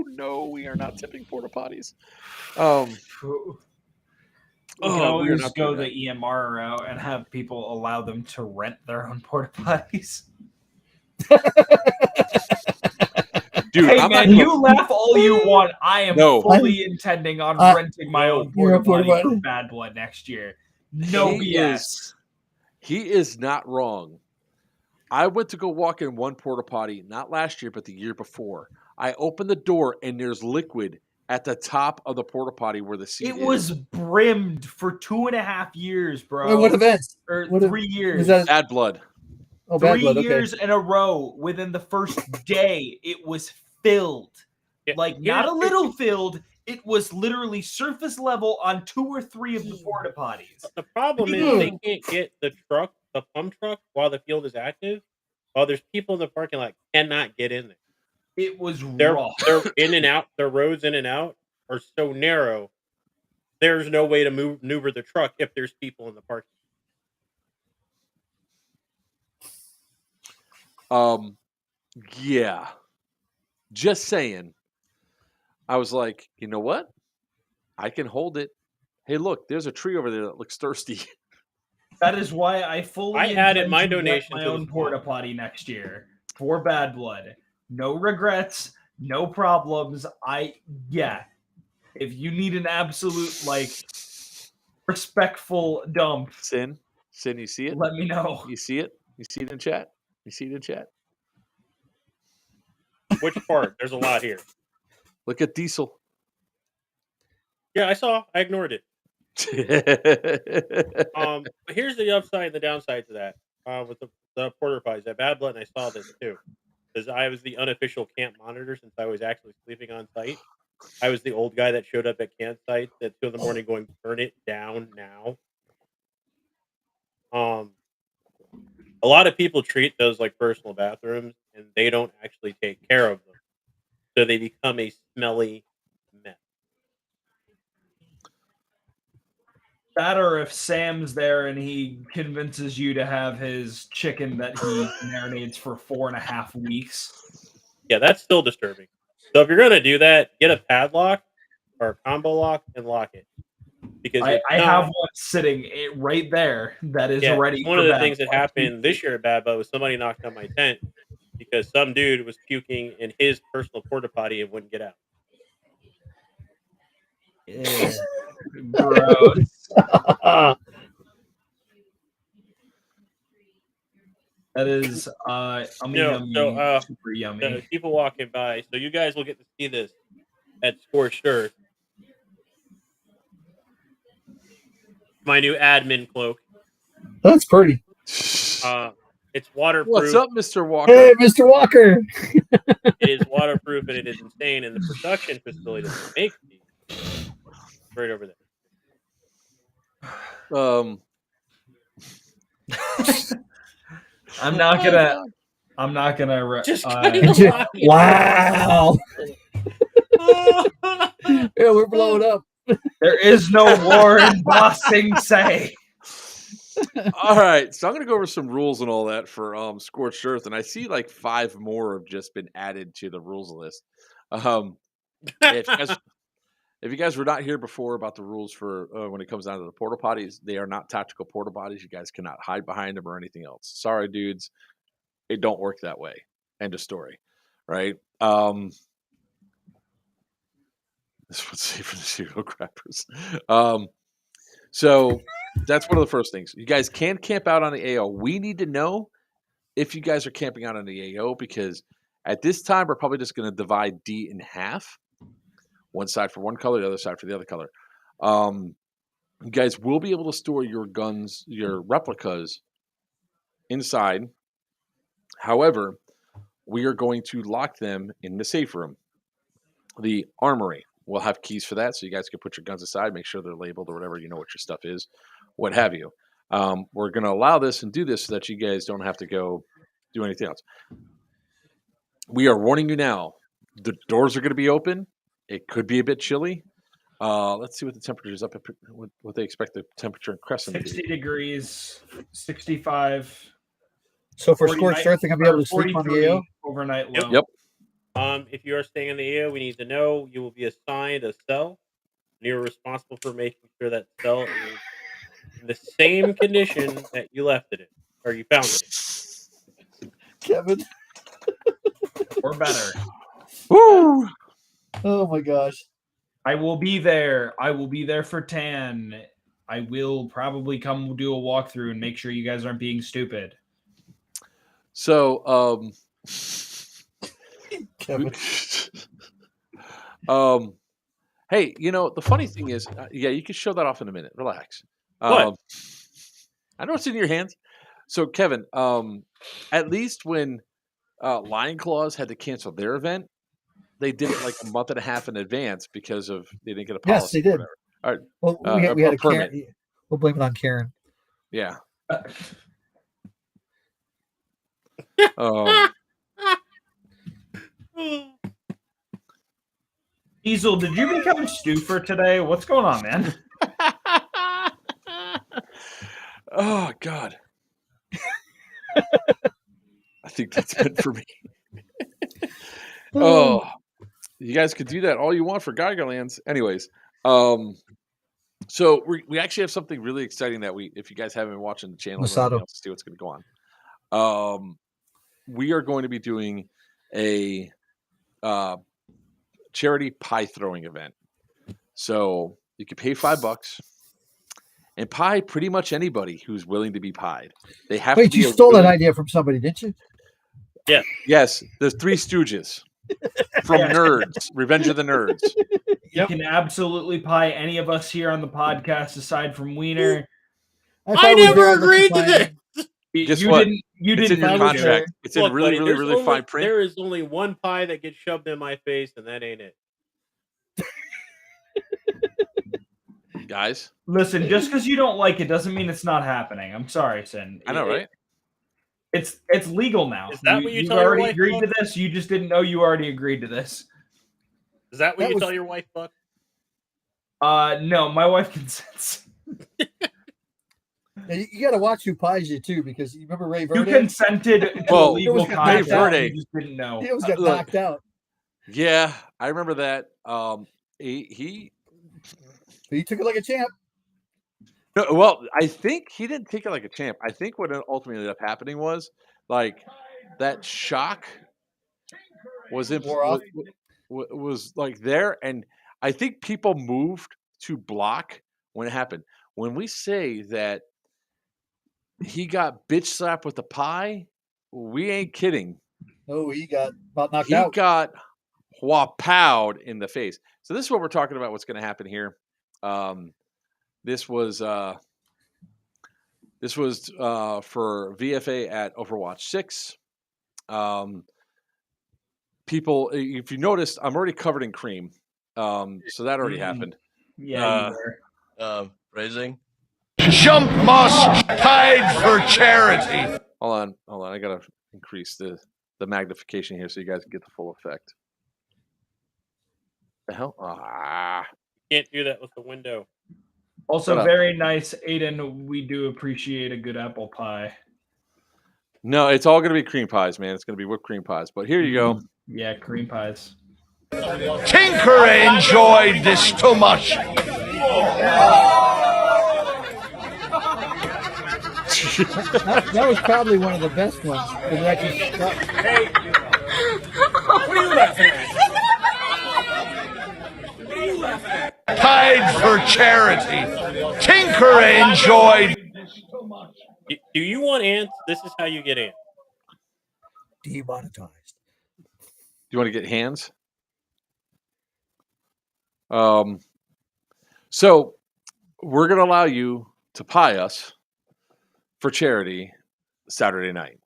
No, we are not tipping porta potties. We can we are always not go doing the that. EMR route and have people allow them to rent their own porta potties. Dude, Hey I'm man, not you laugh all you want. I am No. fully intending on renting my own You're porta a potty for porta-potty? Bad Blood next year. No He BS. He is not wrong. I went to go walk in one porta potty, not last year, but the year before. I opened the door and there's liquid at the top of the porta potty where the seat It is. was brimmed for 2.5 years, bro. Wait, what events? Or What 3 years. Was that? Bad Blood. Oh, Bad 3 Blood. Okay. years in a row. Within the first day, it was filled. Yeah, Like not a little filled. It was literally surface level on 2 or 3 of the porta potties. The problem is they can't get the pump truck, while the field is active. While there's people in the parking lot cannot get in there. It was They're rough. in and out. The roads in and out are so narrow. There's no way to maneuver the truck if there's people in the parking. Yeah. Just saying. I was like, you know what? I can hold it. Hey, look, there's a tree over there that looks thirsty. That is why I fully I added intend my to get donation my to the own fund. porta potty next year for Bad Blood. No regrets, no problems. If you need an absolute respectful dump, Sin, you see it? let me know. You see it? You see it in chat? You see it in chat? Which part? There's a lot here. Look at Diesel. Yeah, I saw. I ignored it. But here's the upside and the downside to that. With the porter potties at Bad Blood, and I saw this too, because I was the unofficial camp monitor since I was actually sleeping on site. I was the old guy that showed up at campsites at 2 a.m. going, "Burn it down now." A lot of people treat those like personal bathrooms, and they don't actually take care of them, so they become a smelly mess. That or if Sam's there and he convinces you to have his chicken that he marinates for 4.5 weeks. Yeah, that's still disturbing. So if you're gonna do that, get a padlock or a combo lock and lock it. Because I have one sitting right there that is ready. One of the things that happened this year at Bad Blood was somebody knocked on my tent because some dude was puking in his personal porta potty and wouldn't get out. Gross. That is super yummy. People walking by, so you guys will get to see this at Scorched Earth. My new admin cloak. That's pretty. It's waterproof. What's up, Mr. Walker? Hey, Mr. Walker. It is waterproof and it is insane, and the production facility that makes these right over there. I'm not gonna. Wow. Yeah, we're blowing up. There is no war in Ba Sing Se. All right, so I'm going to go over some rules and all that for Scorched Earth, and I see like 5 more have just been added to the rules list. If you guys were not here before about the rules for when it comes down to the porta potties, they are not tactical porta potties. You guys cannot hide behind them or anything else. Sorry, dudes, it don't work that way. End of story, right? This would say for the serial grabbers. So that's one of the first things. You guys can camp out on the AO. We need to know if you guys are camping out on the AO because at this time we're probably just going to divide D in half. One side for one color, the other side for the other color. You guys will be able to store your guns, your replicas, inside. However, we are going to lock them in the safe room. The armory will have keys for that, so you guys can put your guns aside, make sure they're labeled or whatever, you know what your stuff is, what have you. We're going to allow this and do this so that you guys don't have to go do anything else. We are warning you now. The doors are going to be open. It could be a bit chilly. Let's see what the temperature is up at, what they expect the temperature in Crescent to 60 be. degrees, 65. So for 40 Scorched night- Earth, they're gonna be able or to sleep on the 43 AO. overnight Yep. low. Yep. If you are staying in the AO, we need to know you will be assigned a cell, and you're responsible for making sure that cell is in the same condition that you left it in, or you found it in. Kevin. Or better. Woo! Oh my gosh. I will be there. I will be there for Tan. I will probably come do a walkthrough and make sure you guys aren't being stupid. So, Kevin. hey, the funny thing is, yeah, you can show that off in a minute. Relax. What? I know it's in your hands. So, Kevin, at least when Lion Claws had to cancel their event, they did it like a month and a half in advance because of they didn't get a policy. Yes, they did. Or whatever. Well, we had a permit. Karen. We'll blame it on Karen. Yeah. Diesel, did you become Stoofer today? What's going on, man? Oh God. I think that's meant for me. Oh, you guys could do that all you want for Geigerlands. Anyways, so we actually have something really exciting that if you guys haven't been watching the channel, Masato. else to see what's going to go on. We are going to be doing a charity pie throwing event. So you can pay $5 and pie pretty much anybody who's willing to be pied. They have Wait, to be you stole that idea from somebody, didn't you? Yes, the Three Stooges from Nerds, Revenge of the Nerds. You can absolutely pie any of us here on the podcast aside from Wiener. I never agreed to this. Guess you what? didn't. You It's didn't in your vote there. contract. It's in Look, really, buddy, really, there's really only- fine print. There is only one pie that gets shoved in my face, and that ain't it. Guys, Listen, just because you don't like it doesn't mean it's not happening. I'm sorry, Sin. I know, right? It's legal now. Is that what you you've tell your already wife, agreed to Buck? this? You just didn't know you already agreed to this. Is that what That you was- tell your wife, Buck? No, my wife consents. And you got to watch who pies you too, because you remember Ray You Verde? consented to Well, illegal it was contact. Verde. You just didn't know. He almost got Look. knocked out. Yeah, I remember that. He But he took it like a champ. no, well, I think he didn't take it like a champ. I think what ultimately ended up happening was like that shock was Wore off. was like there, and I think people moved to block when it happened. When we say that he got bitch slapped with the pie, we ain't kidding. Oh, he got about knocked He out. got whapowed in the face. So this is what we're talking about. What's going to happen here? This was for VFA at Overwatch 6. People, if you noticed, I'm already covered in cream. So that already happened. Yeah, you were. Phrasing. Jump must paid for charity. Hold on. I gotta increase the magnification here so you guys can get the full effect. The hell? Can't do that with the window. Also, Shut up. very nice, Aiden. We do appreciate a good apple pie. No, it's all gonna be cream pies, man. It's gonna be whipped cream pies. But here you go. Yeah, cream pies. Tinker enjoyed this too much. That was probably one of the best ones. It actually stuck. Hey, what are you laughing at? Paid for charity. Tinker enjoyed. Do you want ants? This is how you get ants. Demonetized. Do you want to get hands? So we're gonna allow you to pie us for charity Saturday night.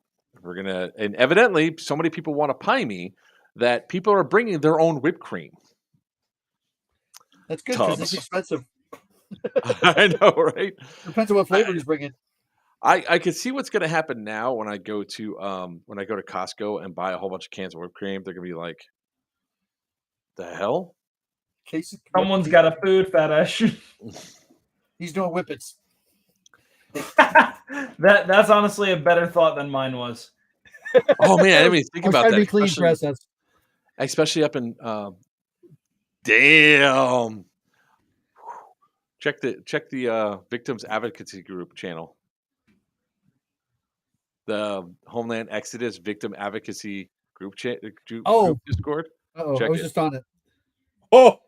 We're gonna, and evidently, so many people want to pie me that people are bringing their own whipped cream. That's good because Tubs. it's expensive. I know, right? Depends on what flavor he's bringing. I can see what's going to happen now when I go to Costco and buy a whole bunch of cans of whipped cream. They're going to be like, "The hell?" Case of Someone's got a food fetish. He's doing whippets. That's honestly a better thought than mine was. Oh man, I didn't even think I was about trying to that. be clean, princess. Especially up in damn. Check the victims advocacy group channel. The Homeland Exodus Victim Advocacy group group Discord. Oh, I was just on it. Oh,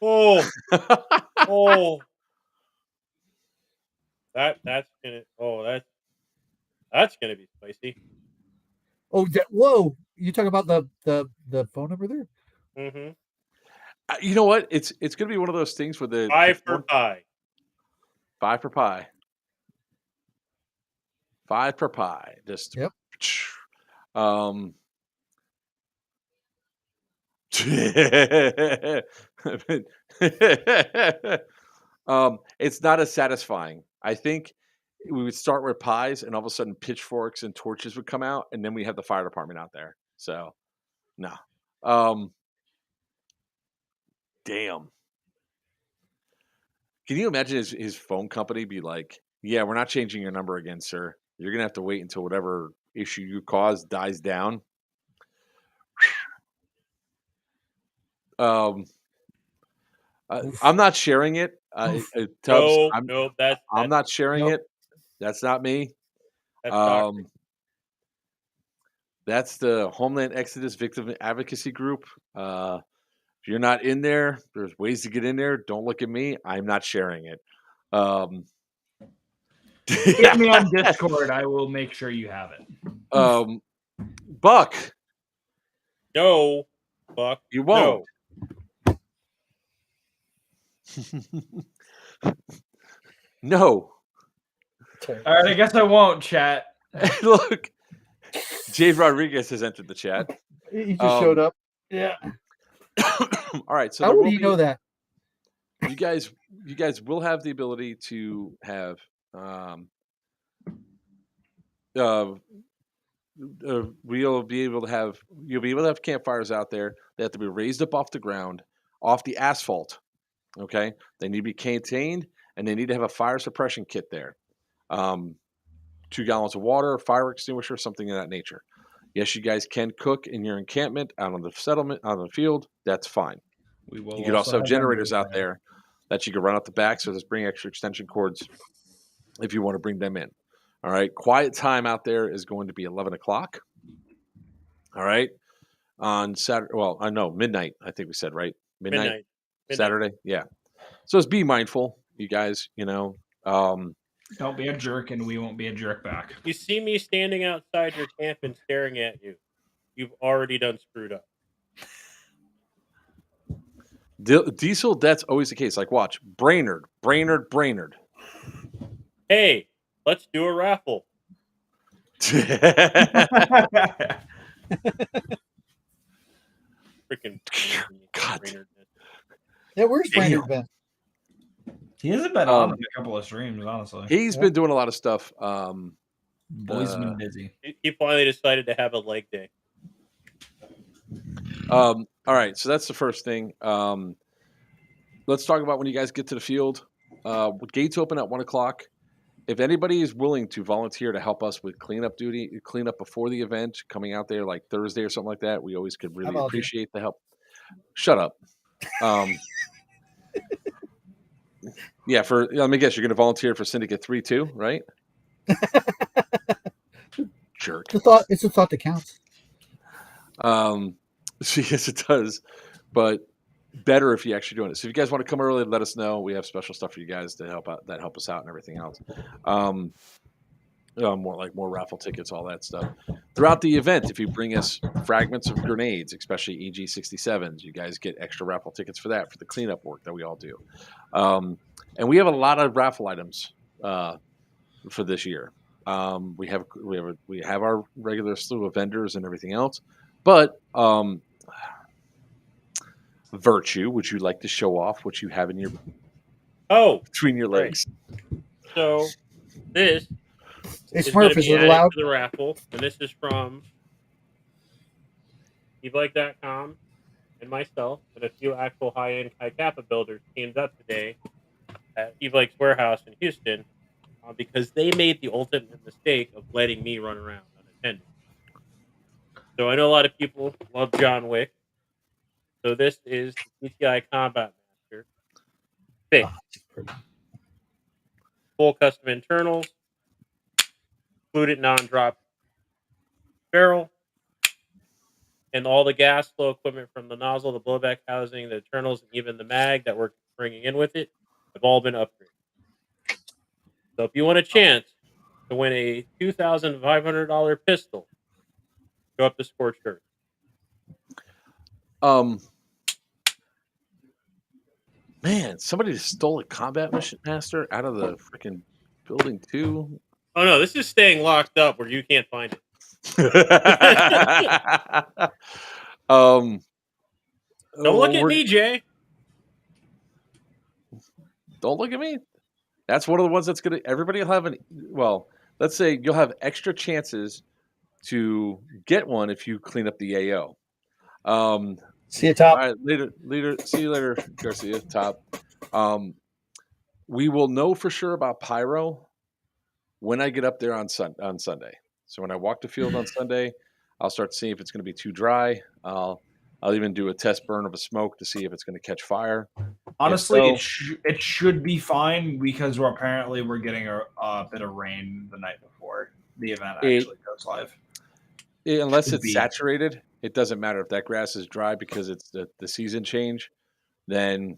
oh. That's gonna be spicy. Oh, whoa! You talking about the phone number there? Mm-hmm. You know what? It's going to be one of those things where the 5 for pie. 5 for pie. 5 per pie. Just yep. It's not as satisfying. I think we would start with pies, and all of a sudden, pitchforks and torches would come out, and then we have the fire department out there. So, no. Damn. Can you imagine his phone company be like, "Yeah, we're not changing your number again, sir. You're gonna have to wait until whatever issue you caused dies down." I'm not sharing it. Tubbs, No, I'm not sharing it. That's not me. That's the Homeland Exodus Victim Advocacy Group. If you're not in there, there's ways to get in there. Don't look at me. I'm not sharing it. Hit me on Discord. I will make sure you have it. Buck. No, Buck. You won't. No. All right, I guess I won't, chat. Look, Jade Rodriguez has entered the chat. He just showed up. Yeah. All right. So how would he know that? You guys will have the ability to have you'll be able to have campfires out there. They have to be raised up off the ground, off the asphalt. Okay, they need to be contained, and they need to have a fire suppression kit there. 2 gallons of water, fire extinguisher, something of that nature. Yes, you guys can cook in your encampment out on the settlement, out on the field. That's fine. You could also have generators out there that you can run out the back. So just bring extra extension cords if you want to bring them in. All right. Quiet time out there is going to be 11 o'clock. All right. On Saturday. Well, I know midnight. I think we said, right? Midnight. Saturday. Yeah. So just be mindful, you guys. Don't be a jerk, and we won't be a jerk back. You see me standing outside your camp and staring at you. You've already done screwed up. Diesel, that's always the case. Like, watch. Brainerd. Hey, let's do a raffle. Freaking God. Yeah, where's Brainerd been? He hasn't been on a couple of streams, honestly. He's been doing a lot of stuff. Boy's been busy. He finally decided to have a leg day. All right, so that's the first thing. Let's talk about when you guys get to the field. Gates open at 1 o'clock. If anybody is willing to volunteer to help us with cleanup before the event, coming out there like Thursday or something like that, we always could really appreciate the help. Shut up. Yeah, let me guess, you're going to volunteer for Syndicate 3 too, right? Jerk. It's a thought that counts. Yes, it does. But better if you actually doing it. So if you guys want to come early, let us know. We have special stuff for you guys to help us out and everything else. More raffle tickets, all that stuff. Throughout the event, if you bring us fragments of grenades, especially EG-67s, you guys get extra raffle tickets for that, for the cleanup work that we all do. And we have a lot of raffle items for this year. We have our regular slew of vendors and everything else, but Virtue, would you like to show off what you have in your between your right. legs? So this Hey, is going to Smurf, is be it added allowed? to the raffle, and this is from eBike.com and myself and a few actual high-end Chi Kappa builders teamed up today at eBike's warehouse in Houston because they made the ultimate mistake of letting me run around unattended. So I know a lot of people love John Wick. So this is the PTI Combat Master fixed. Full custom internals, included non-drop barrel, and all the gas flow equipment from the nozzle, the blowback housing, the internals, and even the mag that we're bringing in with it have all been upgraded. So if you want a chance to win a $2,500 pistol, go up to Scorched Earth. Man, somebody just stole a combat mission master out of the freaking building too. Oh no, this is staying locked up where you can't find it. Don't Don't look at me, Jay. Don't look at me. That's one of the ones that's gonna. Everybody will have let's say you'll have extra chances to get one if you clean up the AO. See you, Top. All right, later. See you later, Garcia. Top. We will know for sure about pyro when I get up there on Sunday. So when I walk the field on Sunday, I'll start seeing if it's going to be too dry. I'll even do a test burn of a smoke to see if it's going to catch fire. Honestly, it should be fine because we're getting a bit of rain the night before the event actually goes live. Unless it's saturated, it doesn't matter if that grass is dry because it's the season change. Then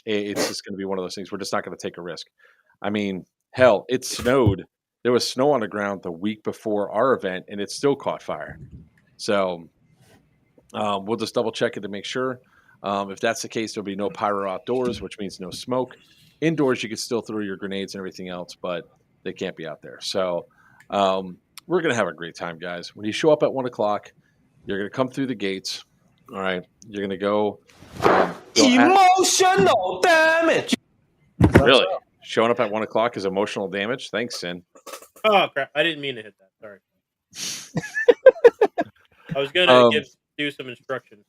it's just going to be one of those things. We're just not going to take a risk. I mean, hell, it snowed. There was snow on the ground the week before our event, and it still caught fire. So we'll just double check it to make sure. If that's the case, there'll be no pyro outdoors, which means no smoke. Indoors, you can still throw your grenades and everything else, but they can't be out there. So we're going to have a great time, guys. When you show up at 1 o'clock, you're going to come through the gates. All right. You're going to go. Emotional damage. Really? Showing up at 1 o'clock is emotional damage? Thanks, Sin. Oh, crap. I didn't mean to hit that. Sorry. I was going to do some instructions.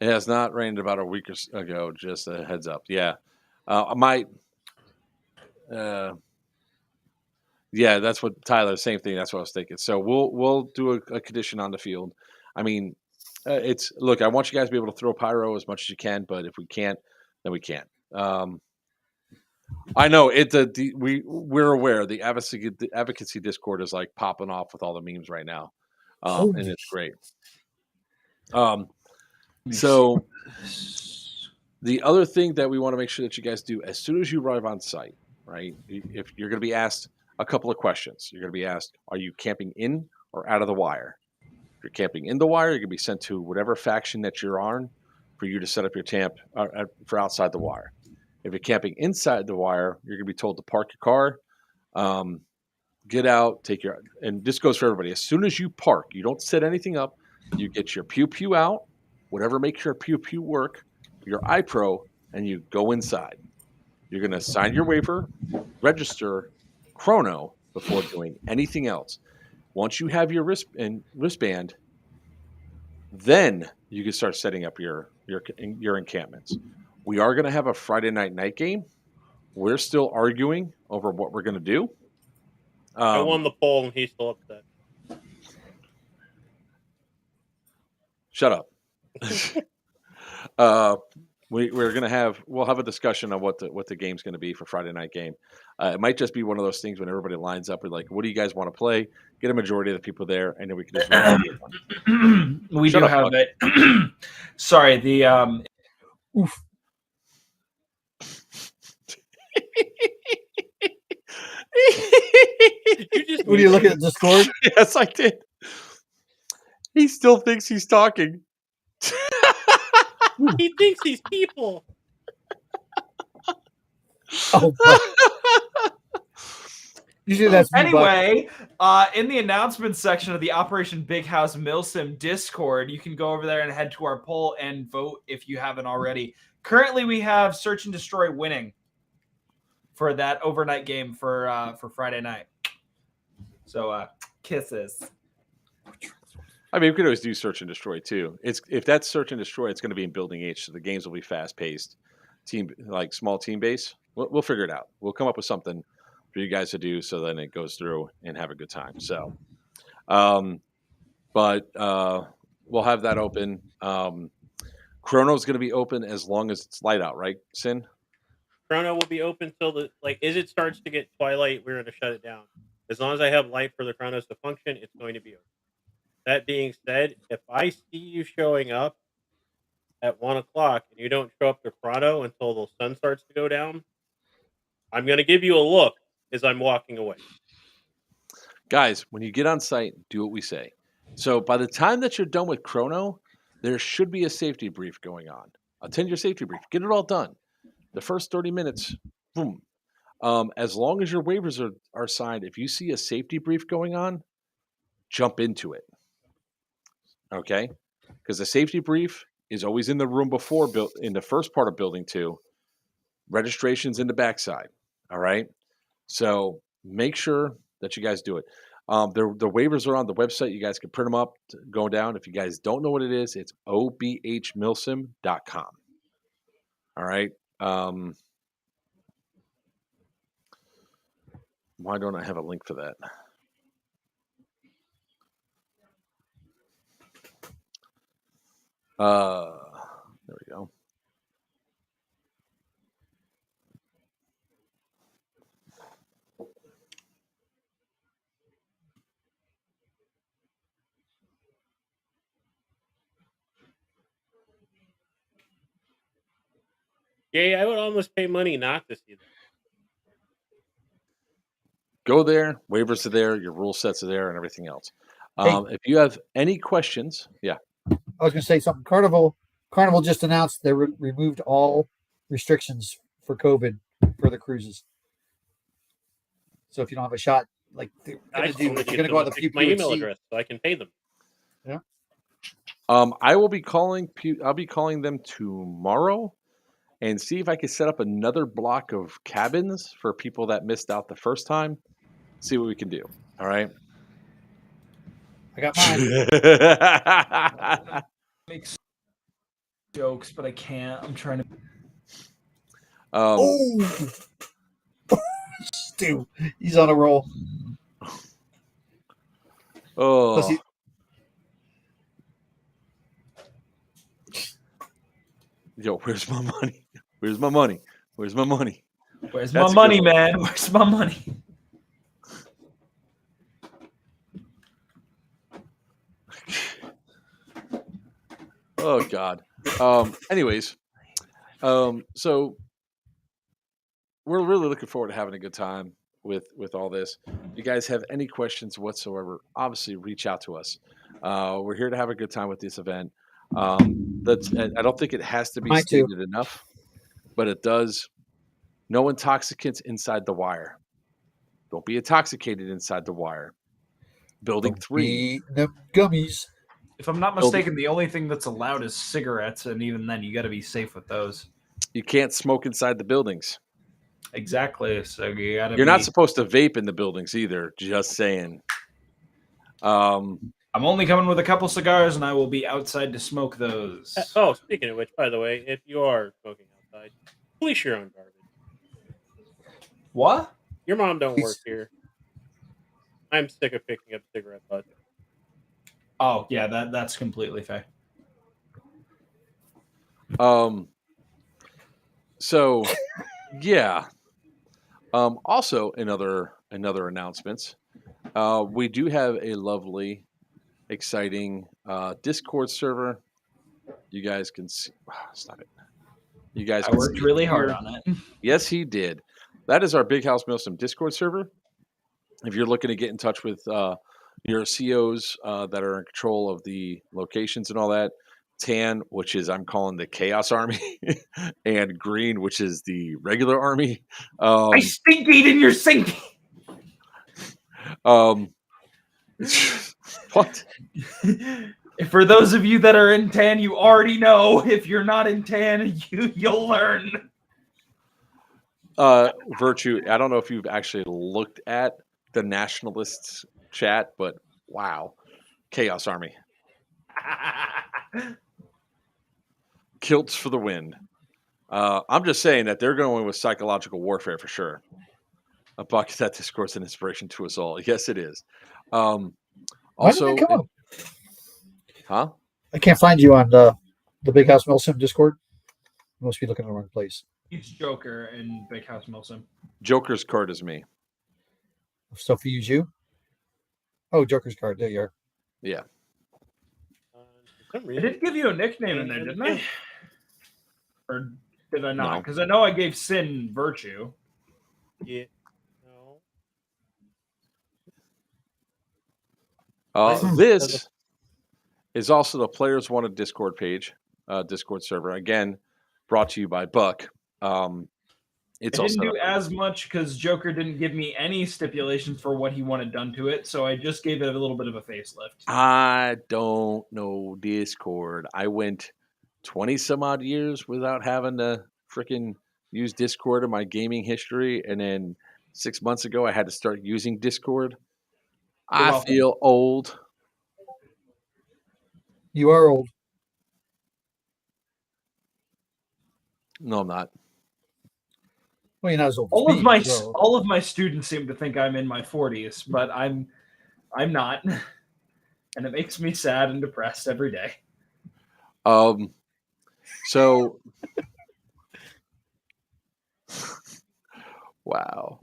It has not rained about a week ago. Just a heads up. Yeah. Yeah, that's what Tyler. Same thing. That's what I was thinking. So we'll do a condition on the field. I mean, look. I want you guys to be able to throw pyro as much as you can, but if we can't, then we can't. I know we're aware the advocacy Discord is like popping off with all the memes right now, and it's great. So the other thing that we want to make sure that you guys do as soon as you arrive on site, right? If you're going to be asked a couple of questions, you're going to be asked, are you camping in or out of the wire? If you're camping in the wire, you're going to be sent to whatever faction that you're on for you to set up your camp for outside the wire. If you're camping inside the wire, you're going to be told to park your car, get out, and this goes for everybody. As soon as you park, you don't set anything up. You get your pew-pew out, whatever makes your pew-pew work, your iPro, and you go inside. You're going to sign your waiver, register, chrono before doing anything else. Once you have your wristband, then you can start setting up your encampments. We are going to have a Friday night game. We're still arguing over what we're going to do. I won the poll, and he's still upset. Shut up. We'll have a discussion on what the game's going to be for Friday night game. It might just be one of those things when everybody lines up. We're like, what do you guys want to play? Get a majority of the people there, and then we can just run. We do have it. Sorry, the Oof. What are you looking at Discord? Yes, I did. He still thinks he's talking. He thinks he's people. Oh, Usually that's me, Buck. Anyway, in the announcements section of the Operation Big House Milsim Discord, you can go over there and head to our poll and vote if you haven't already. Currently, we have Search and Destroy winning for that overnight game for Friday night. So, kisses. I mean, we could always do Search and Destroy too. If that's Search and Destroy, it's going to be in Building H, so the games will be fast paced, small team base. We'll figure it out. We'll come up with something for you guys to do, so then it goes through and have a good time. So, but we'll have that open. Chrono's going to be open as long as it's light out, right, Sin? Chrono will be open till as it starts to get twilight, we're going to shut it down. As long as I have light for the Chronos to function, it's going to be open. That being said, if I see you showing up at 1 o'clock and you don't show up to Chrono until the sun starts to go down, I'm going to give you a look as I'm walking away. Guys, when you get on site, do what we say. So by the time that you're done with Chrono, there should be a safety brief going on. Attend your safety brief. Get it all done. The first 30 minutes, boom. As long as your waivers are signed, if you see a safety brief going on, jump into it. Okay? Because the safety brief is always in the room before, in the first part of Building 2. Registration's in the backside. All right? So make sure that you guys do it. The waivers are on the website. You guys can print them up, go down. If you guys don't know what it is, it's obhmilsim.com. All right? Why don't I have a link for that? There we go. Yeah, I would almost pay money not to see that. Go there. Waivers are there. Your rule sets are there, and everything else. Hey. If you have any questions, yeah. I was going to say something. Carnival just announced they removed all restrictions for COVID for the cruises. So if you don't have a shot, like they're going to go on the my email address so I can pay them. Yeah. I will be calling. I'll be calling them tomorrow, and see if I can set up another block of cabins for people that missed out the first time. See what we can do. All right. I got mine. Make jokes, but I can't. I'm trying to. Stu, he's on a roll. Oh. Yo, where's my money? Where's my money? Where's my money? Where's my money, man? Where's my money? Oh God. Anyways, so we're really looking forward to having a good time with all this. If you guys have any questions whatsoever, obviously reach out to us. We're here to have a good time with this event. I don't think it has to be stated enough, but it does. No intoxicants inside the wire. Don't be intoxicated inside the wire. Building 3. The gummies. If I'm not mistaken, the only thing that's allowed is cigarettes, and even then, you got to be safe with those. You can't smoke inside the buildings. Exactly. So you're not supposed to vape in the buildings either. Just saying. I'm only coming with a couple cigars, and I will be outside to smoke those. Oh, speaking of which, by the way, if you are smoking outside, police your own garbage. What? Your mom don't work here. I'm sick of picking up cigarette butts. Oh yeah, that's completely fair. So yeah. Also in other announcements, we do have a lovely, exciting Discord server. You guys can see. Stop it. You guys. I worked really hard on it. Yes, he did. That is our Big House Milsim Discord server. If you're looking to get in touch with your COs that are in control of the locations and all that, tan, which is I'm calling the Chaos Army, and green, which is the regular army. I stink eat in your sink. What? For those of you that are in tan, you already know. If you're not in tan, you'll learn. Virtue, I don't know if you've actually looked at the nationalists chat, but wow. Chaos Army. Kilts for the win. I'm just saying that they're going with psychological warfare for sure. A bucket that Discord's an inspiration to us all. Yes, it is. Why didn't Also, it come up? huh? I can't find you on the Big House Milsim Discord. You must be looking in the wrong place. It's Joker and Big House Milsim. Joker's card is me. Sophie use you? Oh, Joker's card. There you are. Yeah. For some I reason, did give you a nickname in there, didn't I? Or did I not? No. Because I know I gave Sin Virtue. yeah, no. This is also the Players Wanted Discord page, Discord server. Again, brought to you by Buck. It's I didn't also do as much because Joker didn't give me any stipulations for what he wanted done to it, so I just gave it a little bit of a facelift. I don't know Discord. I went 20 some odd years without having to freaking use Discord in my gaming history, and then 6 months ago I had to start using Discord. You're I welcome. feel old. You are old. No, I'm not. Well, you're not as old as All me, of my so- all of my students seem to think I'm in my 40s, but I'm not, and it makes me sad and depressed every day. So wow.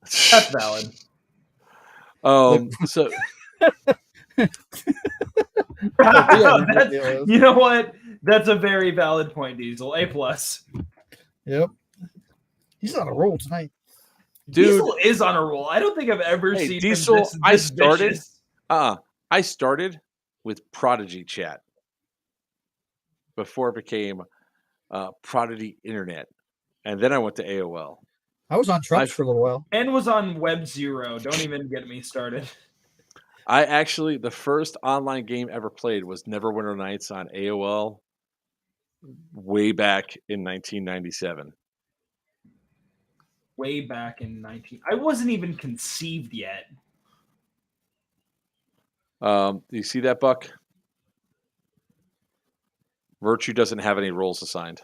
That's valid. So That's, you know what? That's a very valid point, Diesel. A plus. Yep. He's on a roll tonight. dude, Diesel is on a roll. I don't think I've ever hey, seen Diesel, him this I started vicious. I started with Prodigy chat before it became Prodigy Internet. And then I went to AOL. I was on Trump's for a little while. And was on Web Zero. Don't even get me started. I actually, the first online game ever played was Neverwinter Nights on AOL way back in 1997. Way back in 19. I wasn't even conceived yet. Do you see that, Buck? Virtue doesn't have any roles assigned.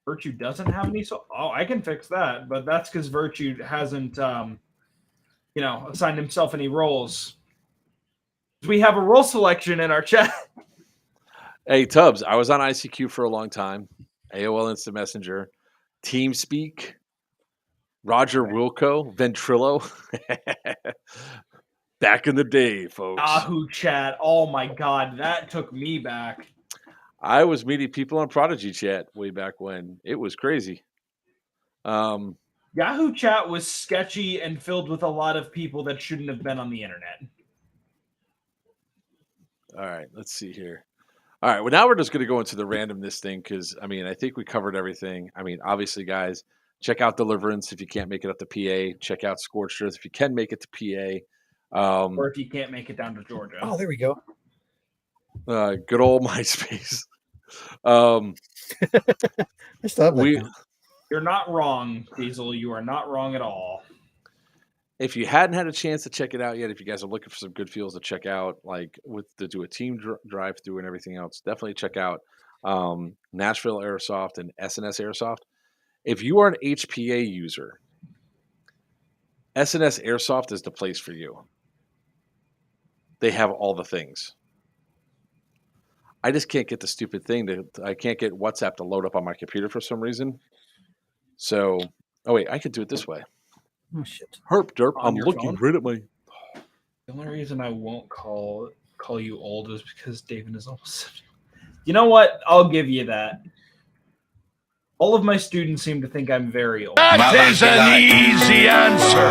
Virtue doesn't have any, so I can fix that, but that's because Virtue hasn't, assigned himself any roles. We have a role selection in our chat. Hey, Tubbs, I was on ICQ for a long time. AOL Instant Messenger, TeamSpeak, Roger Wilco, Ventrilo. Back in the day, folks. Yahoo chat. Oh my god, that took me back. I was meeting people on Prodigy chat way back when. It was crazy. Yahoo chat was sketchy and filled with a lot of people that shouldn't have been on the internet. All right, let's see here. All right, well, now we're just going to go into the randomness thing because, I think we covered everything. Obviously, guys, check out Deliverance if you can't make it up to PA. Check out Scorched if you can make it to PA. Or if you can't make it down to Georgia. Oh, there we go. Good old MySpace. I still have that we, account. You're not wrong, Diesel. You are not wrong at all. if you hadn't had a chance to check it out yet, if you guys are looking for some good feels to check out, like to do a team drive through and everything else, definitely check out Nashville Airsoft and SNS Airsoft. If you are an HPA user, SNS Airsoft is the place for you. They have all the things. I just can't get the stupid thing I can't get WhatsApp to load up on my computer for some reason. So, oh wait, I could do it this way. Oh shit. Herp derp, On I'm your looking phone? right at my. The only reason I won't call you old is because David is almost. You know what? I'll give you that. All of my students seem to think I'm very old. That is an easy answer.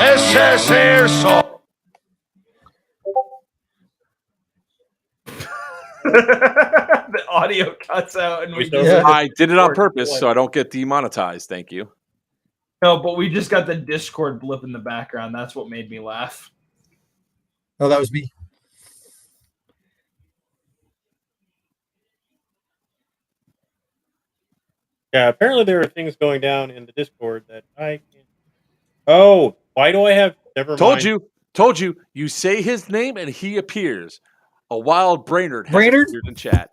SS Airsoft. The audio cuts out and we So- just I did it on purpose so I don't get demonetized. Thank you. No, but we just got the Discord blip in the background. That's what made me laugh. Oh, that was me. Yeah, apparently there are things going down in the Discord that I can't. Oh, why do I have? Never mind. Told you. You say his name and he appears. A wild Brainerd has Brainerd? appeared in chat.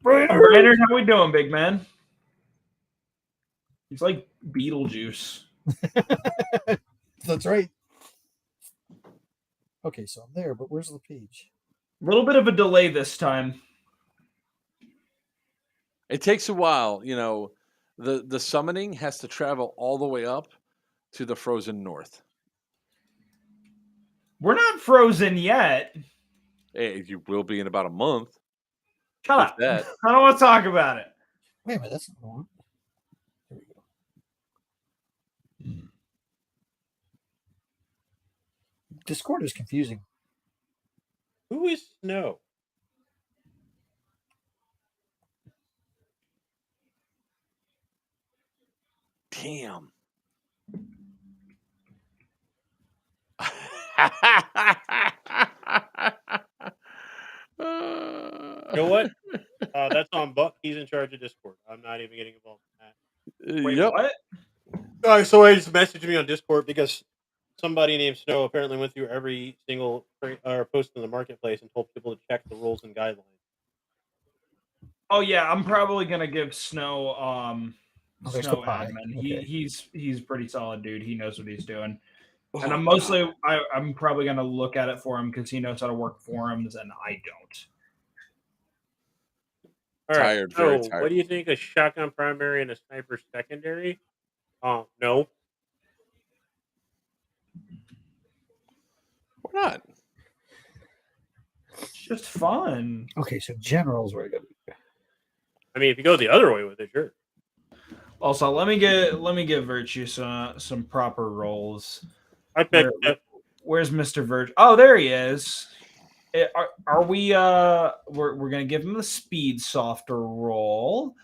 Brainerd, how we doing, big man? He's like Beetlejuice. That's right. Okay, so I'm there, but where's the page? A little bit of a delay this time. It takes a while, you know. The summoning has to travel all the way up to the frozen north. We're not frozen yet. Hey, you will be in about a month. Shut up. That. I don't want to talk about it. Wait a minute, that's not the one. There we go. Discord is confusing. Who is Snow? Damn. You know what? That's on Buck. He's in charge of Discord. I'm not even getting involved in that. Wait, Yep. what? Somebody just messaged me on Discord because somebody named Snow apparently went through every single post in the marketplace and told people to check the rules and guidelines. Oh yeah, I'm probably gonna give Snow there's Snow the pie. admin. Okay. He's pretty solid dude. He knows what he's doing. Oh, And I'm probably gonna look at it for him because he knows how to work forums and I don't. All right. Tired, very So, tired. what do you think? A shotgun primary and a sniper secondary? No. Why not? It's just fun. Okay, so generals where I got. I mean, if you go the other way with it, sure. Also, let me give Virtue some proper roles. I picked. Where's Mr. Virtue? Oh, there he is. Are we? We're gonna give him the speed softer role.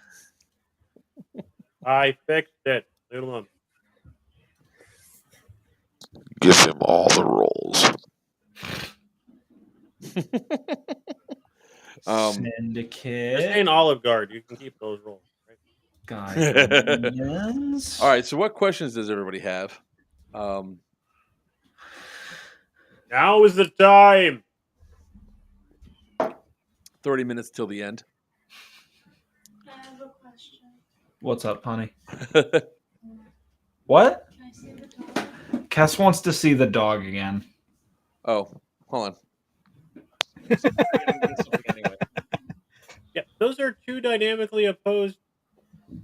I fixed it. Leave it alone. Give him all the roles. Syndicate. Just saying Olive Guard. You can keep those roles. Right? Guardians. All right. So, what questions does everybody have? Now is the time. 30 minutes till the end. I have a question. What's up, honey? What? Can I see the dog? Cass wants to see the dog again. Oh, hold on. Yeah, those are two dynamically opposed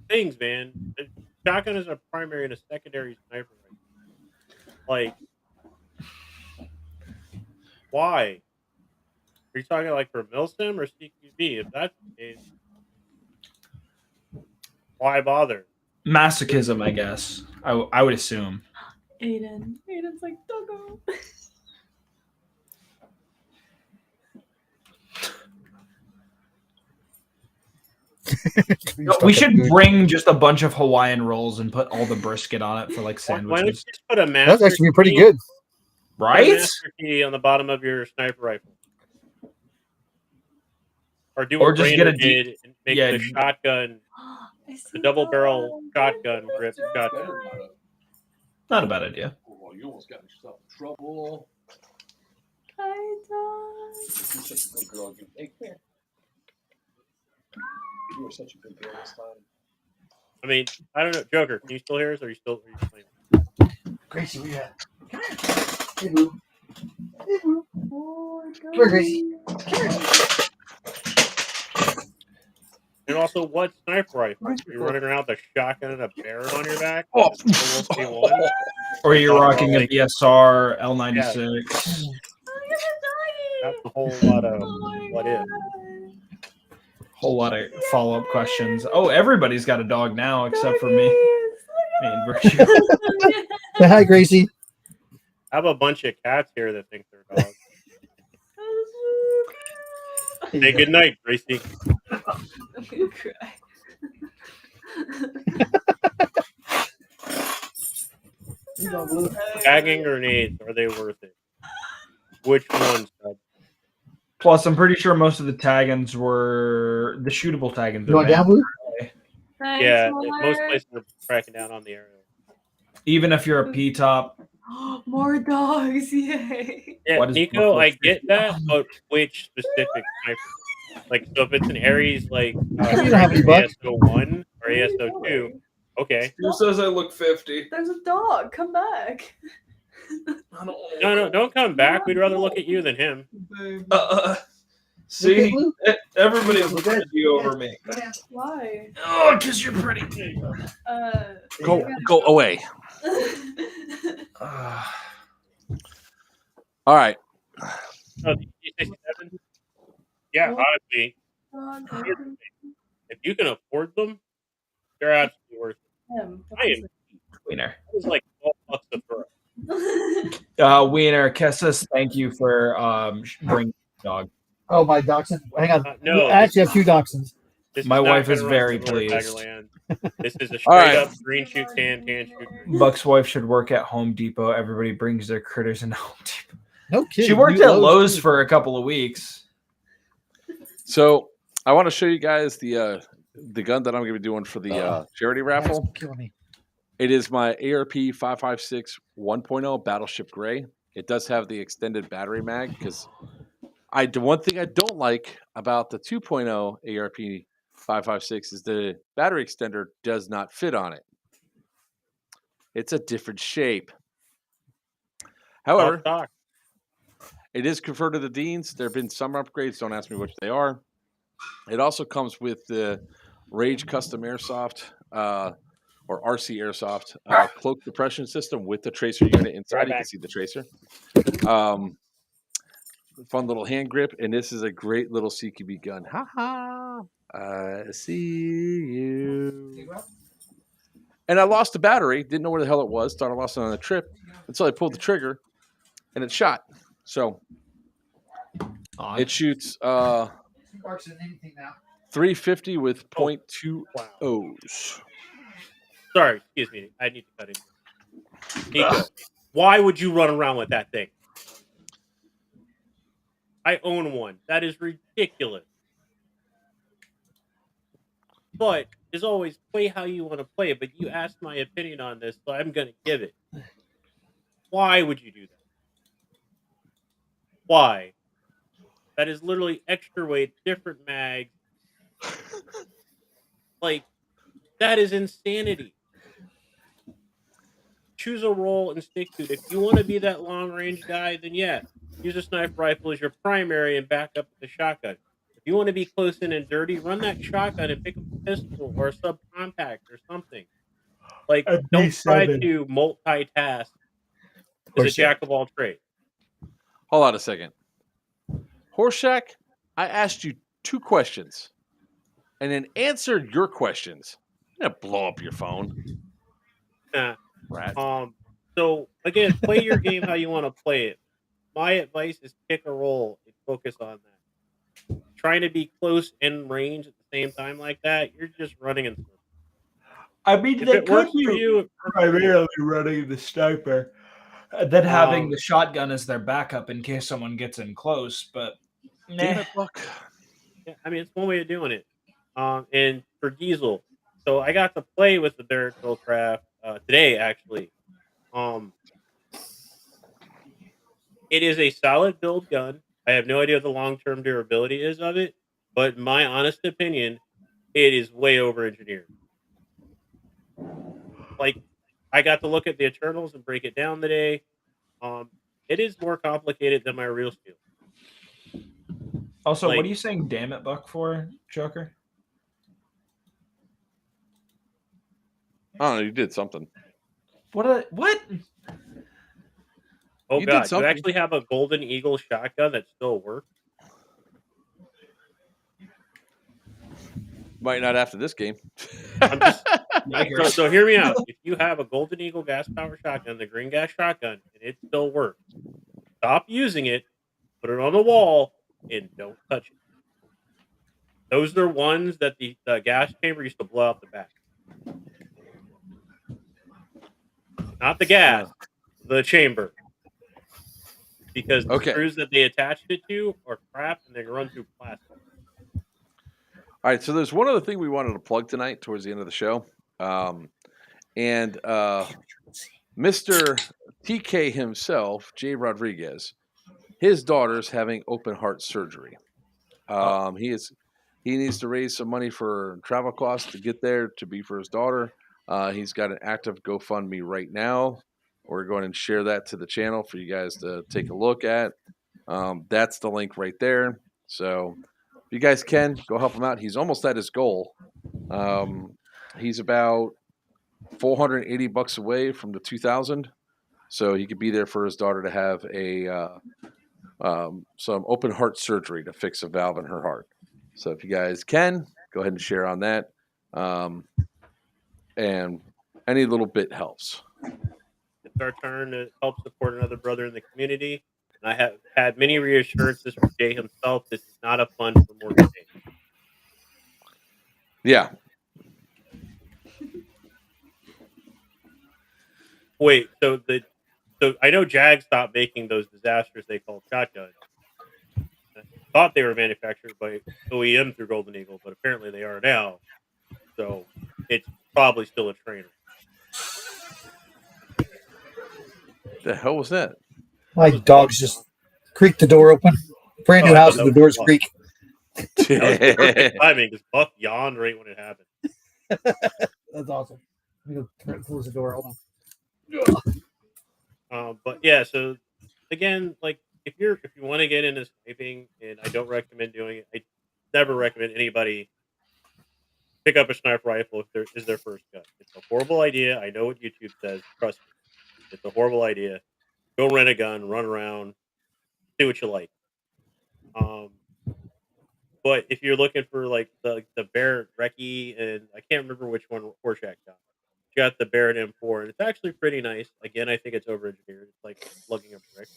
things, man. A shotgun is a primary and a secondary sniper rifle. Like, why? Are you talking like for Milsim or CQB? If that's the case, why bother? Masochism, I guess. I would assume. Aiden's like, doggo. We should bring just a bunch of Hawaiian rolls and put all the brisket on it for like Why don't you sandwiches. just put a master That's actually pretty key- good. put a Right? master key on the bottom of your sniper rifle, or do Or what just get a Brainerd did and make yeah, the shotgun, the double barrel shotgun grip shotgun. Not a bad idea. Oh, you almost got yourself in trouble. Hi, dog. You're such a good girl. Hey, come here. You were such a good girl this time. I mean, I don't know, Joker. Can you still hear us? Or are you playing? Gracie, where you at? Come here. Hey, boo. Hey, boo. Oh, my God. Come here, Gracie. And also, what sniper rifle? Are you running around with a shotgun and a Barrett on your back? Oh. Or you're rocking a BSR L96. That's a whole lot of what if. Whole lot of follow-up questions. Oh, everybody's got a dog now except for me. And Virtue. Say hi, Gracie. I have a bunch of cats here that think they're dogs. Say good night, Gracie. I'm gonna cry. Tagging grenades, are they worth it? Which ones? Plus, I'm pretty sure most of the taggins were the shootable taggins. You are want down, banned. Blue? Thanks, Yeah, Mark. most places are cracking down on the aerial. Even if you're a P top. More dogs, yay. Yeah, Why does Nico, Buck I look get 50? that, but which specific sniper? Like, so if it's an Ares, like You don't have any Striker buck. ASO1 or What are you ASO2, doing? okay. Who says I look 50? There's a dog. Come back. I don't No, don't come back. We'd rather look at you than him. See, Blue. everybody Look looks at at you over me. Why? Oh, because you're pretty. Go away. All right. Oh, the E67? Yeah, What? honestly, if you can afford them, they're absolutely worth it. I am. Wiener. It was like $12 a throw. Wiener, Kessas, thank you for bringing the dog. Oh, my dachshund. Hang on. No, I actually have 2 dachshunds. This My is not wife gonna is run very through Lord pleased. Tigerland. This is a All straight right. up green shoot tan shoot. Buck's wife should work at Home Depot. Everybody brings their critters in Home Depot. No kidding. She worked You at Lowe's too. for a couple of weeks. So I want to show you guys the gun that I'm going to be doing for the charity That's raffle. killing me. It is my ARP 556 1.0 Battleship Gray. It does have the extended battery mag because one thing I don't like about the 2.0 ARP 556 is the battery extender does not fit on it. It's a different shape. However, Stock. it is converted to Dean's. There have been some upgrades. Don't ask me which they are. It also comes with the Rage Custom Airsoft or RC Airsoft cloak depression system with the tracer unit inside. You can see the tracer. Fun little hand grip, and this is a great little CQB gun. Ha ha! I see you. And I lost the battery. Didn't know where the hell it was. Thought I lost it on the trip until I pulled the trigger, and it shot. So it shoots 350 with .20 O's. Sorry, excuse me. I need to cut in. Nico, why would you run around with that thing? I own one. That is ridiculous. But as always, play how you want to play it. But you asked my opinion on this, so I'm going to give it. Why would you do that? Why? That is literally extra weight, different mags. Like, that is insanity. Choose a role and stick to it. If you want to be that long range guy, then yeah, use a sniper rifle as your primary and back up with the shotgun. If you want to be close in and dirty, run that shotgun and pick up a pistol or a subcompact or something. Like, don't try to multitask as a jack of all trades. Hold on a second. Horseshack, I asked you 2 questions and then answered your questions. I'm going to blow up your phone. Nah. Rat. So again, play your game how you want to play it. My advice is pick a role and focus on that. Trying to be close in range at the same time like that, you're just running in circles. I mean, If they it works could for be you, primarily running the sniper, then having the shotgun as their backup in case someone gets in close. But Damn it, Buck. Yeah, I mean, it's one way of doing it. And for Diesel, so I got to play with the Derek Craft today, actually. It is a solid build gun. I have no idea what the long-term durability is of it, but my honest opinion, it is way over-engineered. Like, I got to look at the Eternals and break it down today. It is more complicated than my real steel. Also, Like- what are you saying damn it, Buck, for, Joker? I don't know. You did something. What? Oh, You did God. You something. actually have a Golden Eagle shotgun that still works? Might not after this game. So hear me out. If you have a Golden Eagle gas power shotgun, the green gas shotgun, and it still works, stop using it, put it on the wall, and don't touch it. Those are ones that the gas chamber used to blow out the back. not the gas, the chamber. Because the Okay. screws that they attached it to are crap and they run through plastic. All right, so there's one other thing we wanted to plug tonight towards the end of the show. Mr. TK himself, Jay Rodriguez, his daughter's having open heart surgery. He needs to raise some money for travel costs to get there to be for his daughter. He's got an active GoFundMe right now. We're going to share that to the channel for you guys to take a look at. That's the link right there. So if you guys can, go help him out. He's almost at his goal. He's about $480 away from the 2,000. So he could be there for his daughter to have some open heart surgery to fix a valve in her heart. So if you guys can, go ahead and share on that. And any little bit helps. It's our turn to help support another brother in the community. And I have had many reassurances from Jay himself. This is not a fund for Morgan State. Yeah. Wait, so I know Jag stopped making those disasters they called shotguns. I thought they were manufactured by OEM through Golden Eagle, but apparently they are now. So it's probably still a trainer. The hell was that? My dogs just creaked the door open. Brand new house, and the doors creak. That was perfect timing because Buck yawned right when it happened. That's awesome. Let me go close the door. Hold on. But yeah, so again, like if you want to get into sniping, and I don't recommend doing it. I never recommend anybody pick up a sniper rifle if there is their first gun. It's a horrible idea. I know what YouTube says. Trust me, it's a horrible idea. Go rent a gun, run around, do what you like. But if you're looking for like the Barrett Recce, and I can't remember which one Horshack got. You got the Barrett M4, and it's actually pretty nice. Again, I think it's over-engineered. It's like lugging a brick.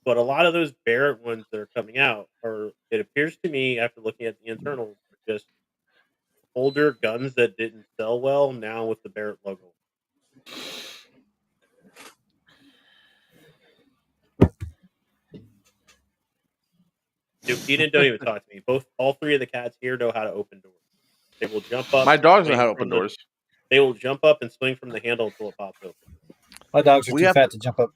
But a lot of those Barrett ones that are coming out are, it appears to me, after looking at the internals, are just older guns that didn't sell well now with the Barrett logo. Dude, Eden, don't even talk to me. All three of the cats here know how to open doors. They will jump up. My dogs know how to open doors. They will jump up and swing from the handle until it pops open. My dogs are too fat to jump up.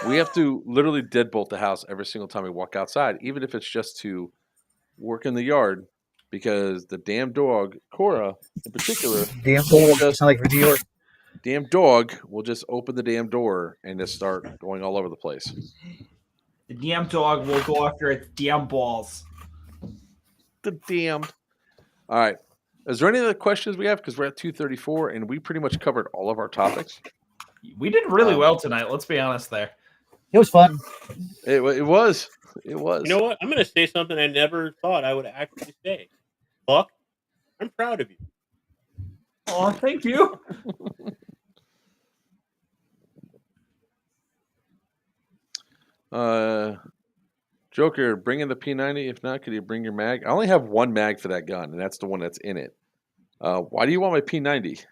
We have to literally deadbolt the house every single time we walk outside, even if it's just to work in the yard, because the damn dog, Cora in particular, damn dog, sound like New York. Damn dog will just open the damn door and just start going all over the place. The damn dog will go after its damn balls. The damned. All right. Is there any other questions we have? Because we're at 2:34 and we pretty much covered all of our topics. We did really well tonight. Let's be honest there. It was fun. It was. It was. You know what? I'm going to say something I never thought I would actually say. Buck, I'm proud of you. Oh, thank you. Joker, bring in the P90. If not, could you bring your mag? I only have one mag for that gun, and that's the one that's in it. Why do you want my P90?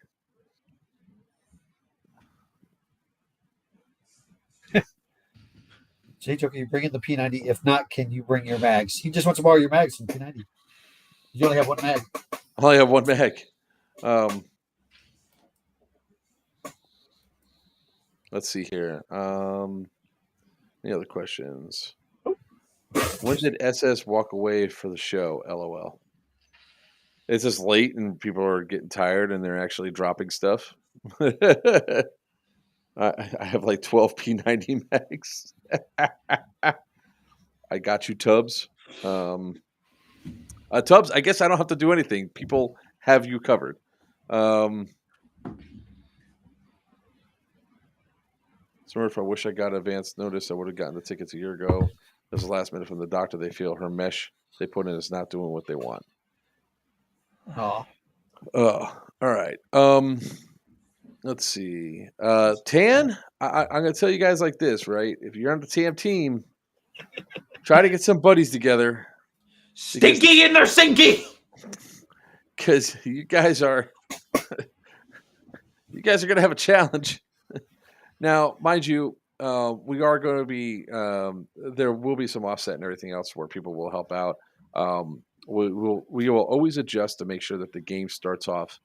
Jay Joker, you bring in the P90. If not, can you bring your mags? He just wants to borrow your mags from P90. You only have one mag. I only have one mag. Let's see here. Any other questions? When did SS walk away for the show? LOL. It's just late and people are getting tired and they're actually dropping stuff. I have like 12 P90 mags. I got you, Tubbs. Tubbs, I guess I don't have to do anything. People have you covered. If I wish I got advance notice, I would have gotten the tickets a year ago. It was the last minute from the doctor. They feel her mesh they put in is not doing what they want. Oh. All right. Let's see. Tan, I'm going to tell you guys like this, right? If you're on the TAM team, try to get some buddies together. Stinky in there, sinky! Because you guys are you guys are going to have a challenge. Now, mind you, we are going to be there will be some offset and everything else where people will help out. We will always adjust to make sure that the game starts off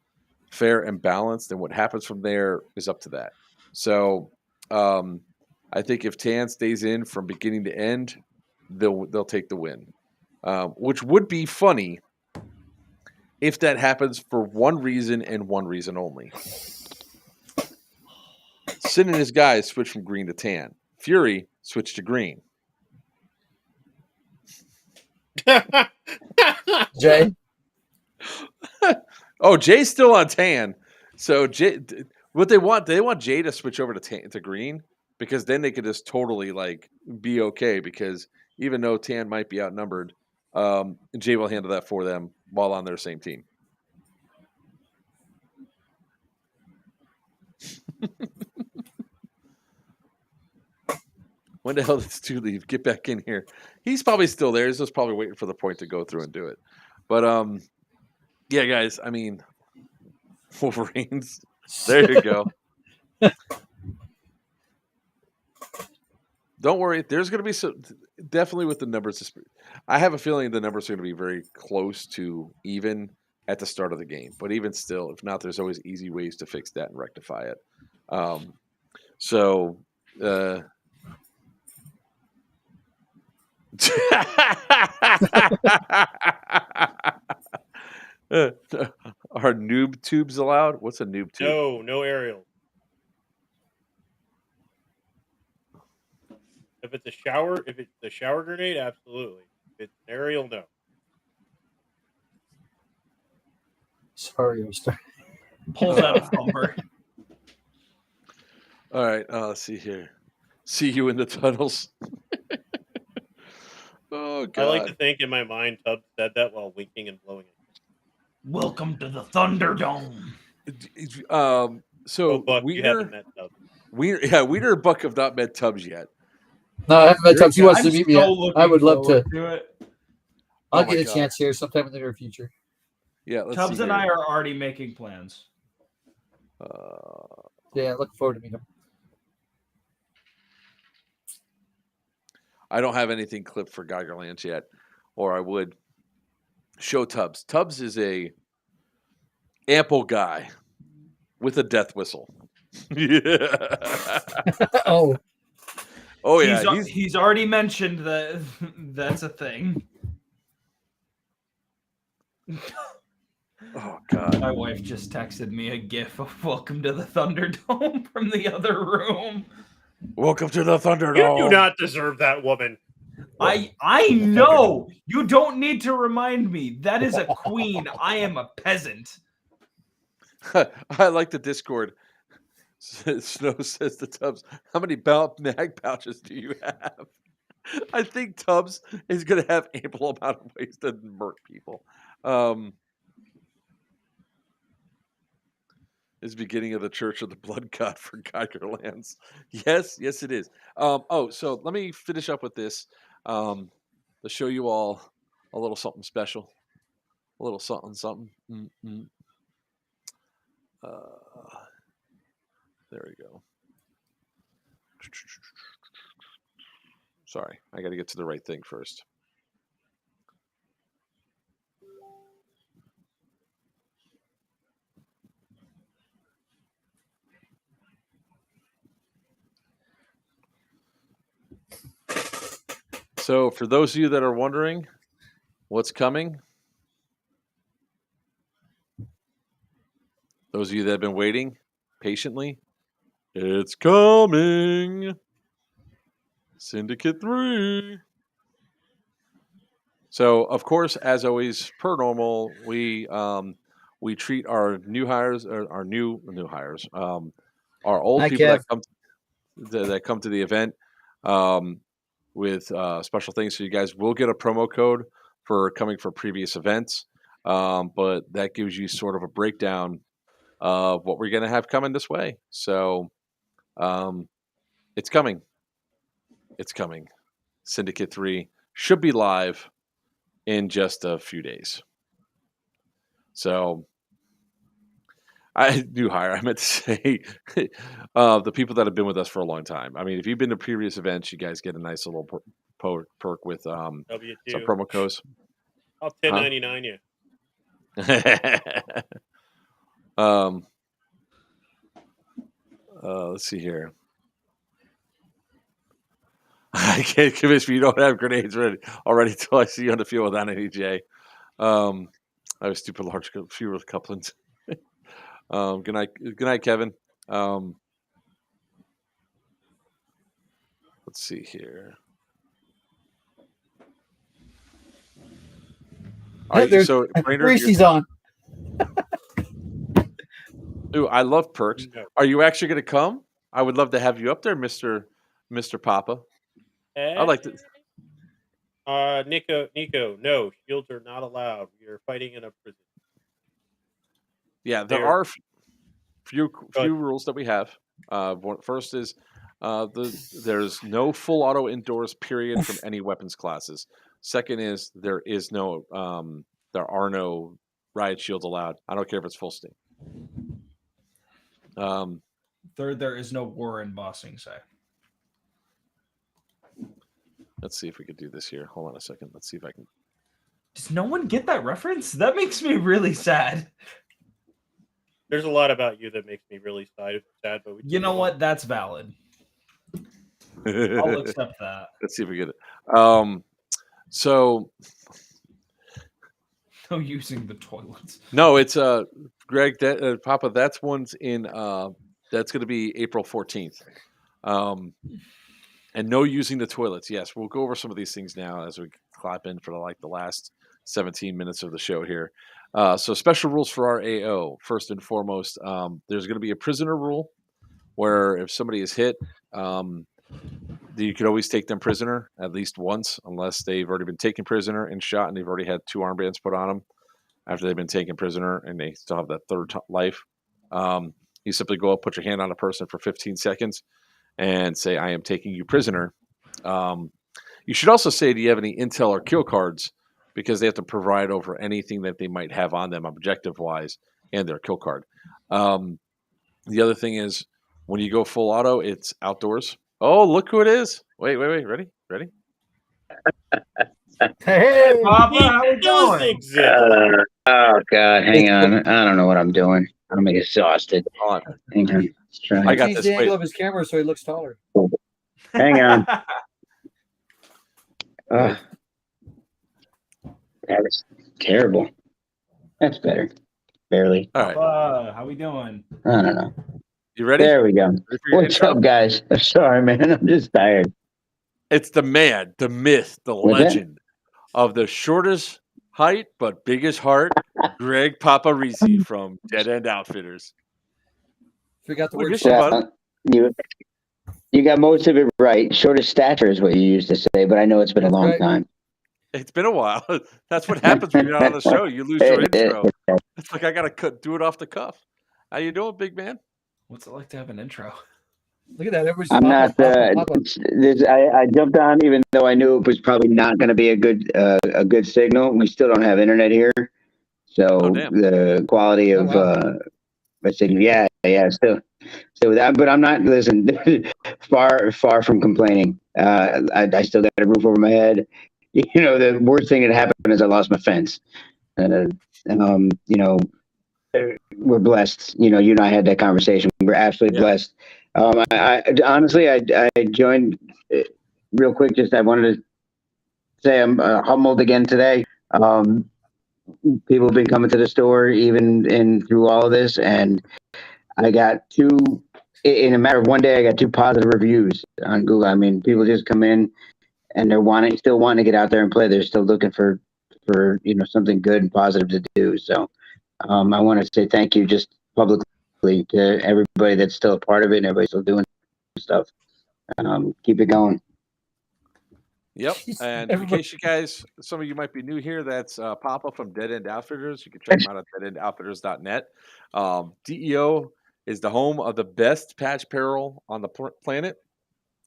fair and balanced, and what happens from there is up to that. So, I think if Tan stays in from beginning to end, they'll take the win, which would be funny if that happens for one reason and one reason only. Sin and his guys switch from green to tan. Fury switched to green. Jay, Oh, Jay's still on tan. So Jay, what they want Jay to switch over to green, because then they could just totally like be okay, because even though tan might be outnumbered, Jay will handle that for them while on their same team. When the hell did Stu leave? Get back in here. He's probably still there. He's just probably waiting for the point to go through and do it. But yeah, guys. I mean, Wolverines. There you go. Don't worry. There's going to be some, definitely with the numbers. I have a feeling the numbers are going to be very close to even at the start of the game. But even still, if not, there's always easy ways to fix that and rectify it. So. Are noob tubes allowed? What's a noob tube? No aerial. If it's a shower grenade, absolutely. If it's an aerial, no. sorry, I'm starting. Pulls out a thumper. All right, let's see here. See you in the tunnels. Oh God! I like to think in my mind Tubbs said that while winking and blowing it. Welcome to the Thunderdome. So Buck, you haven't met Tubbs. Wiener and Buck have not met Tubbs yet. No, I haven't met Tubbs. He wants to I'm meet me. so I looking would love to. forward to it. I'll Oh my get a God. chance here sometime in the near future. Yeah, let's Tubbs see and here. I are already making plans. Yeah, looking forward to meeting him. I don't have anything clipped for Geigerlands yet, or I would show Tubbs. Tubbs is a ample guy with a death whistle. Yeah. Oh, Oh yeah, He's already mentioned that that's a thing. Oh God. My wife just texted me a gif of "Welcome to the Thunderdome" from the other room. Welcome to the Thunderdome. You do not deserve that woman. I know. You don't need to remind me. That is a queen. I am a peasant. I like the Discord. Snow says to Tubbs, "How many mag pouches do you have?" I think Tubbs is going to have ample amount of ways to murk people. Is beginning of the Church of the Blood God for Geigerlands. Yes, it is. So let me finish up with this to show you all a little something special, a little something. There we go. Sorry, I got to get to the right thing first. So for those of you that are wondering what's coming, those of you that have been waiting patiently, it's coming. Syndicate 3. So, of course, as always, per normal, we treat our new hires, or our new hires, our old Hi, people Kev. that come to the event with special things. So you guys will get a promo code for coming for previous events, but that gives you sort of a breakdown of what we're going to have coming this way. So it's coming. It's coming. Syndicate 3 should be live in just a few days. So I do hire. I meant to say the people that have been with us for a long time. I mean, if you've been to previous events, you guys get a nice little perk with some W2. promo codes. I'll 1099 you. Let's see here. I can't convince me you don't have grenades ready already until I see you on the field without any J. I have stupid large fewer couplings. Good night, Kevin. Let's see here. Are you, so Brainerd, Reese's on. Ooh, I love perks. No. Are you actually going to come? I would love to have you up there, Mr. Papa. I like to. Nico, no, shields are not allowed. We are fighting in a prison. Yeah, there They're- are few rules that we have. First is there's no full auto indoors period from any weapons classes. Second is there are no riot shields allowed. I don't care if it's full steam. Third, there is no war in Bossing Say. Let's see if we could do this here. Hold on a second. Let's see if I can. Does no one get that reference? That makes me really sad. There's a lot about you that makes me really sad, but You know what? That's valid. I'll accept that. Let's see if we get it. So No using the toilets. no, it's Greg, Papa. That's one's in. That's going to be April 14th. And no using the toilets. Yes, we'll go over some of these things now as we clap in for the last 17 minutes of the show here. So special rules for our AO. First and foremost, there's going to be a prisoner rule where if somebody is hit, you could always take them prisoner at least once, unless they've already been taken prisoner and shot and they've already had 2 armbands put on them after they've been taken prisoner and they still have that third life. You simply go up, put your hand on a person for 15 seconds and say, I am taking you prisoner. You should also say, do you have any intel or kill cards? Because they have to provide over anything that they might have on them objective-wise and their kill card. The other thing is, when you go full auto, it's outdoors. Oh, look who it is. Wait. Ready? Hey, Papa, how we doing? Oh God, hang on. I don't know what I'm doing. I'm exhausted. Hold on. Hang on. Let's try. I got change this. the angle Wait. of his camera so he looks taller. Hang on. That was terrible. That's better. Barely. All right. Papa, how we doing? I don't know. You ready? There we go. Ready for your What's intro? up, guys? I'm sorry, man. I'm just tired. It's the man, the myth, the What's that? legend of the shortest height but biggest heart, Greg Paparizzi from Dead End Outfitters. Forgot the We word. miss you, bud. You got most of it right. Shortest stature is what you used to say, but I know it's been a long Right. time. It's been a while. That's what happens when you're not on the show. You lose your intro. It's like I gotta do it off the cuff. How you doing, big man? What's it like to have an intro? Look at that. Everybody's I'm not. Papa. I jumped on even though I knew it was probably not going to be a good signal. We still don't have internet here, so Oh, damn. the quality of my signal. Yeah, still that. But I'm not. Listen, far from complaining. I still got a roof over my head. You know, the worst thing that happened is I lost my fence. You know, we're blessed. You know, you and I had that conversation. We're absolutely blessed. I honestly, I joined real quick. Just I wanted to say I'm humbled again today. People have been coming to the store even through all of this, and I got in a matter of one day. I got 2 positive reviews on Google. I mean, people just come in and they're still wanting to get out there and play. They're still looking for something good and positive to do. So I want to say thank you just publicly to everybody that's still a part of it and everybody's still doing stuff. Keep it going. Yep. And in case you guys, some of you might be new here, that's Papa from Dead End Outfitters. You can check them out at deadendoutfitters.net. DEO is the home of the best patch apparel on the planet.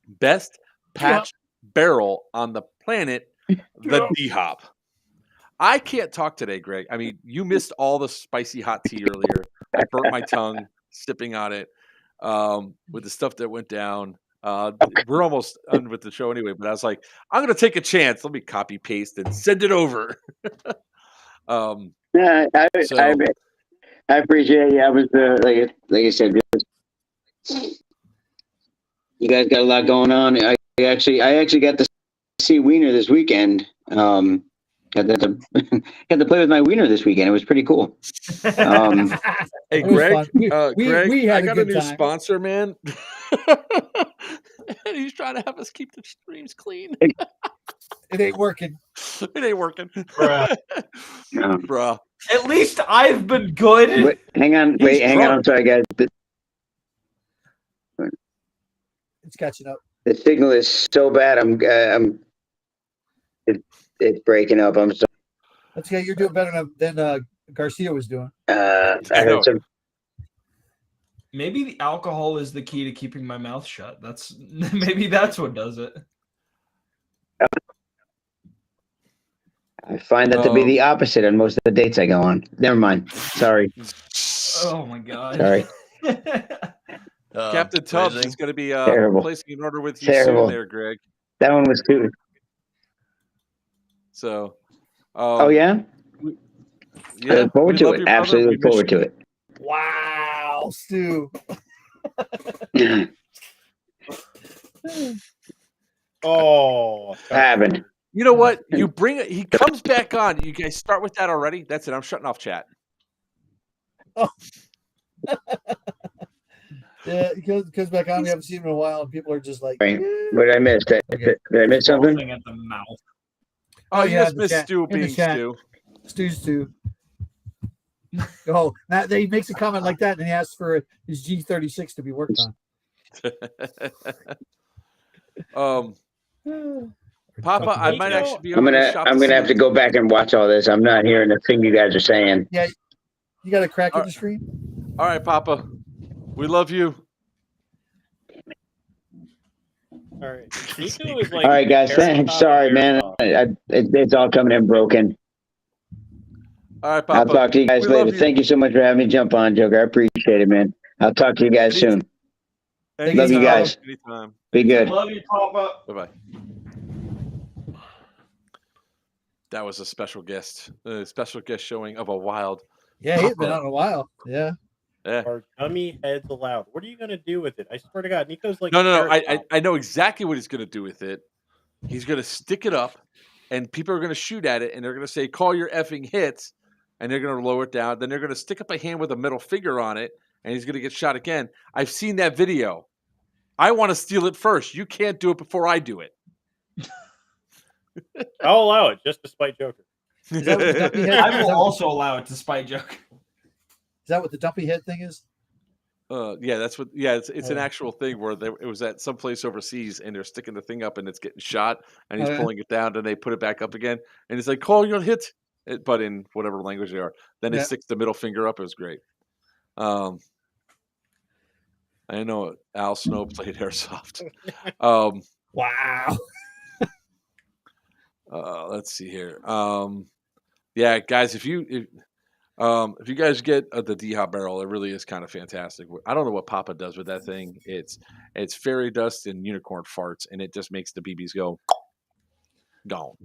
Best patch barrel on the planet, the D-Hop. I can't talk today, Greg. I mean, you missed all the spicy hot tea earlier. I burnt my tongue sipping on it with the stuff that went down. We're almost done with the show anyway, but I was like, I'm going to take a chance. Let me copy paste and send it over. Yeah, So I appreciate it. I was like I said, you guys got a lot going on. I actually got to see Wiener this weekend. Got to got to play with my Wiener this weekend. It was pretty cool. hey, It was Greg, fun. Greg, we had I a got a good new time. sponsor, man. And he's trying to have us keep the streams clean. It ain't working. It ain't working. Bruh. Bruh. At least I've been good. Wait, hang on. He's Hang on. I'm drunk. sorry, guys. It's catching up. The signal is so bad. It's breaking up. I'm sorry. That's okay. You're doing better than Garcia was doing. I I know. heard some. Maybe the alcohol is the key to keeping my mouth shut. Maybe that's what does it. I find that to be the opposite on most of the dates I go on. Never mind. Sorry. Oh my god. Sorry. Captain Tubbs is going to be Terrible. placing an order with you Terrible. soon there, Greg. That one was too. So, Oh yeah. I look forward to it. Absolutely look forward to it. Wow, Stu. Oh, Happened. You know what? You bring it. He comes back on. You guys start with that already. That's it. I'm shutting off chat. Yeah, he comes back on. We haven't seen him in a while, and people are just like, Right. What did I miss? Did I miss something? Falling at the mouth. Oh, you yeah, just the missed chat. Stu In the being chat. Stu. Stu. Oh, now he makes a comment like that, and he asks for his G36 to be worked on. Papa, I might actually be I'm able to shop. gonna this have to go back and watch all this. I'm not hearing a thing you guys are saying. Yeah, you got a crack in the screen. All right, Papa. We love you. all right. Nico is like. All right, guys. Thanks. Sorry, man. It's all coming in broken. All right, Papa. I'll talk to you guys We love later. you. Thank you so much for having me jump on, Joker. I appreciate it, man. I'll talk to you guys soon. Love you guys. Anytime. Be good. Love you, Papa. Bye-bye. That was a special guest showing of a wild. Yeah, he's been on a while. Yeah. Yeah. Are dummy heads allowed? What are you gonna do with it? I swear to God, Nico's like. No. I know exactly what he's going to do with it. He's going to stick it up, and people are going to shoot at it, and they're going to say, "Call your effing hits," and they're going to lower it down. Then they're going to stick up a hand with a middle finger on it, and he's going to get shot again. I've seen that video. I want to steal it first. You can't do it before I do it. I'll allow it just to spite Joker. Is that what the dumpy head? I will also allow it to spite joke. Is that what the dumpy head thing is? Yeah, that's what. Yeah, it's an actual thing where it was at some place overseas, and they're sticking the thing up, and it's getting shot, and he's pulling it down, and they put it back up again, and he's like, "Call your hit," but in whatever language they are. Then he sticks the middle finger up. It was great. I know Al Snow played airsoft. Wow. Let's see here. Yeah, guys, if you guys get the D-Hop barrel, it really is kind of fantastic. I don't know what Papa does with that thing. It's fairy dust and unicorn farts, and it just makes the BBs go gone.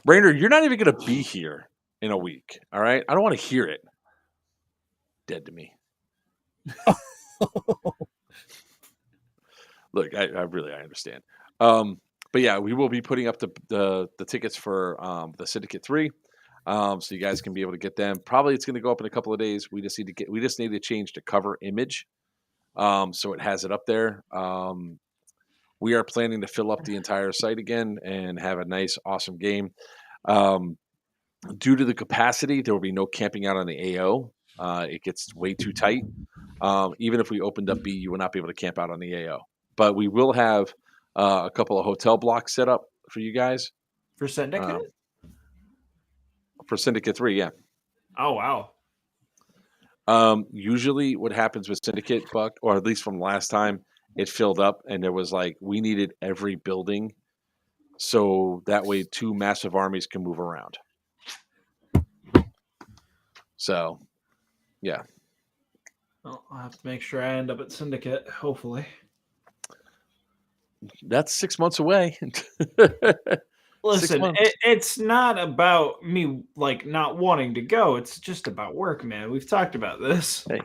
Rainer, you're not even going to be here in a week. All right, I don't want to hear it. Dead to me. Look, I understand. But yeah, we will be putting up the tickets for the Syndicate 3. So you guys can be able to get them. Probably it's going to go up in a couple of days. We just need to change the cover image, so it has it up there. We are planning to fill up the entire site again and have a nice, awesome game. Due to the capacity, there will be no camping out on the AO. It gets way too tight. Even if we opened up B, you will not be able to camp out on the AO. But we will have a couple of hotel blocks set up for you guys. For Syndicate? For Syndicate 3, yeah. Oh, wow. Usually what happens with Syndicate, Buck, or at least from last time, it filled up and there was we needed every building so that way 2 massive armies can move around. So Yeah. Well, I'll have to make sure I end up at Syndicate, hopefully. That's 6 months away. 6 Listen, months. it's not about me like not wanting to go. It's just about work, man. We've talked about this. Hey,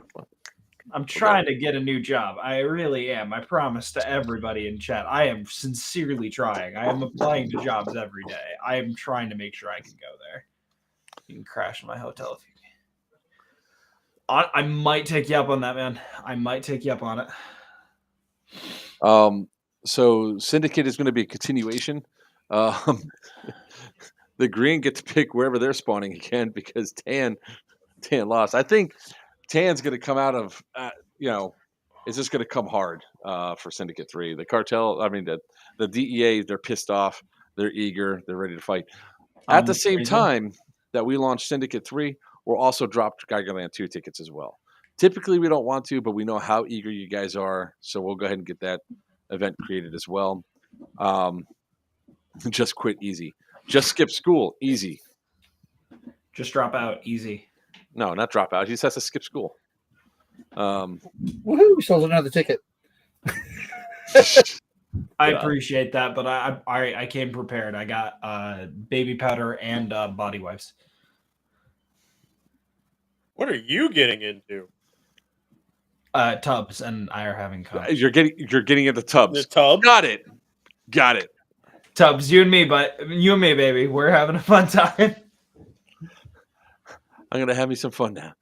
I'm trying to get a new job. I really am. I promise to everybody in chat. I am sincerely trying. I am applying to jobs every day. I am trying to make sure I can go there. You can crash my hotel if you can. I might take you up on that, man. I might take you up on it. So Syndicate is going to be a continuation. The green get to pick wherever they're spawning again because Tan lost. I think Tan's going to come out of it's just going to come hard for Syndicate 3. The cartel, I mean the DEA, they're pissed off, they're eager, they're ready to fight. At the same time that we launch Syndicate 3, we'll also drop Geigerland 2 tickets as well. Typically we don't want to, but we know how eager you guys are, so we'll go ahead and get that event created as well. Just quit easy. Just skip school easy. Just drop out easy. No, not drop out. He just has to skip school. Woohoo! Sold another ticket. I appreciate that, but I came prepared. I got baby powder and body wipes. What are you getting into? Tubbs and I are having conversations. You're getting into Tubbs. The tub? Got it. Tubbs, you and me, baby. We're having a fun time. I'm gonna have me some fun now.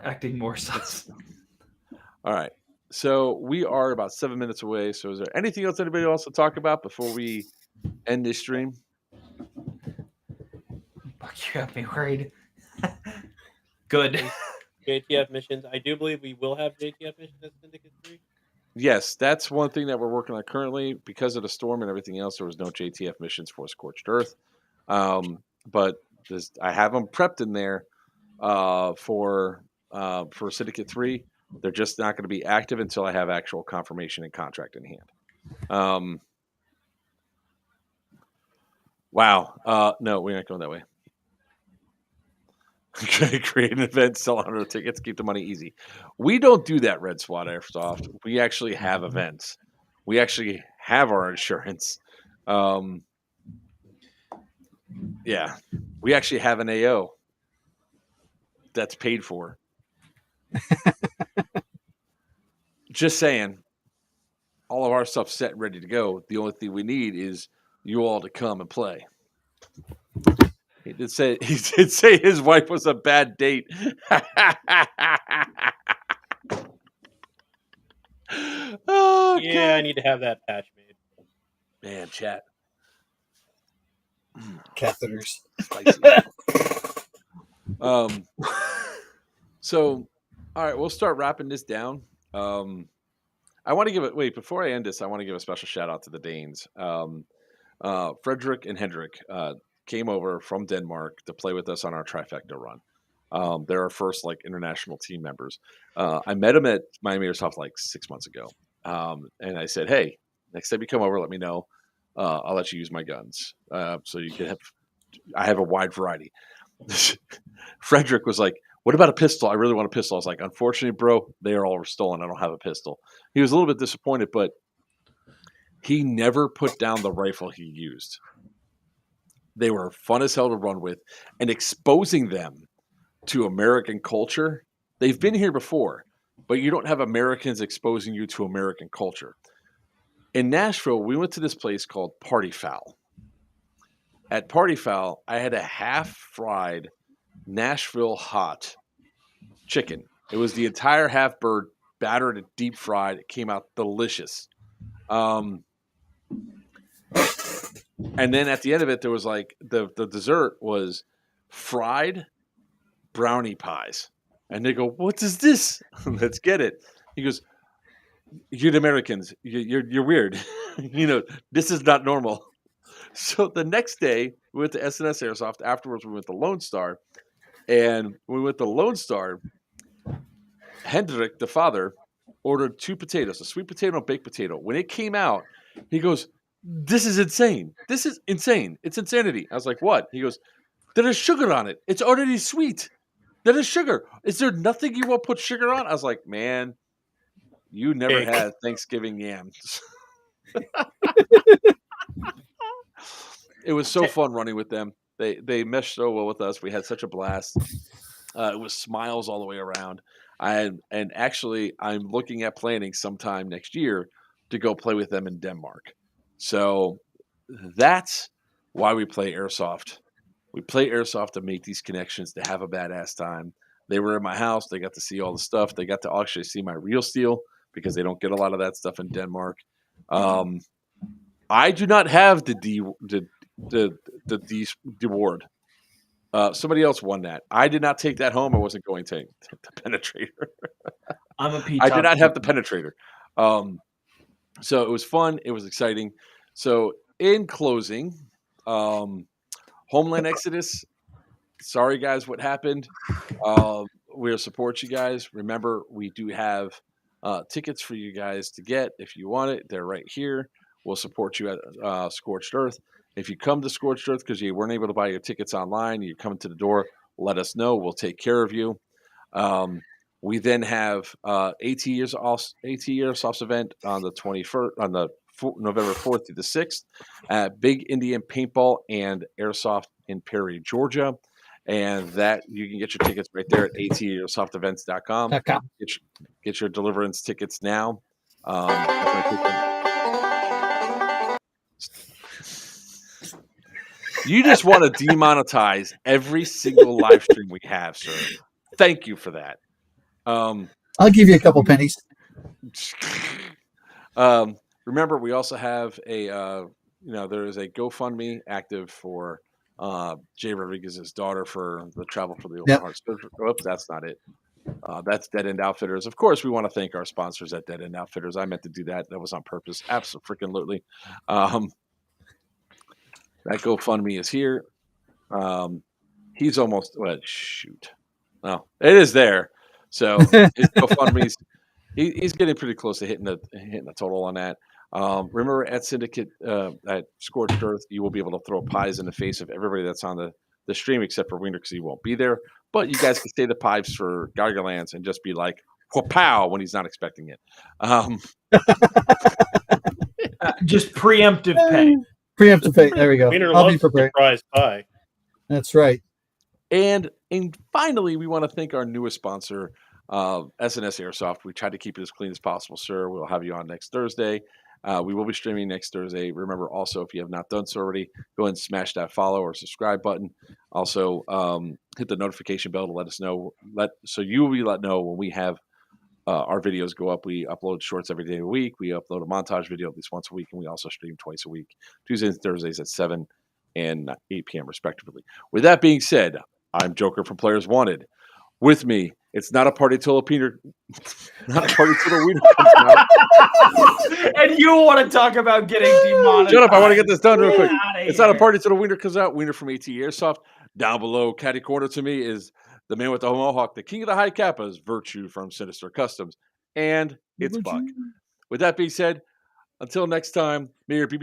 Acting more sus. All right. So we are about 7 minutes away. So is there anything else anybody wants to talk about before we end this stream? Fuck, you have me worried. Good. JTF missions. I do believe we will have JTF missions at Syndicate 3. Yes, that's one thing that we're working on currently. Because of the storm and everything else, there was no JTF missions for Scorched Earth. But I have them prepped in there for Syndicate 3. They're just not going to be active until I have actual confirmation and contract in hand. Wow. No, we're not going that way. Create an event, sell 100 tickets, keep the money easy. We don't do that, Red SWAT Airsoft. We actually have events. We actually have our insurance. Yeah. We actually have an AO that's paid for. Just saying, all of our stuff's set and ready to go. The only thing we need is you all to come and play. He did say his wife was a bad date. Oh, yeah, God. I need to have that patch made. Man, chat. Catheters. Spicy. So, all right, we'll start wrapping this down. I want to give it. Wait, before I end this, I want to give a special shout out to the Danes. Frederick and Hendrik came over from Denmark to play with us on our trifecta run. They're our first international team members. I met them at Miami Airsoft 6 months ago, and I said, "Hey, next time you come over, let me know. I'll let you use my guns, so you can have. I have a wide variety." Frederick was like, "What about a pistol? I really want a pistol." I was like, "Unfortunately, bro, they are all stolen. I don't have a pistol." He was a little bit disappointed, but he never put down the rifle he used. They were fun as hell to run with, and exposing them to American culture. They've been here before, but you don't have Americans exposing you to American culture. In Nashville, we went to this place called Party Fowl. At Party Fowl, I had a half-fried Nashville hot chicken. It was the entire half bird, battered and deep fried. It came out delicious. And then at the end of it, there was the dessert was fried brownie pies. And they go, "What is this?" Let's get it. He goes, "You're Americans. You're weird. This is not normal." So the next day, we went to SNS Airsoft. Afterwards, we went to Lone Star. And when we went to Lone Star, Hendrik, the father, ordered 2 potatoes, a sweet potato and a baked potato. When it came out, he goes, "This is insane. This is insane. It's insanity." I was like, "What?" He goes, that has sugar on it. It's already sweet. That is sugar. Is there nothing you won't put sugar on? I was like, man, you never Cake. had Thanksgiving yams. It was so fun running with them. They meshed so well with us. We had such a blast. It was smiles all the way around. And actually, I'm looking at planning sometime next year to go play with them in Denmark. So that's why we play airsoft. We play airsoft to make these connections, to have a badass time. They were in my house. They got to see all the stuff. They got to actually see my real steel because they don't get a lot of that stuff in Denmark. I do not have the D award. Somebody else won that. I did not take that home. I wasn't going to penetrator. I'm a P. I did not have the penetrator. So it was fun. It was exciting. So in closing, Homeland Exodus. Sorry, guys, what happened. We'll support you guys. Remember, we do have tickets for you guys to get if you want it. They're right here. We'll support you at Scorched Earth. If you come to Scorched Earth because you weren't able to buy your tickets online, you come to the door, let us know. We'll take care of you. We then have AT Airsoft event on the 21st, on November 4th through the 6th at Big Indian Paintball and Airsoft in Perry, Georgia. And that you can get your tickets right there at atairsoftevents.com. Get your Deliverance tickets now. You just want to demonetize every single live stream we have, sir. Thank you for that. I'll give you a couple pennies. Remember, we also have a there is a GoFundMe active for Jay Rodriguez's daughter for the Travel for the Open Heart Surgery. Oops, that's not it. That's Dead End Outfitters. Of course, we want to thank our sponsors at Dead End Outfitters. I meant to do that. That was on purpose. Absolutely. That GoFundMe is here. He's almost shoot. No, it is there. So his GoFundMe's he's getting pretty close to hitting the total on that. Remember at Syndicate at Scorched Earth, you will be able to throw pies in the face of everybody that's on the stream except for Wiener because he won't be there. But you guys can say the pipes for Gargalands and just be like "pow" when he's not expecting it. Just preemptive pay. Preemptive pay. There we go. Wiener I'll be loves prepared. surprise pie. That's right. And finally, we want to thank our newest sponsor, SNS Airsoft. We tried to keep it as clean as possible, sir. We'll have you on next Thursday. We will be streaming next Thursday. Remember, also, if you have not done so already, go ahead and smash that follow or subscribe button. Also, hit the notification bell to let us know. So you will be let know when we have our videos go up. We upload shorts every day of the week. We upload a montage video at least once a week, and we also stream twice a week, Tuesdays and Thursdays at 7 and 8 p.m. respectively. With that being said, I'm Joker from Players Wanted. With me, it's not a party till a Peter, not a party till the Wiener comes out. And you want to talk about getting demonetized? Shut up! I want to get this done real quick. Get It's not a party till the Wiener comes out. Wiener from AT Airsoft. Down below, catty corner to me is the man with the mohawk, the king of the high kappas, Virtue from Sinister Customs, and it's Buck. With that being said, until next time, may your BB